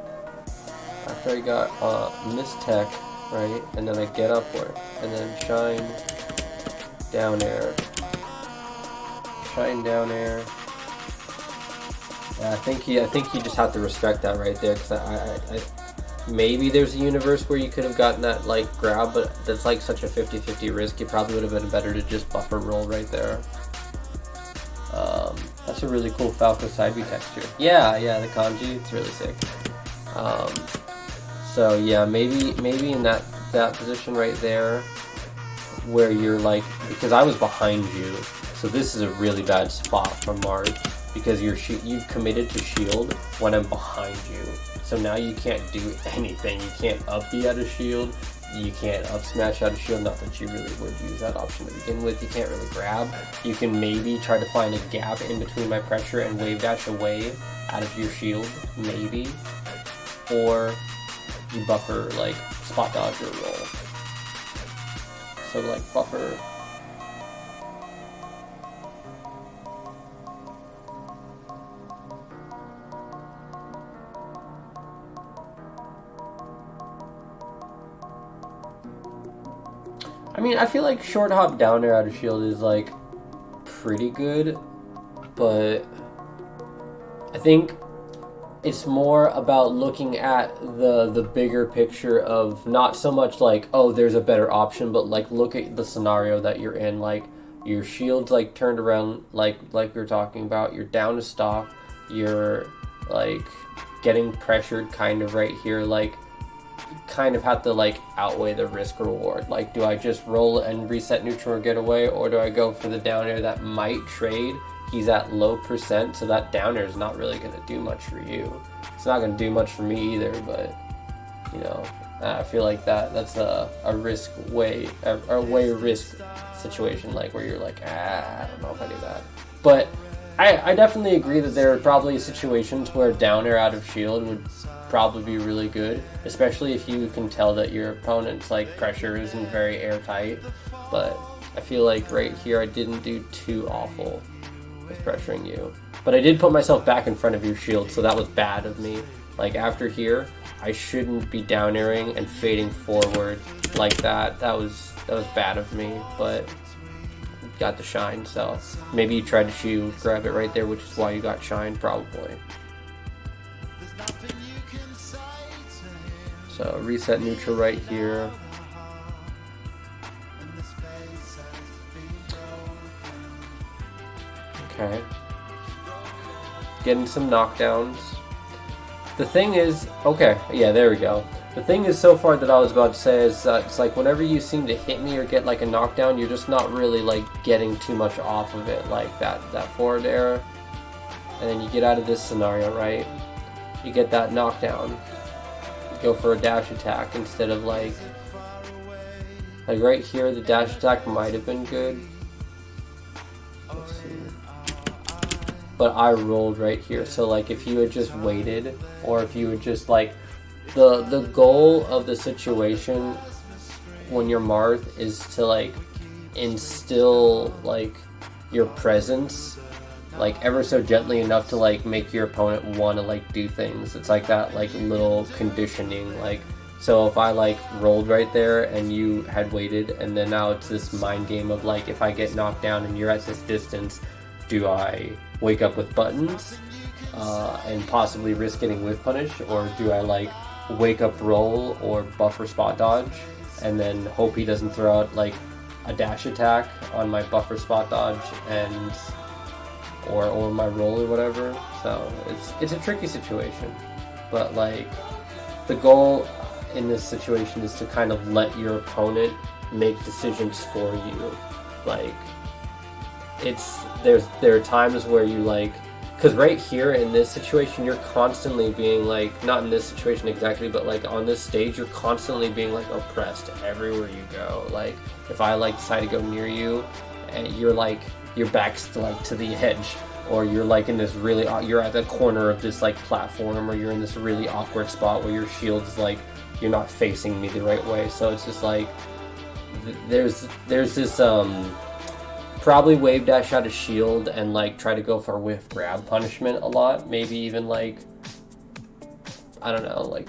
After I got miss tech, right, and then I get upward, and then shine down air. Shine down air. Yeah, I think you just have to respect that right there, because I maybe there's a universe where you could have gotten that like grab, but that's like such a 50-50 risk. It probably would have been better to just buffer roll right there. That's a really cool Falco side B texture. Yeah, the kanji, it's really sick. So yeah, maybe in that position right there, where you're like, because I was behind you, so this is a really bad spot from Mars. Because you've committed to shield when I'm behind you. So now you can't do anything. You can't up B out of shield. You can't up smash out of shield. Not that you really would use that option to begin with. You can't really grab. You can maybe try to find a gap in between my pressure and wave dash away out of your shield. Maybe. Or you buffer like spot dodge or roll. So like buffer. I mean, I feel like short hop down air out of shield is like pretty good, but I think it's more about looking at the bigger picture of not so much like, oh, there's a better option, but like look at the scenario that you're in. Like your shield's like turned around, like we were talking about. You're down to stock. You're like getting pressured kind of right here, like. Kind of have to like outweigh the risk reward. Like, do I just roll and reset neutral or get away, or do I go for the down air that might trade? He's at low percent, so that down air is not really going to do much for you. It's not going to do much for me either, but you know, I feel like that's a risk way risk situation, like where you're like, I don't know if I do that. But I definitely agree that there are probably situations where down air out of shield would probably be really good, especially if you can tell that your opponent's like pressure isn't very airtight. But I feel like right here I didn't do too awful with pressuring you. But I did put myself back in front of your shield, so that was bad of me. Like after here, I shouldn't be down airing and fading forward like that. That was bad of me, but got the shine. So maybe you tried to shield grab it right there, which is why you got shine probably. So reset neutral right here. Okay. Getting some knockdowns. The thing is, okay, yeah, there we go. The thing is so far that I was about to say is that it's like whenever you seem to hit me or get like a knockdown, you're just not really like getting too much off of it, like that forward air. And then you get out of this scenario, right? You get that knockdown. You go for a dash attack instead of like right here, the dash attack might have been good. Let's see. But I rolled right here, so like if you had just waited, or if you had just like, the goal of the situation when you're Marth is to like instill like your presence like ever so gently enough to like make your opponent want to like do things. It's like that like little conditioning. Like, so if I like rolled right there and you had waited, and then now it's this mind game of like, if I get knocked down and you're at this distance, do I wake up with buttons and possibly risk getting whiff punish, or do I like wake up roll or buffer spot dodge and then hope he doesn't throw out like a dash attack on my buffer spot dodge and or my roll or whatever. So it's a tricky situation, but like the goal in this situation is to kind of let your opponent make decisions for you. Like there are times where you like, because right here in this situation you're constantly being like, not in this situation exactly, but like on this stage you're constantly being like oppressed everywhere you go. Like if I like decide to go near you and you're like, your back's like to the edge, or you're like in this really, you're at the corner of this like platform, or you're in this really awkward spot where your shield's like, you're not facing me the right way. So it's just like there's this probably wave dash out of shield and like try to go for whiff grab punishment a lot. Maybe even like, I don't know, like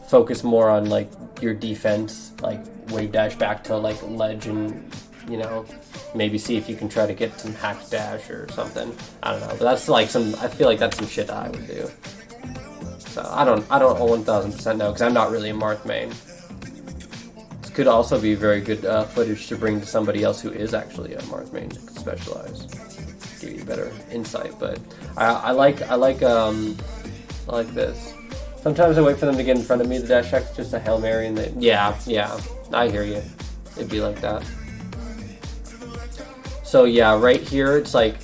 focus more on like your defense, like wave dash back to like ledge, and you know, maybe see if you can try to get some hack dash or something. I don't know, but that's like I feel like that's some shit that I would do. So I don't 1000% know, because I'm not really a Marth main. This could also be very good footage to bring to somebody else who is actually a Marth main to specialize, give you better insight. But I like this. Sometimes I wait for them to get in front of me. The dash attack's just a Hail Mary, and they, yeah, I hear you. It'd be like that. So yeah, right here it's like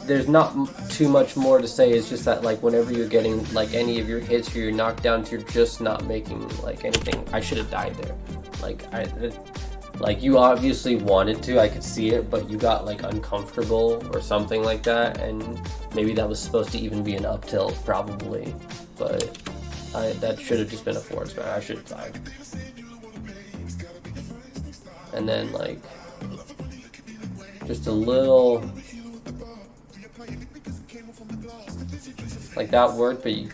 there's not too much more to say. It's just that like whenever you're getting like any of your hits or your knockdowns, you're just not making like anything. I should have died there. Like you obviously wanted to, I could see it, but you got like uncomfortable or something like that, and maybe that was supposed to even be an up tilt probably, but that should have just been a forward smash. I should have died. And then like just a little, like that worked, but you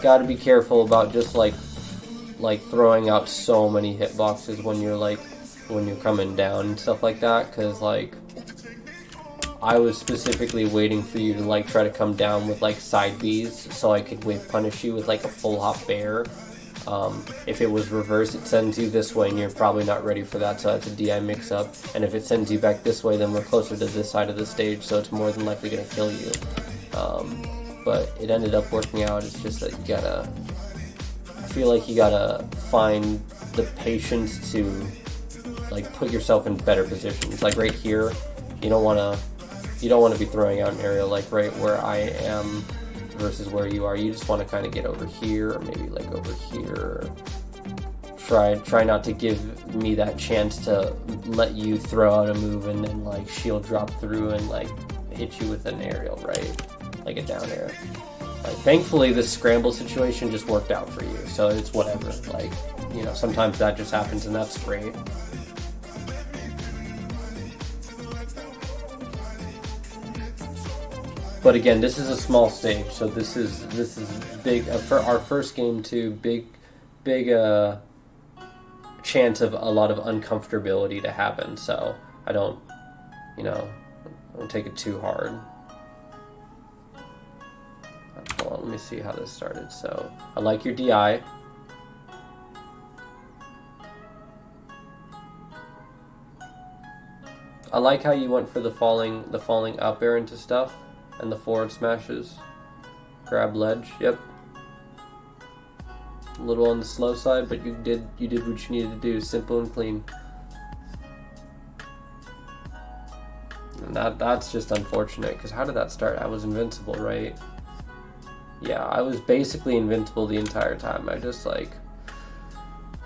gotta be careful about just like throwing out so many hitboxes when you're coming down and stuff like that, because like I was specifically waiting for you to like try to come down with like side Bs so I could wave punish you with like a full hop bear. If it was reversed, it sends you this way and you're probably not ready for that, so that's a DI mix up. And if it sends you back this way, then we're closer to this side of the stage, so it's more than likely going to kill you. But it ended up working out. It's just that I feel like you gotta find the patience to like put yourself in better positions. Like right here, you don't want to be throwing out an aerial like right where I am versus where you are. You just want to kind of get over here, or maybe like over here. Try not to give me that chance to let you throw out a move and then like shield drop through and like hit you with an aerial, right? Like a down air. Like, thankfully, this scramble situation just worked out for you, so it's whatever. Like, you know, sometimes that just happens, and that's great. But again, this is a small stage, so this is big for our first game too. Big chance of a lot of uncomfortability to happen. So I don't take it too hard. Hold on, let me see how this started. So I like your DI. I like how you went for the falling up air into stuff and the forward smashes. Grab ledge, yep. A little on the slow side, but you did what you needed to do, simple and clean. And that's just unfortunate, because how did that start? I was invincible, right? Yeah, I was basically invincible the entire time. I just like,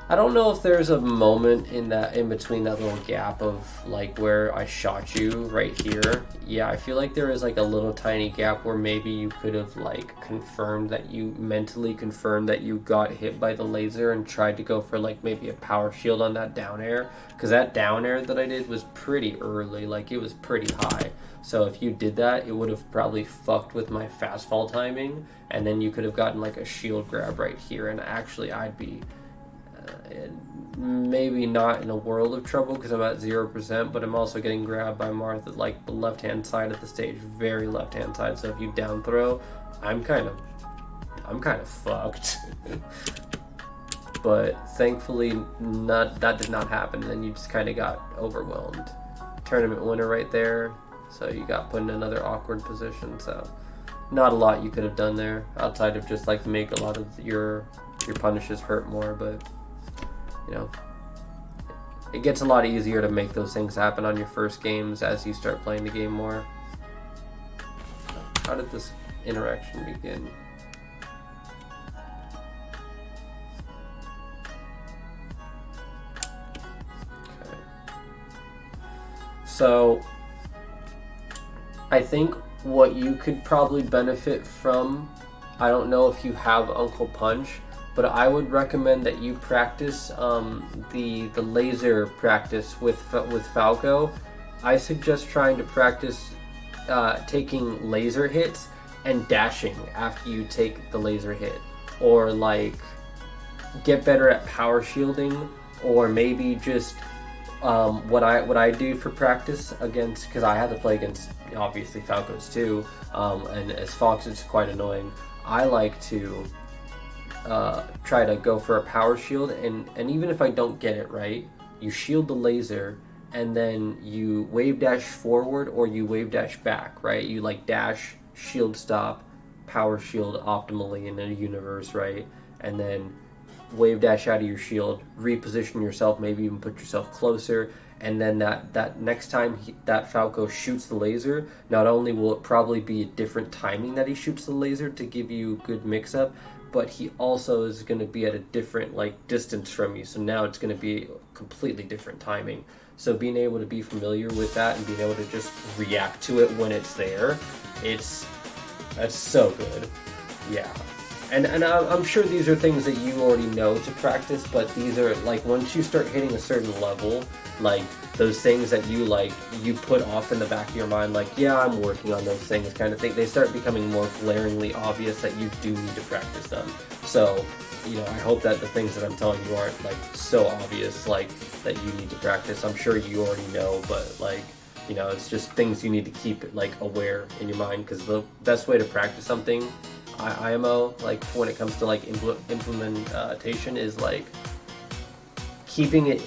I don't know if there's a moment in between that little gap of like where I shot you right here. Yeah, I feel like there is like a little tiny gap where maybe you could have like mentally confirmed that you got hit by the laser and tried to go for like maybe a power shield on that down air, because that down air that I did was pretty early, like it was pretty high. So if you did that, it would have probably fucked with my fast fall timing, and then you could have gotten like a shield grab right here, and actually I'd be maybe not in a world of trouble because I'm at 0%, but I'm also getting grabbed by Marth at like the left hand side of the stage, very left hand side. So if you down throw, I'm kind of fucked. But thankfully that did not happen, and then you just kind of got overwhelmed. Tournament winner right there, so you got put in another awkward position. So not a lot you could have done there outside of just like make a lot of your punishes hurt more, but you know, it gets a lot easier to make those things happen on your first games as you start playing the game more. How did this interaction begin? Okay. So I think what you could probably benefit from, I don't know if you have Uncle Punch, but I would recommend that you practice the laser practice with Falco. I suggest trying to practice taking laser hits and dashing after you take the laser hit, or like get better at power shielding, or maybe just what I do for practice against, because I had to play against obviously Falcos too, and as Fox it's quite annoying. I like to try to go for a power shield, and even if I don't get it right, you shield the laser and then you wave dash forward or you wave dash back, right? You like dash, shield stop, power shield optimally in a universe, right? And then wave dash out of your shield, reposition yourself, maybe even put yourself closer, and then that next time that Falco shoots the laser, not only will it probably be a different timing that he shoots the laser to give you good mix-up, but he also is going to be at a different like distance from you, so now it's going to be completely different timing. So being able to be familiar with that and being able to just react to it when it's there, that's so good. Yeah. And I'm sure these are things that you already know to practice, but these are like, once you start hitting a certain level, like those things that you put off in the back of your mind, like, yeah, I'm working on those things kind of thing, they start becoming more glaringly obvious that you do need to practice them. So, you know, I hope that the things that I'm telling you aren't like so obvious, like that you need to practice. I'm sure you already know, but like, you know, it's just things you need to keep like aware in your mind, because the best way to practice something, IMO, like when it comes to like implementation, is like keeping it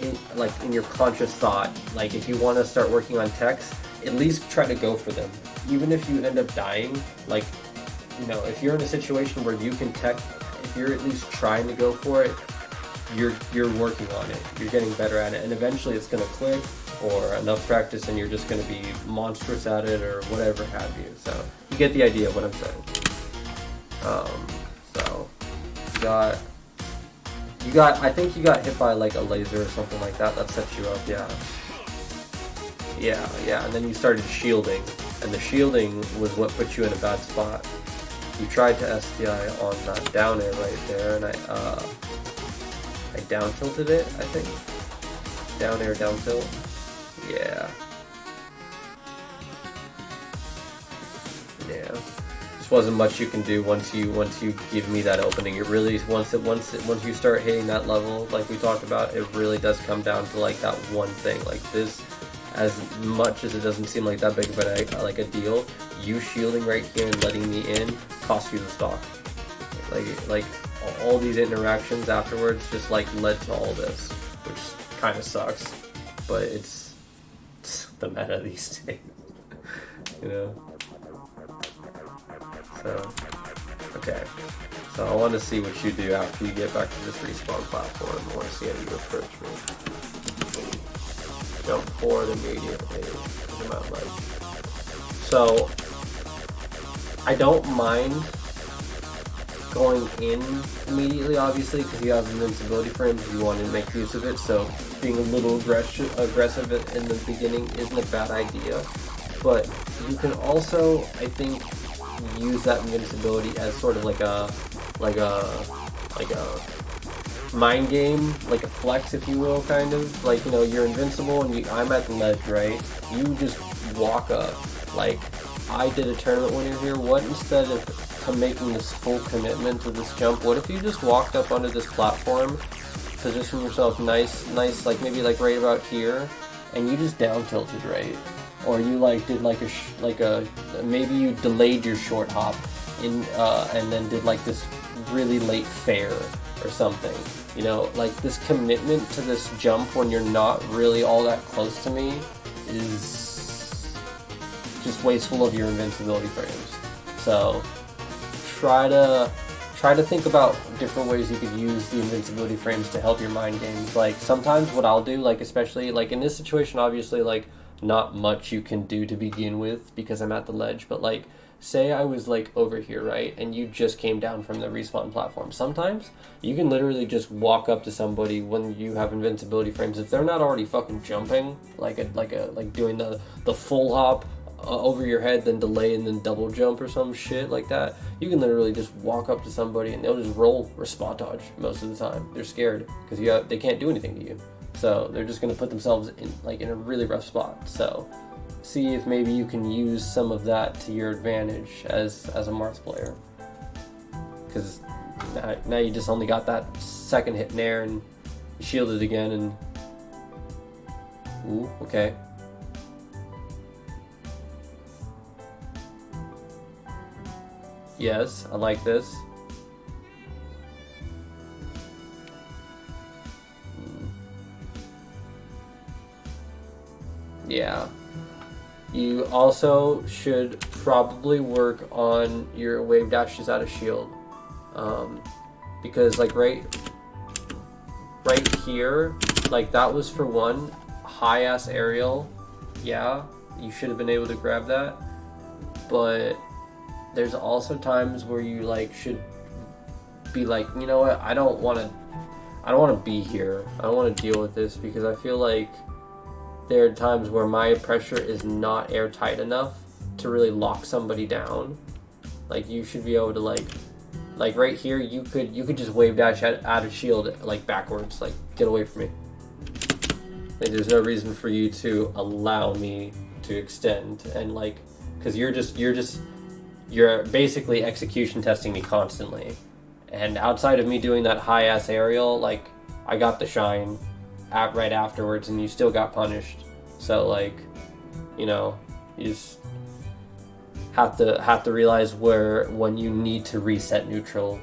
in your conscious thought. Like if you want to start working on techs, at least try to go for them, even if you end up dying. Like, you know, if you're in a situation where you can tech, if you're at least trying to go for it, you're working on it, you're getting better at it, and eventually it's going to click, or enough practice and you're just going to be monstrous at it, or whatever have you. So you get the idea of what I'm saying. So I think you got hit by like a laser or something like that set you up. Yeah, and then you started shielding, and the shielding was what put you in a bad spot. you tried to SDI on that down air right there, and I down tilted it, I think. Down air, down tilt. Yeah. Yeah. Just wasn't much you can do once you give me that opening. It really once you start hitting that level, like we talked about, it really does come down to like that one thing. Like this, as much as it doesn't seem like that big of a deal, you shielding right here and letting me in cost you the stock. Like all these interactions afterwards just like led to all this, which kind of sucks, but it's the meta these days, you know. So okay, so I want to see what you do after you get back to this respawn platform. I want to see how you approach me. Jump forward immediately. Come out ledge. So I don't mind going in immediately, obviously, because you have invincibility frames. You want to make use of it. So being a little aggressive in the beginning isn't a bad idea. But you can also, I think, use that invincibility as sort of like a mind game, like a flex, if you will, kind of. Like, you know, you're invincible and I'm at the ledge, right? You just walk up. Like, I did a tournament winner here. What, instead of making this full commitment to this jump, what if you just walked up onto this platform, position yourself nice, like maybe like right about here, and you just down tilted, right? Or you like did like maybe you delayed your short hop in and then did like this really late fair or something. You know, like this commitment to this jump when you're not really all that close to me is just wasteful of your invincibility frames. So try to think about different ways you could use the invincibility frames to help your mind games. Like sometimes what I'll do, like especially like in this situation, obviously like not much you can do to begin with because I'm at the ledge, but like say I was like over here, right, and you just came down from the respawn platform. Sometimes you can literally just walk up to somebody when you have invincibility frames if they're not already fucking jumping, like doing the full hop over your head, then delay and then double jump or some shit like that. You can literally just walk up to somebody and they'll just roll or spot dodge most of the time. They're scared because they can't do anything to you. So they're just going to put themselves in a really rough spot. So see if maybe you can use some of that to your advantage as a Mars player. Because now you just only got that second hit in air and you shielded again and... Ooh, okay. Yes, I like this. Yeah. You also should probably work on your wave dashes out of shield. Because like right here, like that was for one high ass aerial. Yeah, you should have been able to grab that. But there's also times where you like should be like, you know what, I don't want to be here. I don't want to deal with this because I feel like there are times where my pressure is not airtight enough to really lock somebody down. Like you should be able to like right here, you could just wave dash out of shield like backwards, like get away from me. Like, there's no reason for you to allow me to extend and like, because you're basically execution testing me constantly. And outside of me doing that high ass aerial, like I got the shine right afterwards and you still got punished. So like, you know, you just have to realize when you need to reset neutral.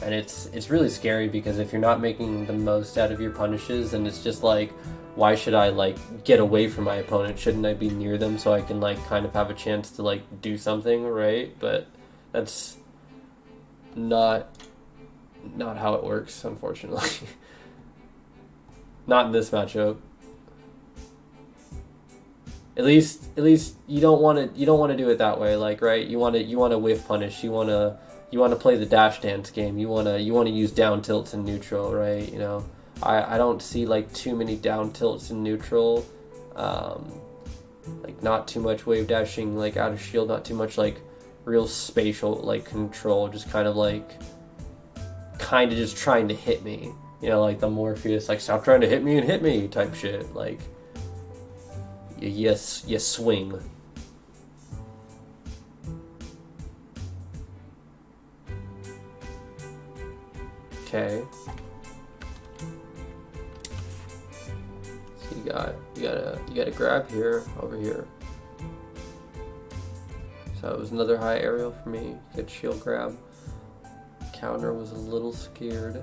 And it's really scary because if you're not making the most out of your punishes, then it's just like, why should I like get away from my opponent? Shouldn't I be near them so I can like kind of have a chance to like do something, right? But that's not how it works, unfortunately. Not in this matchup. At least you don't want to do it that way, like, right? You want to whiff punish. You want to play the dash dance game. You want to use down tilts in neutral, right? You know, I don't see like too many down tilts in neutral. Like not too much wave dashing like out of shield, not too much like real spatial like control, just kind of just trying to hit me. You know, like the Morpheus, like stop trying to hit me and hit me type shit. Like, yes, you swing. Okay. So you gotta grab here, over here. So it was another high aerial for me. Good shield grab. Counter was a little scared.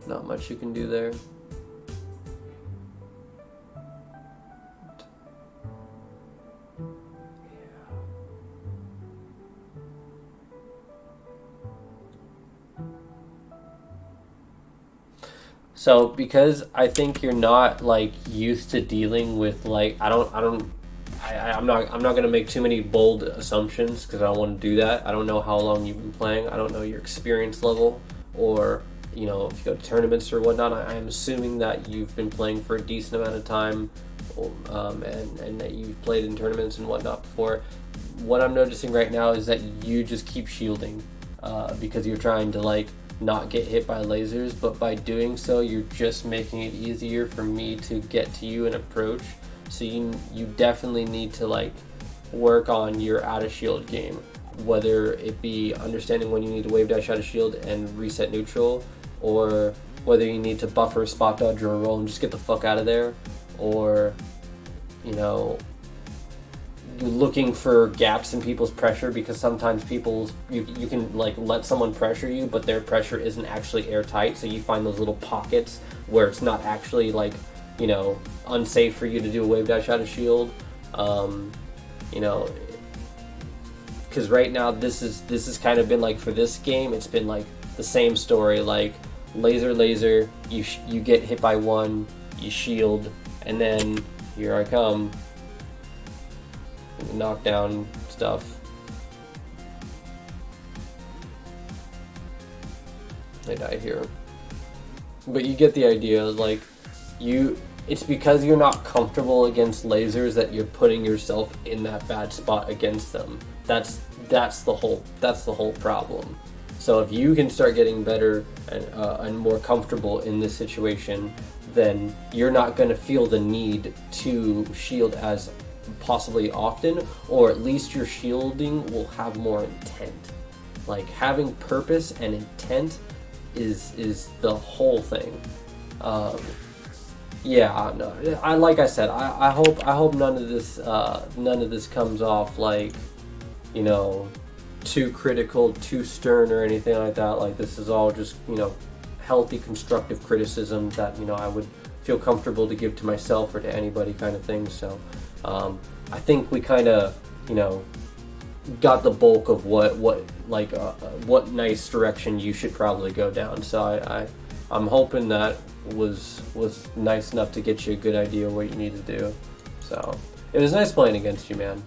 Not much you can do there. So because I think you're not like used to dealing with like I'm not gonna make too many bold assumptions because I don't want to do that. I don't know how long you've been playing. I don't know your experience level, or you know, if you go to tournaments or whatnot. I'm assuming that you've been playing for a decent amount of time, and that you've played in tournaments and whatnot before. What I'm noticing right now is that you just keep shielding because you're trying to like not get hit by lasers, but by doing so you're just making it easier for me to get to you and approach. So you definitely need to like work on your out of shield game, whether it be understanding when you need to wave dash out of shield and reset neutral, or whether you need to buffer a spot dodge or a roll and just get the fuck out of there, or you know, you're looking for gaps in people's pressure, because sometimes you can like let someone pressure you, but their pressure isn't actually airtight, so you find those little pockets where it's not actually like, you know, unsafe for you to do a wave dash out of shield. You know, because right now this has kind of been like, for this game it's been like the same story, like laser, you get hit by one, you shield, and then here I come, knockdown stuff. I died here, but you get the idea. Like, it's because you're not comfortable against lasers that you're putting yourself in that bad spot against them. That's the whole problem. So if you can start getting better and more comfortable in this situation, then you're not going to feel the need to shield as possibly often, or at least your shielding will have more intent. Like, having purpose and intent is the whole thing. Yeah, no, like I said, I hope none of this comes off like, you know, too critical, too stern, or anything like that. Like, this is all just, you know, healthy, constructive criticism that, you know, I would feel comfortable to give to myself or to anybody, kind of thing. So I think we kind of, you know, got the bulk of what nice direction you should probably go down. So I'm hoping that was nice enough to get you a good idea of what you need to do. So it was nice playing against you, man.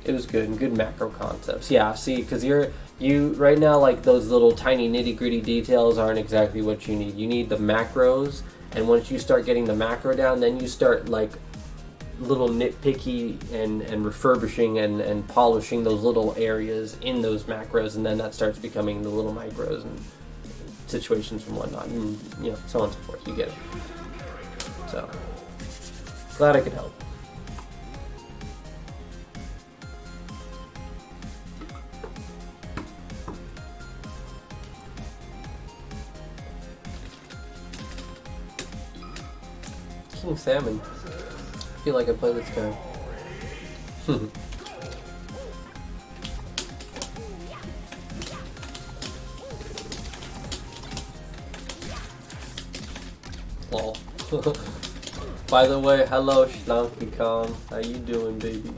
It was good, and good macro concepts. Yeah, see, because you right now, like, those little tiny nitty-gritty details aren't exactly what you need. You need the macros, and once you start getting the macro down, then you start like little nitpicky and refurbishing and polishing those little areas in those macros, and then that starts becoming the little micros and situations and whatnot, and, you know, so on and so forth. You get it. So glad I could help. King Salmon. I feel like I play this guy. Lol. By the way, hello Shlanky Khan. How you doing, baby?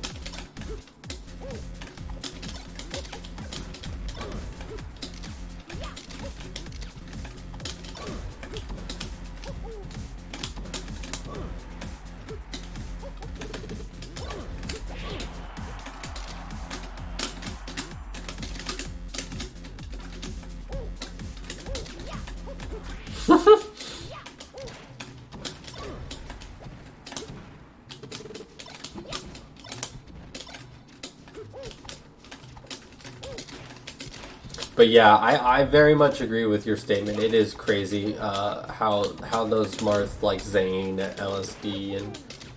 But yeah, I very much agree with your statement. It is crazy how those Marth like Zane, LSD,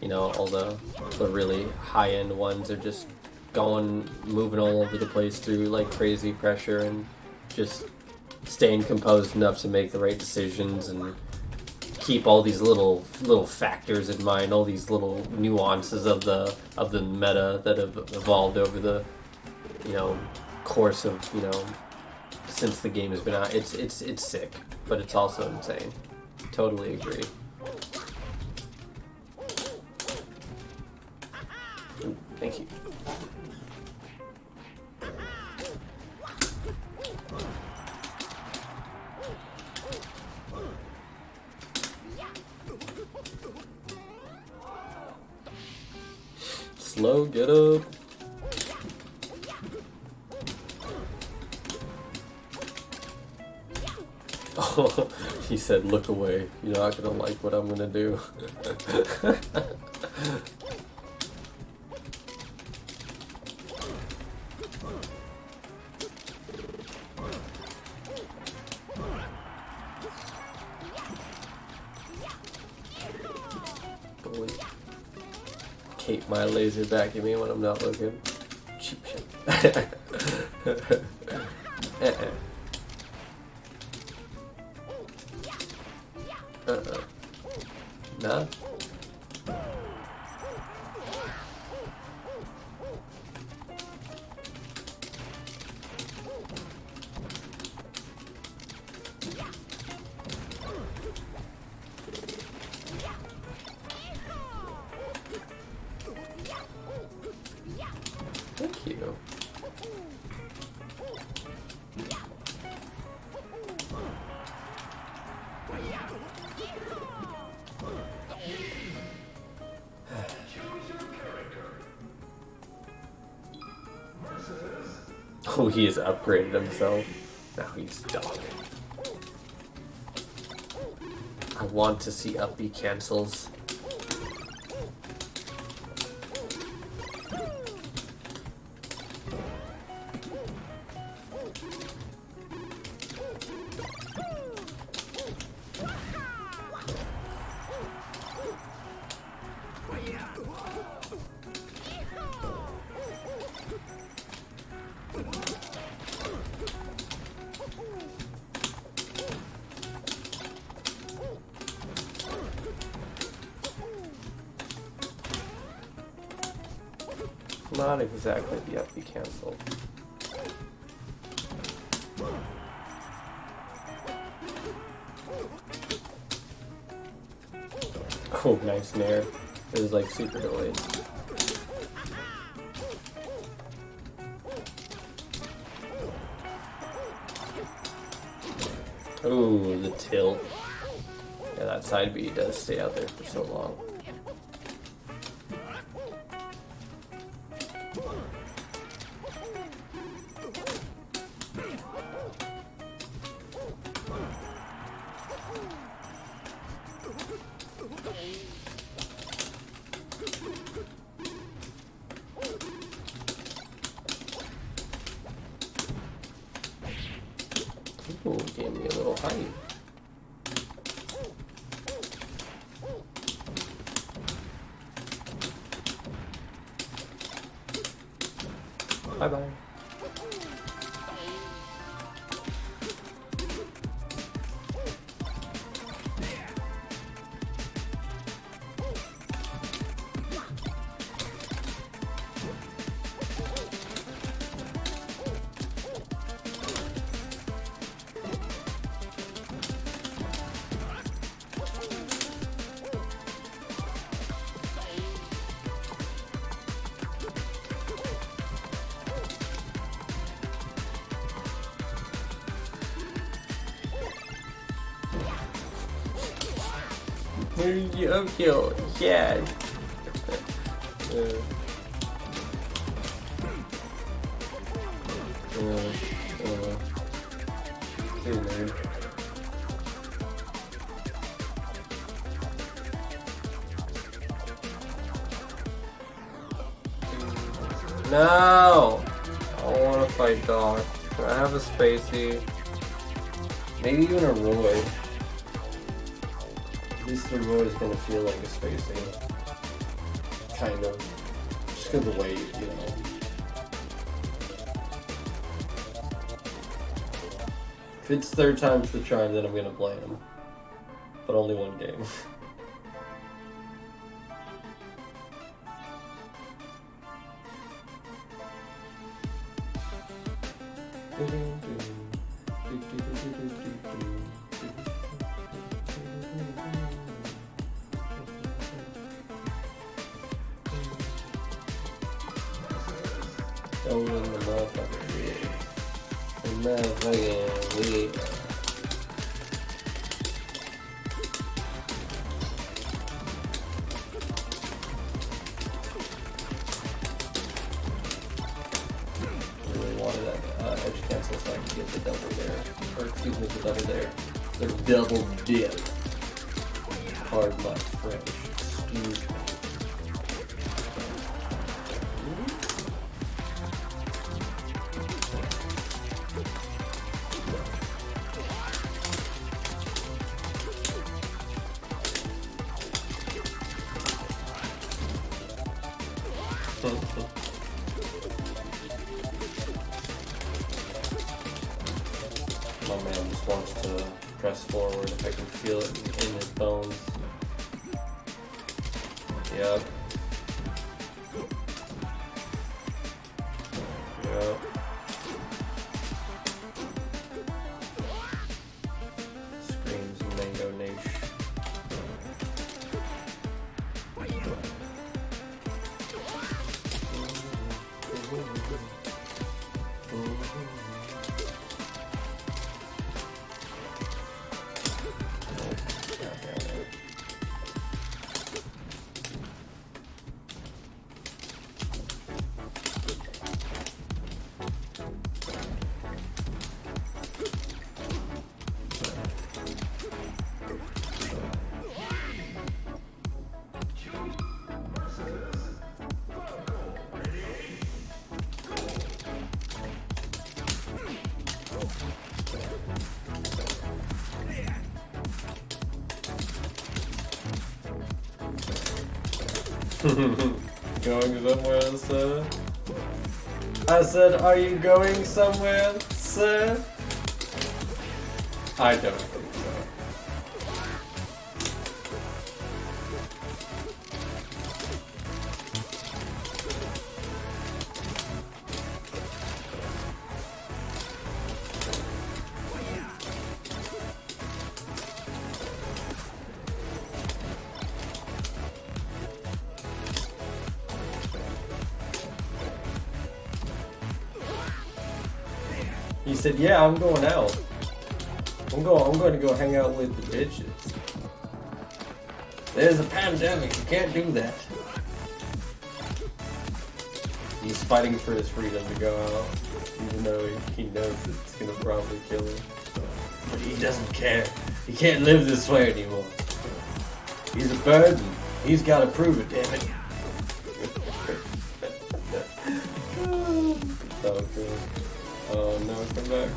and all the really high end ones are just moving all over the place through like crazy pressure and just staying composed enough to make the right decisions and keep all these little factors in mind, all these little nuances of the meta that have evolved over the course of since the game has been out. It's sick, but it's also insane. Totally agree. Ooh, thank you. Slow, get up. Oh, he said, look away. You're not gonna like what I'm gonna do. Boy. Keep my laser back at me when I'm not looking. Cheap shit. Nah. Thank you. Oh, he has upgraded himself. Now he's dog. I want to see up B cancels. Not exactly the up B cancel. Oh, nice nair. It was like super delayed. Ooh, the tilt. Yeah, that side B does stay out there for so long. Ooh, gave me a little height. Bye-bye. Yo, yeah. No! I don't want to fight dog. I have a Spacey. Maybe even a Roy. At least the Roy is gonna feel like a Spacey. Kind of. Just because of the weight, you know. If it's third time's the charm, then I'm gonna play him. But only one game. Go in the motherfucking wig. The motherfucking wig. Really wanted that edge cancel so I could get the double there. Or excuse me, the double there. The double dip. Pardon my French. Excuse me. My man just wants to press forward. I can feel it in his bones. Yep. Yep. Screams Mango Nation. Going somewhere, sir? I said, are you going somewhere, sir? I don't think so. He said, yeah, I'm going out. I'm going to go hang out with the bitches. There's a pandemic, you can't do that. He's fighting for his freedom to go out, even though he knows it's gonna probably kill him. But he doesn't care. He can't live this way anymore. He's a burden. He's gotta prove it, damn it. Oh, good. Oh no, come back.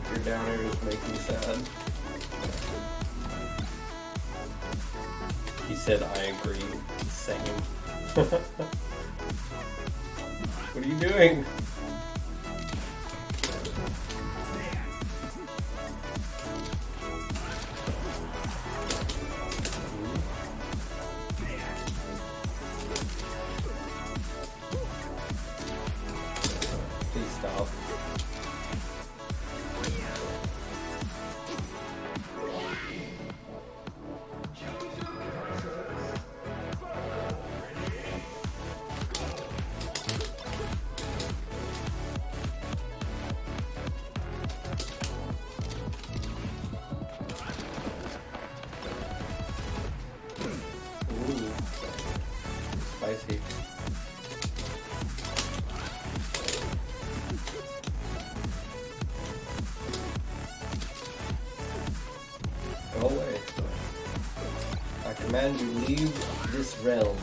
Your downers make me sad. He said, I agree. Same. What are you doing? spicy. Go away. I command you leave this realm.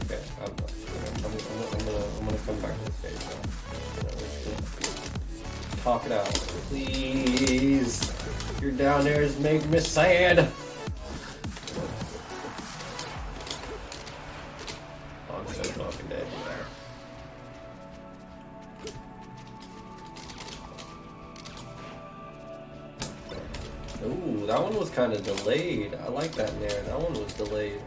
Okay, I'm gonna come back to the stage now. Talk it out. Please. You're down there is making me sad. Oh, I'm so fucking dead there. Ooh, that one was kind of delayed. I like that Nair. That one was delayed.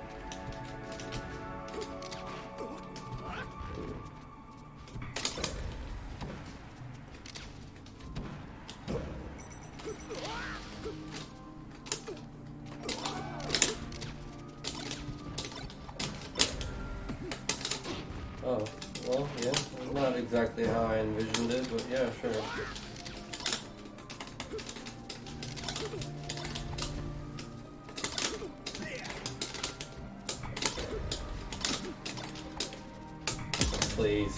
Oh, well, yeah, not exactly how I envisioned it, but yeah, sure. Please.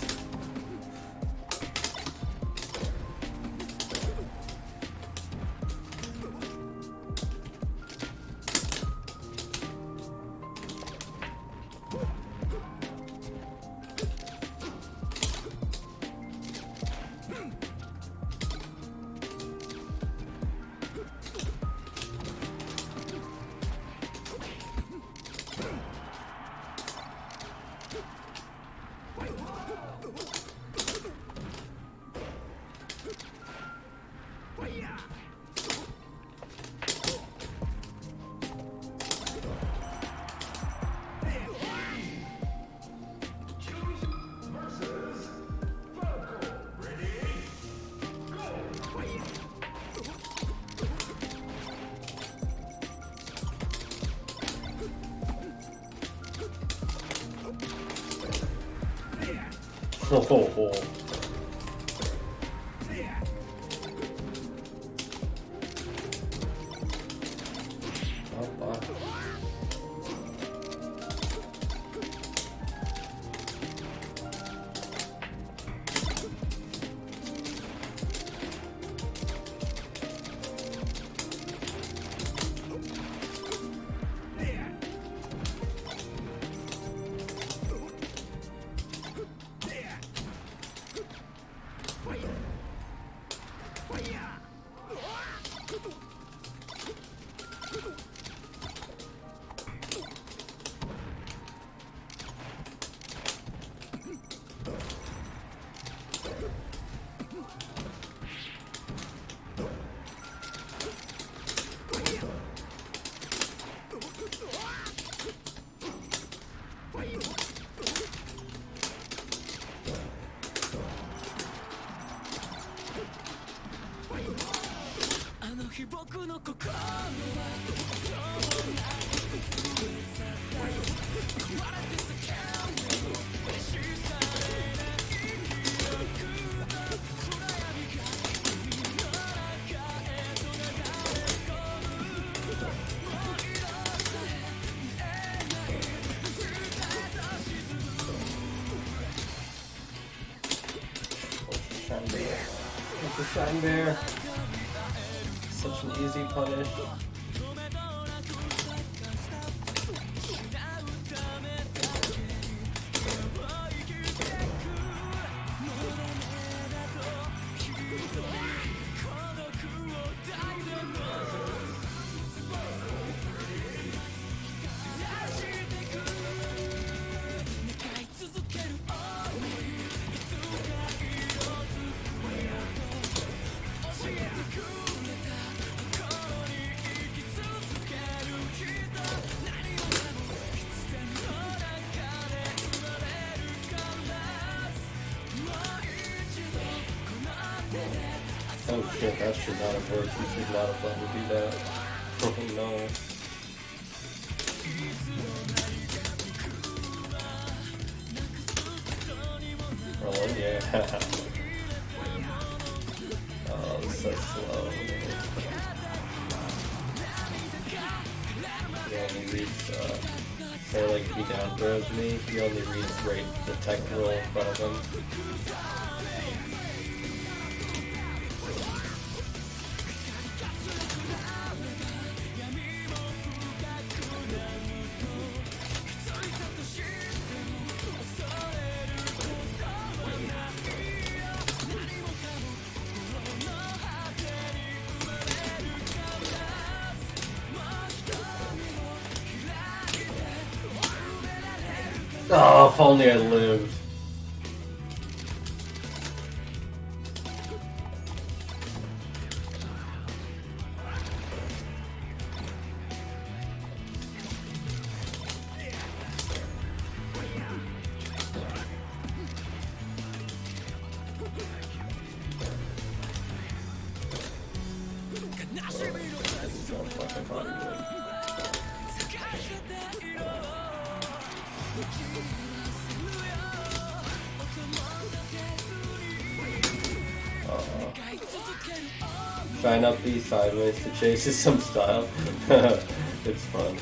Oh, oh, oh. The Shine Bear. Such an easy punish. Oh shit, that should not have worked. You should not have let me do that. Oh no. Rolling, yeah. Oh, this is so slow. reads, say like if he down throws me, he only reads right the tech roll in front of him. Oh, if only I lived. Try not be sideways to chase some style. It's fun.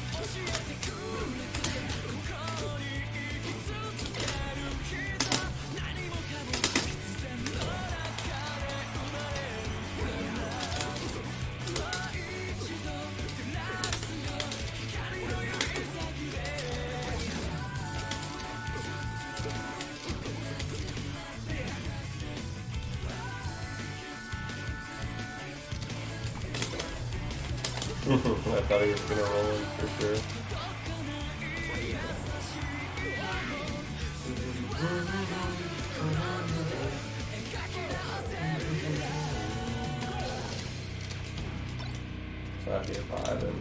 I thought he was gonna roll in for sure. So that'd be a 5 and...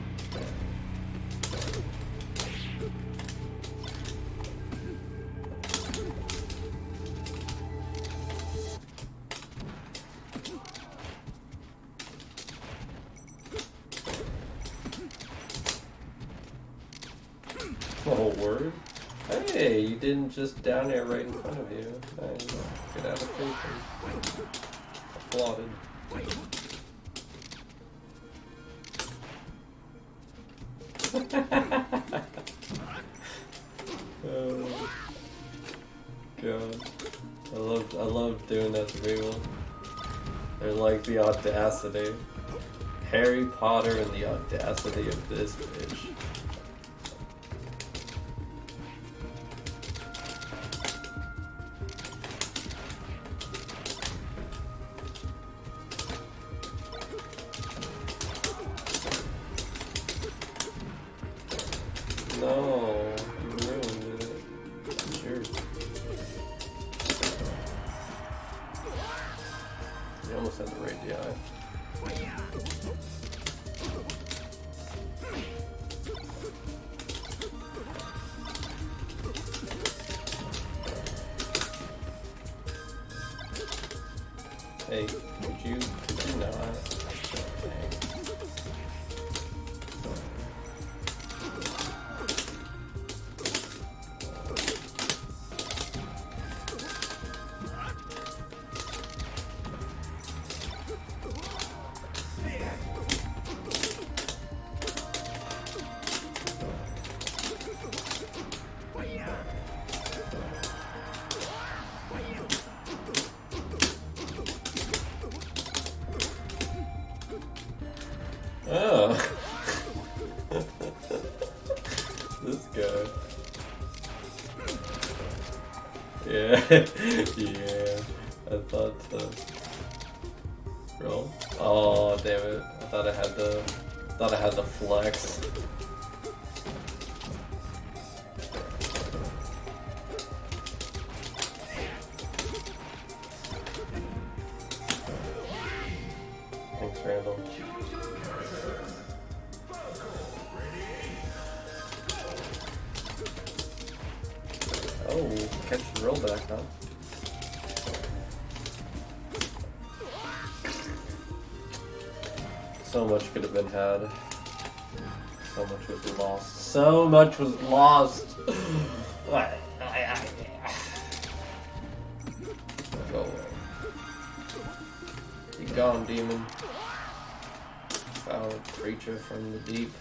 Oh, word? Hey, you didn't just down air right in front of you. Nice. Good adaptation. Applauded. Oh, God. I love doing that to people. They're like the audacity. Harry Potter and the audacity of this bitch. No, you ruined it. Sure. You almost had the right DI. Hey, could you not? Dang. Oh. This guy. Yeah. Yeah. I thought so. Roll. Oh, damn it. I thought I had the flex. Thanks, Randall. Oh, catch the roll back, huh? So much could have been had. So much was lost. So much was lost! Go away. Be gone, demon. Foul creature from the deep.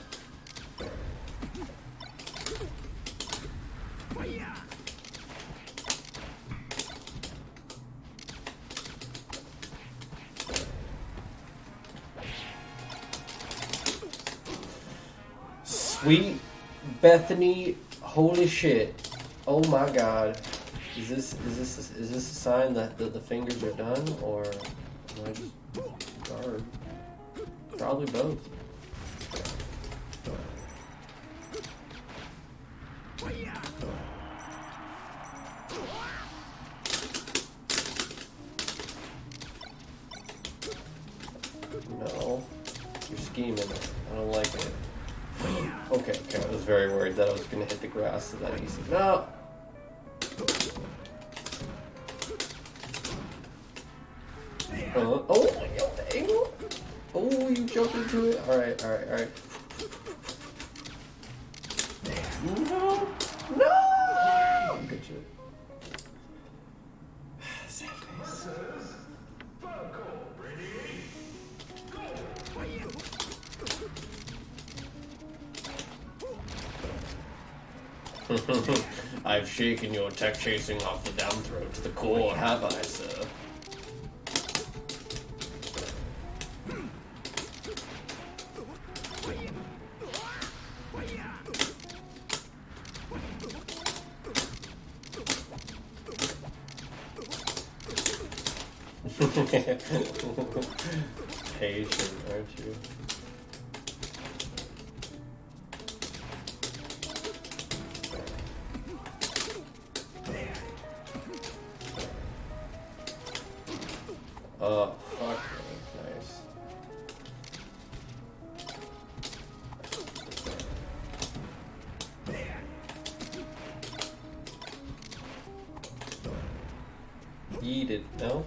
Sweet Bethany, holy shit! Oh my god, is this a sign that the fingers are done, or am I just guard? Probably both. No, you're scheming. I don't like it. Okay, I was very worried that I was gonna hit the grass so that easy. No! Oh, the angle! Oh, you jumped into it. Alright. No! Good shit. Sad face. I've shaken your tech chasing off the down throat to the core, have I, sir? Patient, aren't you? Oh, fuck me. Nice. Eat it, no?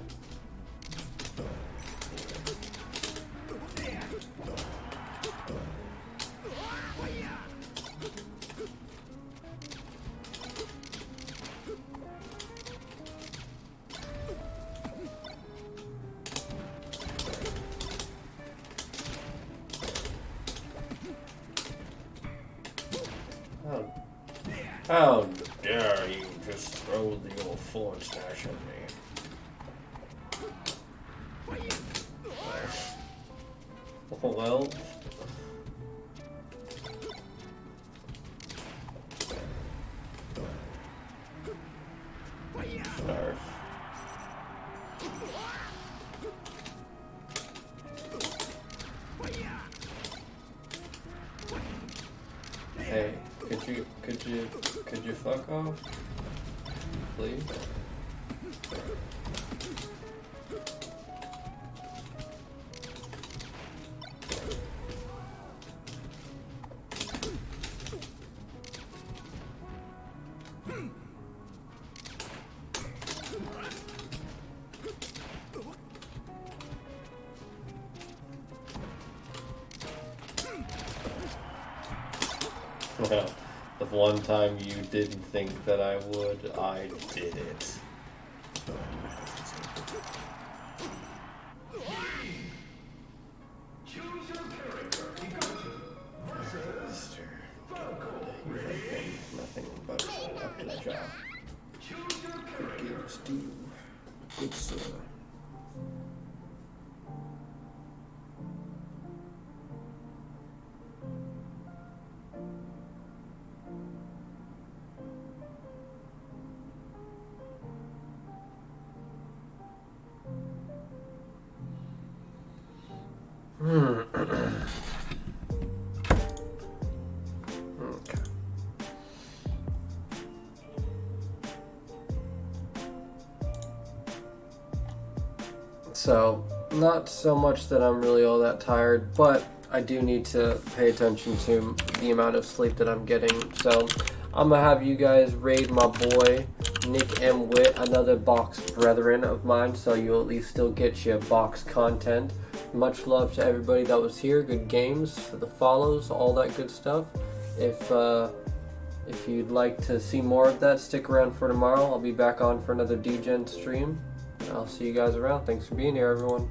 How dare you just throw your forward smash at me? Well. Snarf. Hey, could you fuck off? Please? Well, the one time you didn't think that I would, I did it. Nothing but up to the job. Good games to you. Good sir. Okay. So, not so much that I'm really all that tired, but I do need to pay attention to the amount of sleep that I'm getting. So, I'm gonna have you guys raid my boy Nick M. Witt, another box brethren of mine, so you'll at least still get your box content. Much love to everybody that was here. Good games, for the follows, all that good stuff. If you'd like to see more of that, stick around for tomorrow. I'll be back on for another DGen stream. I'll see you guys around. Thanks for being here, everyone.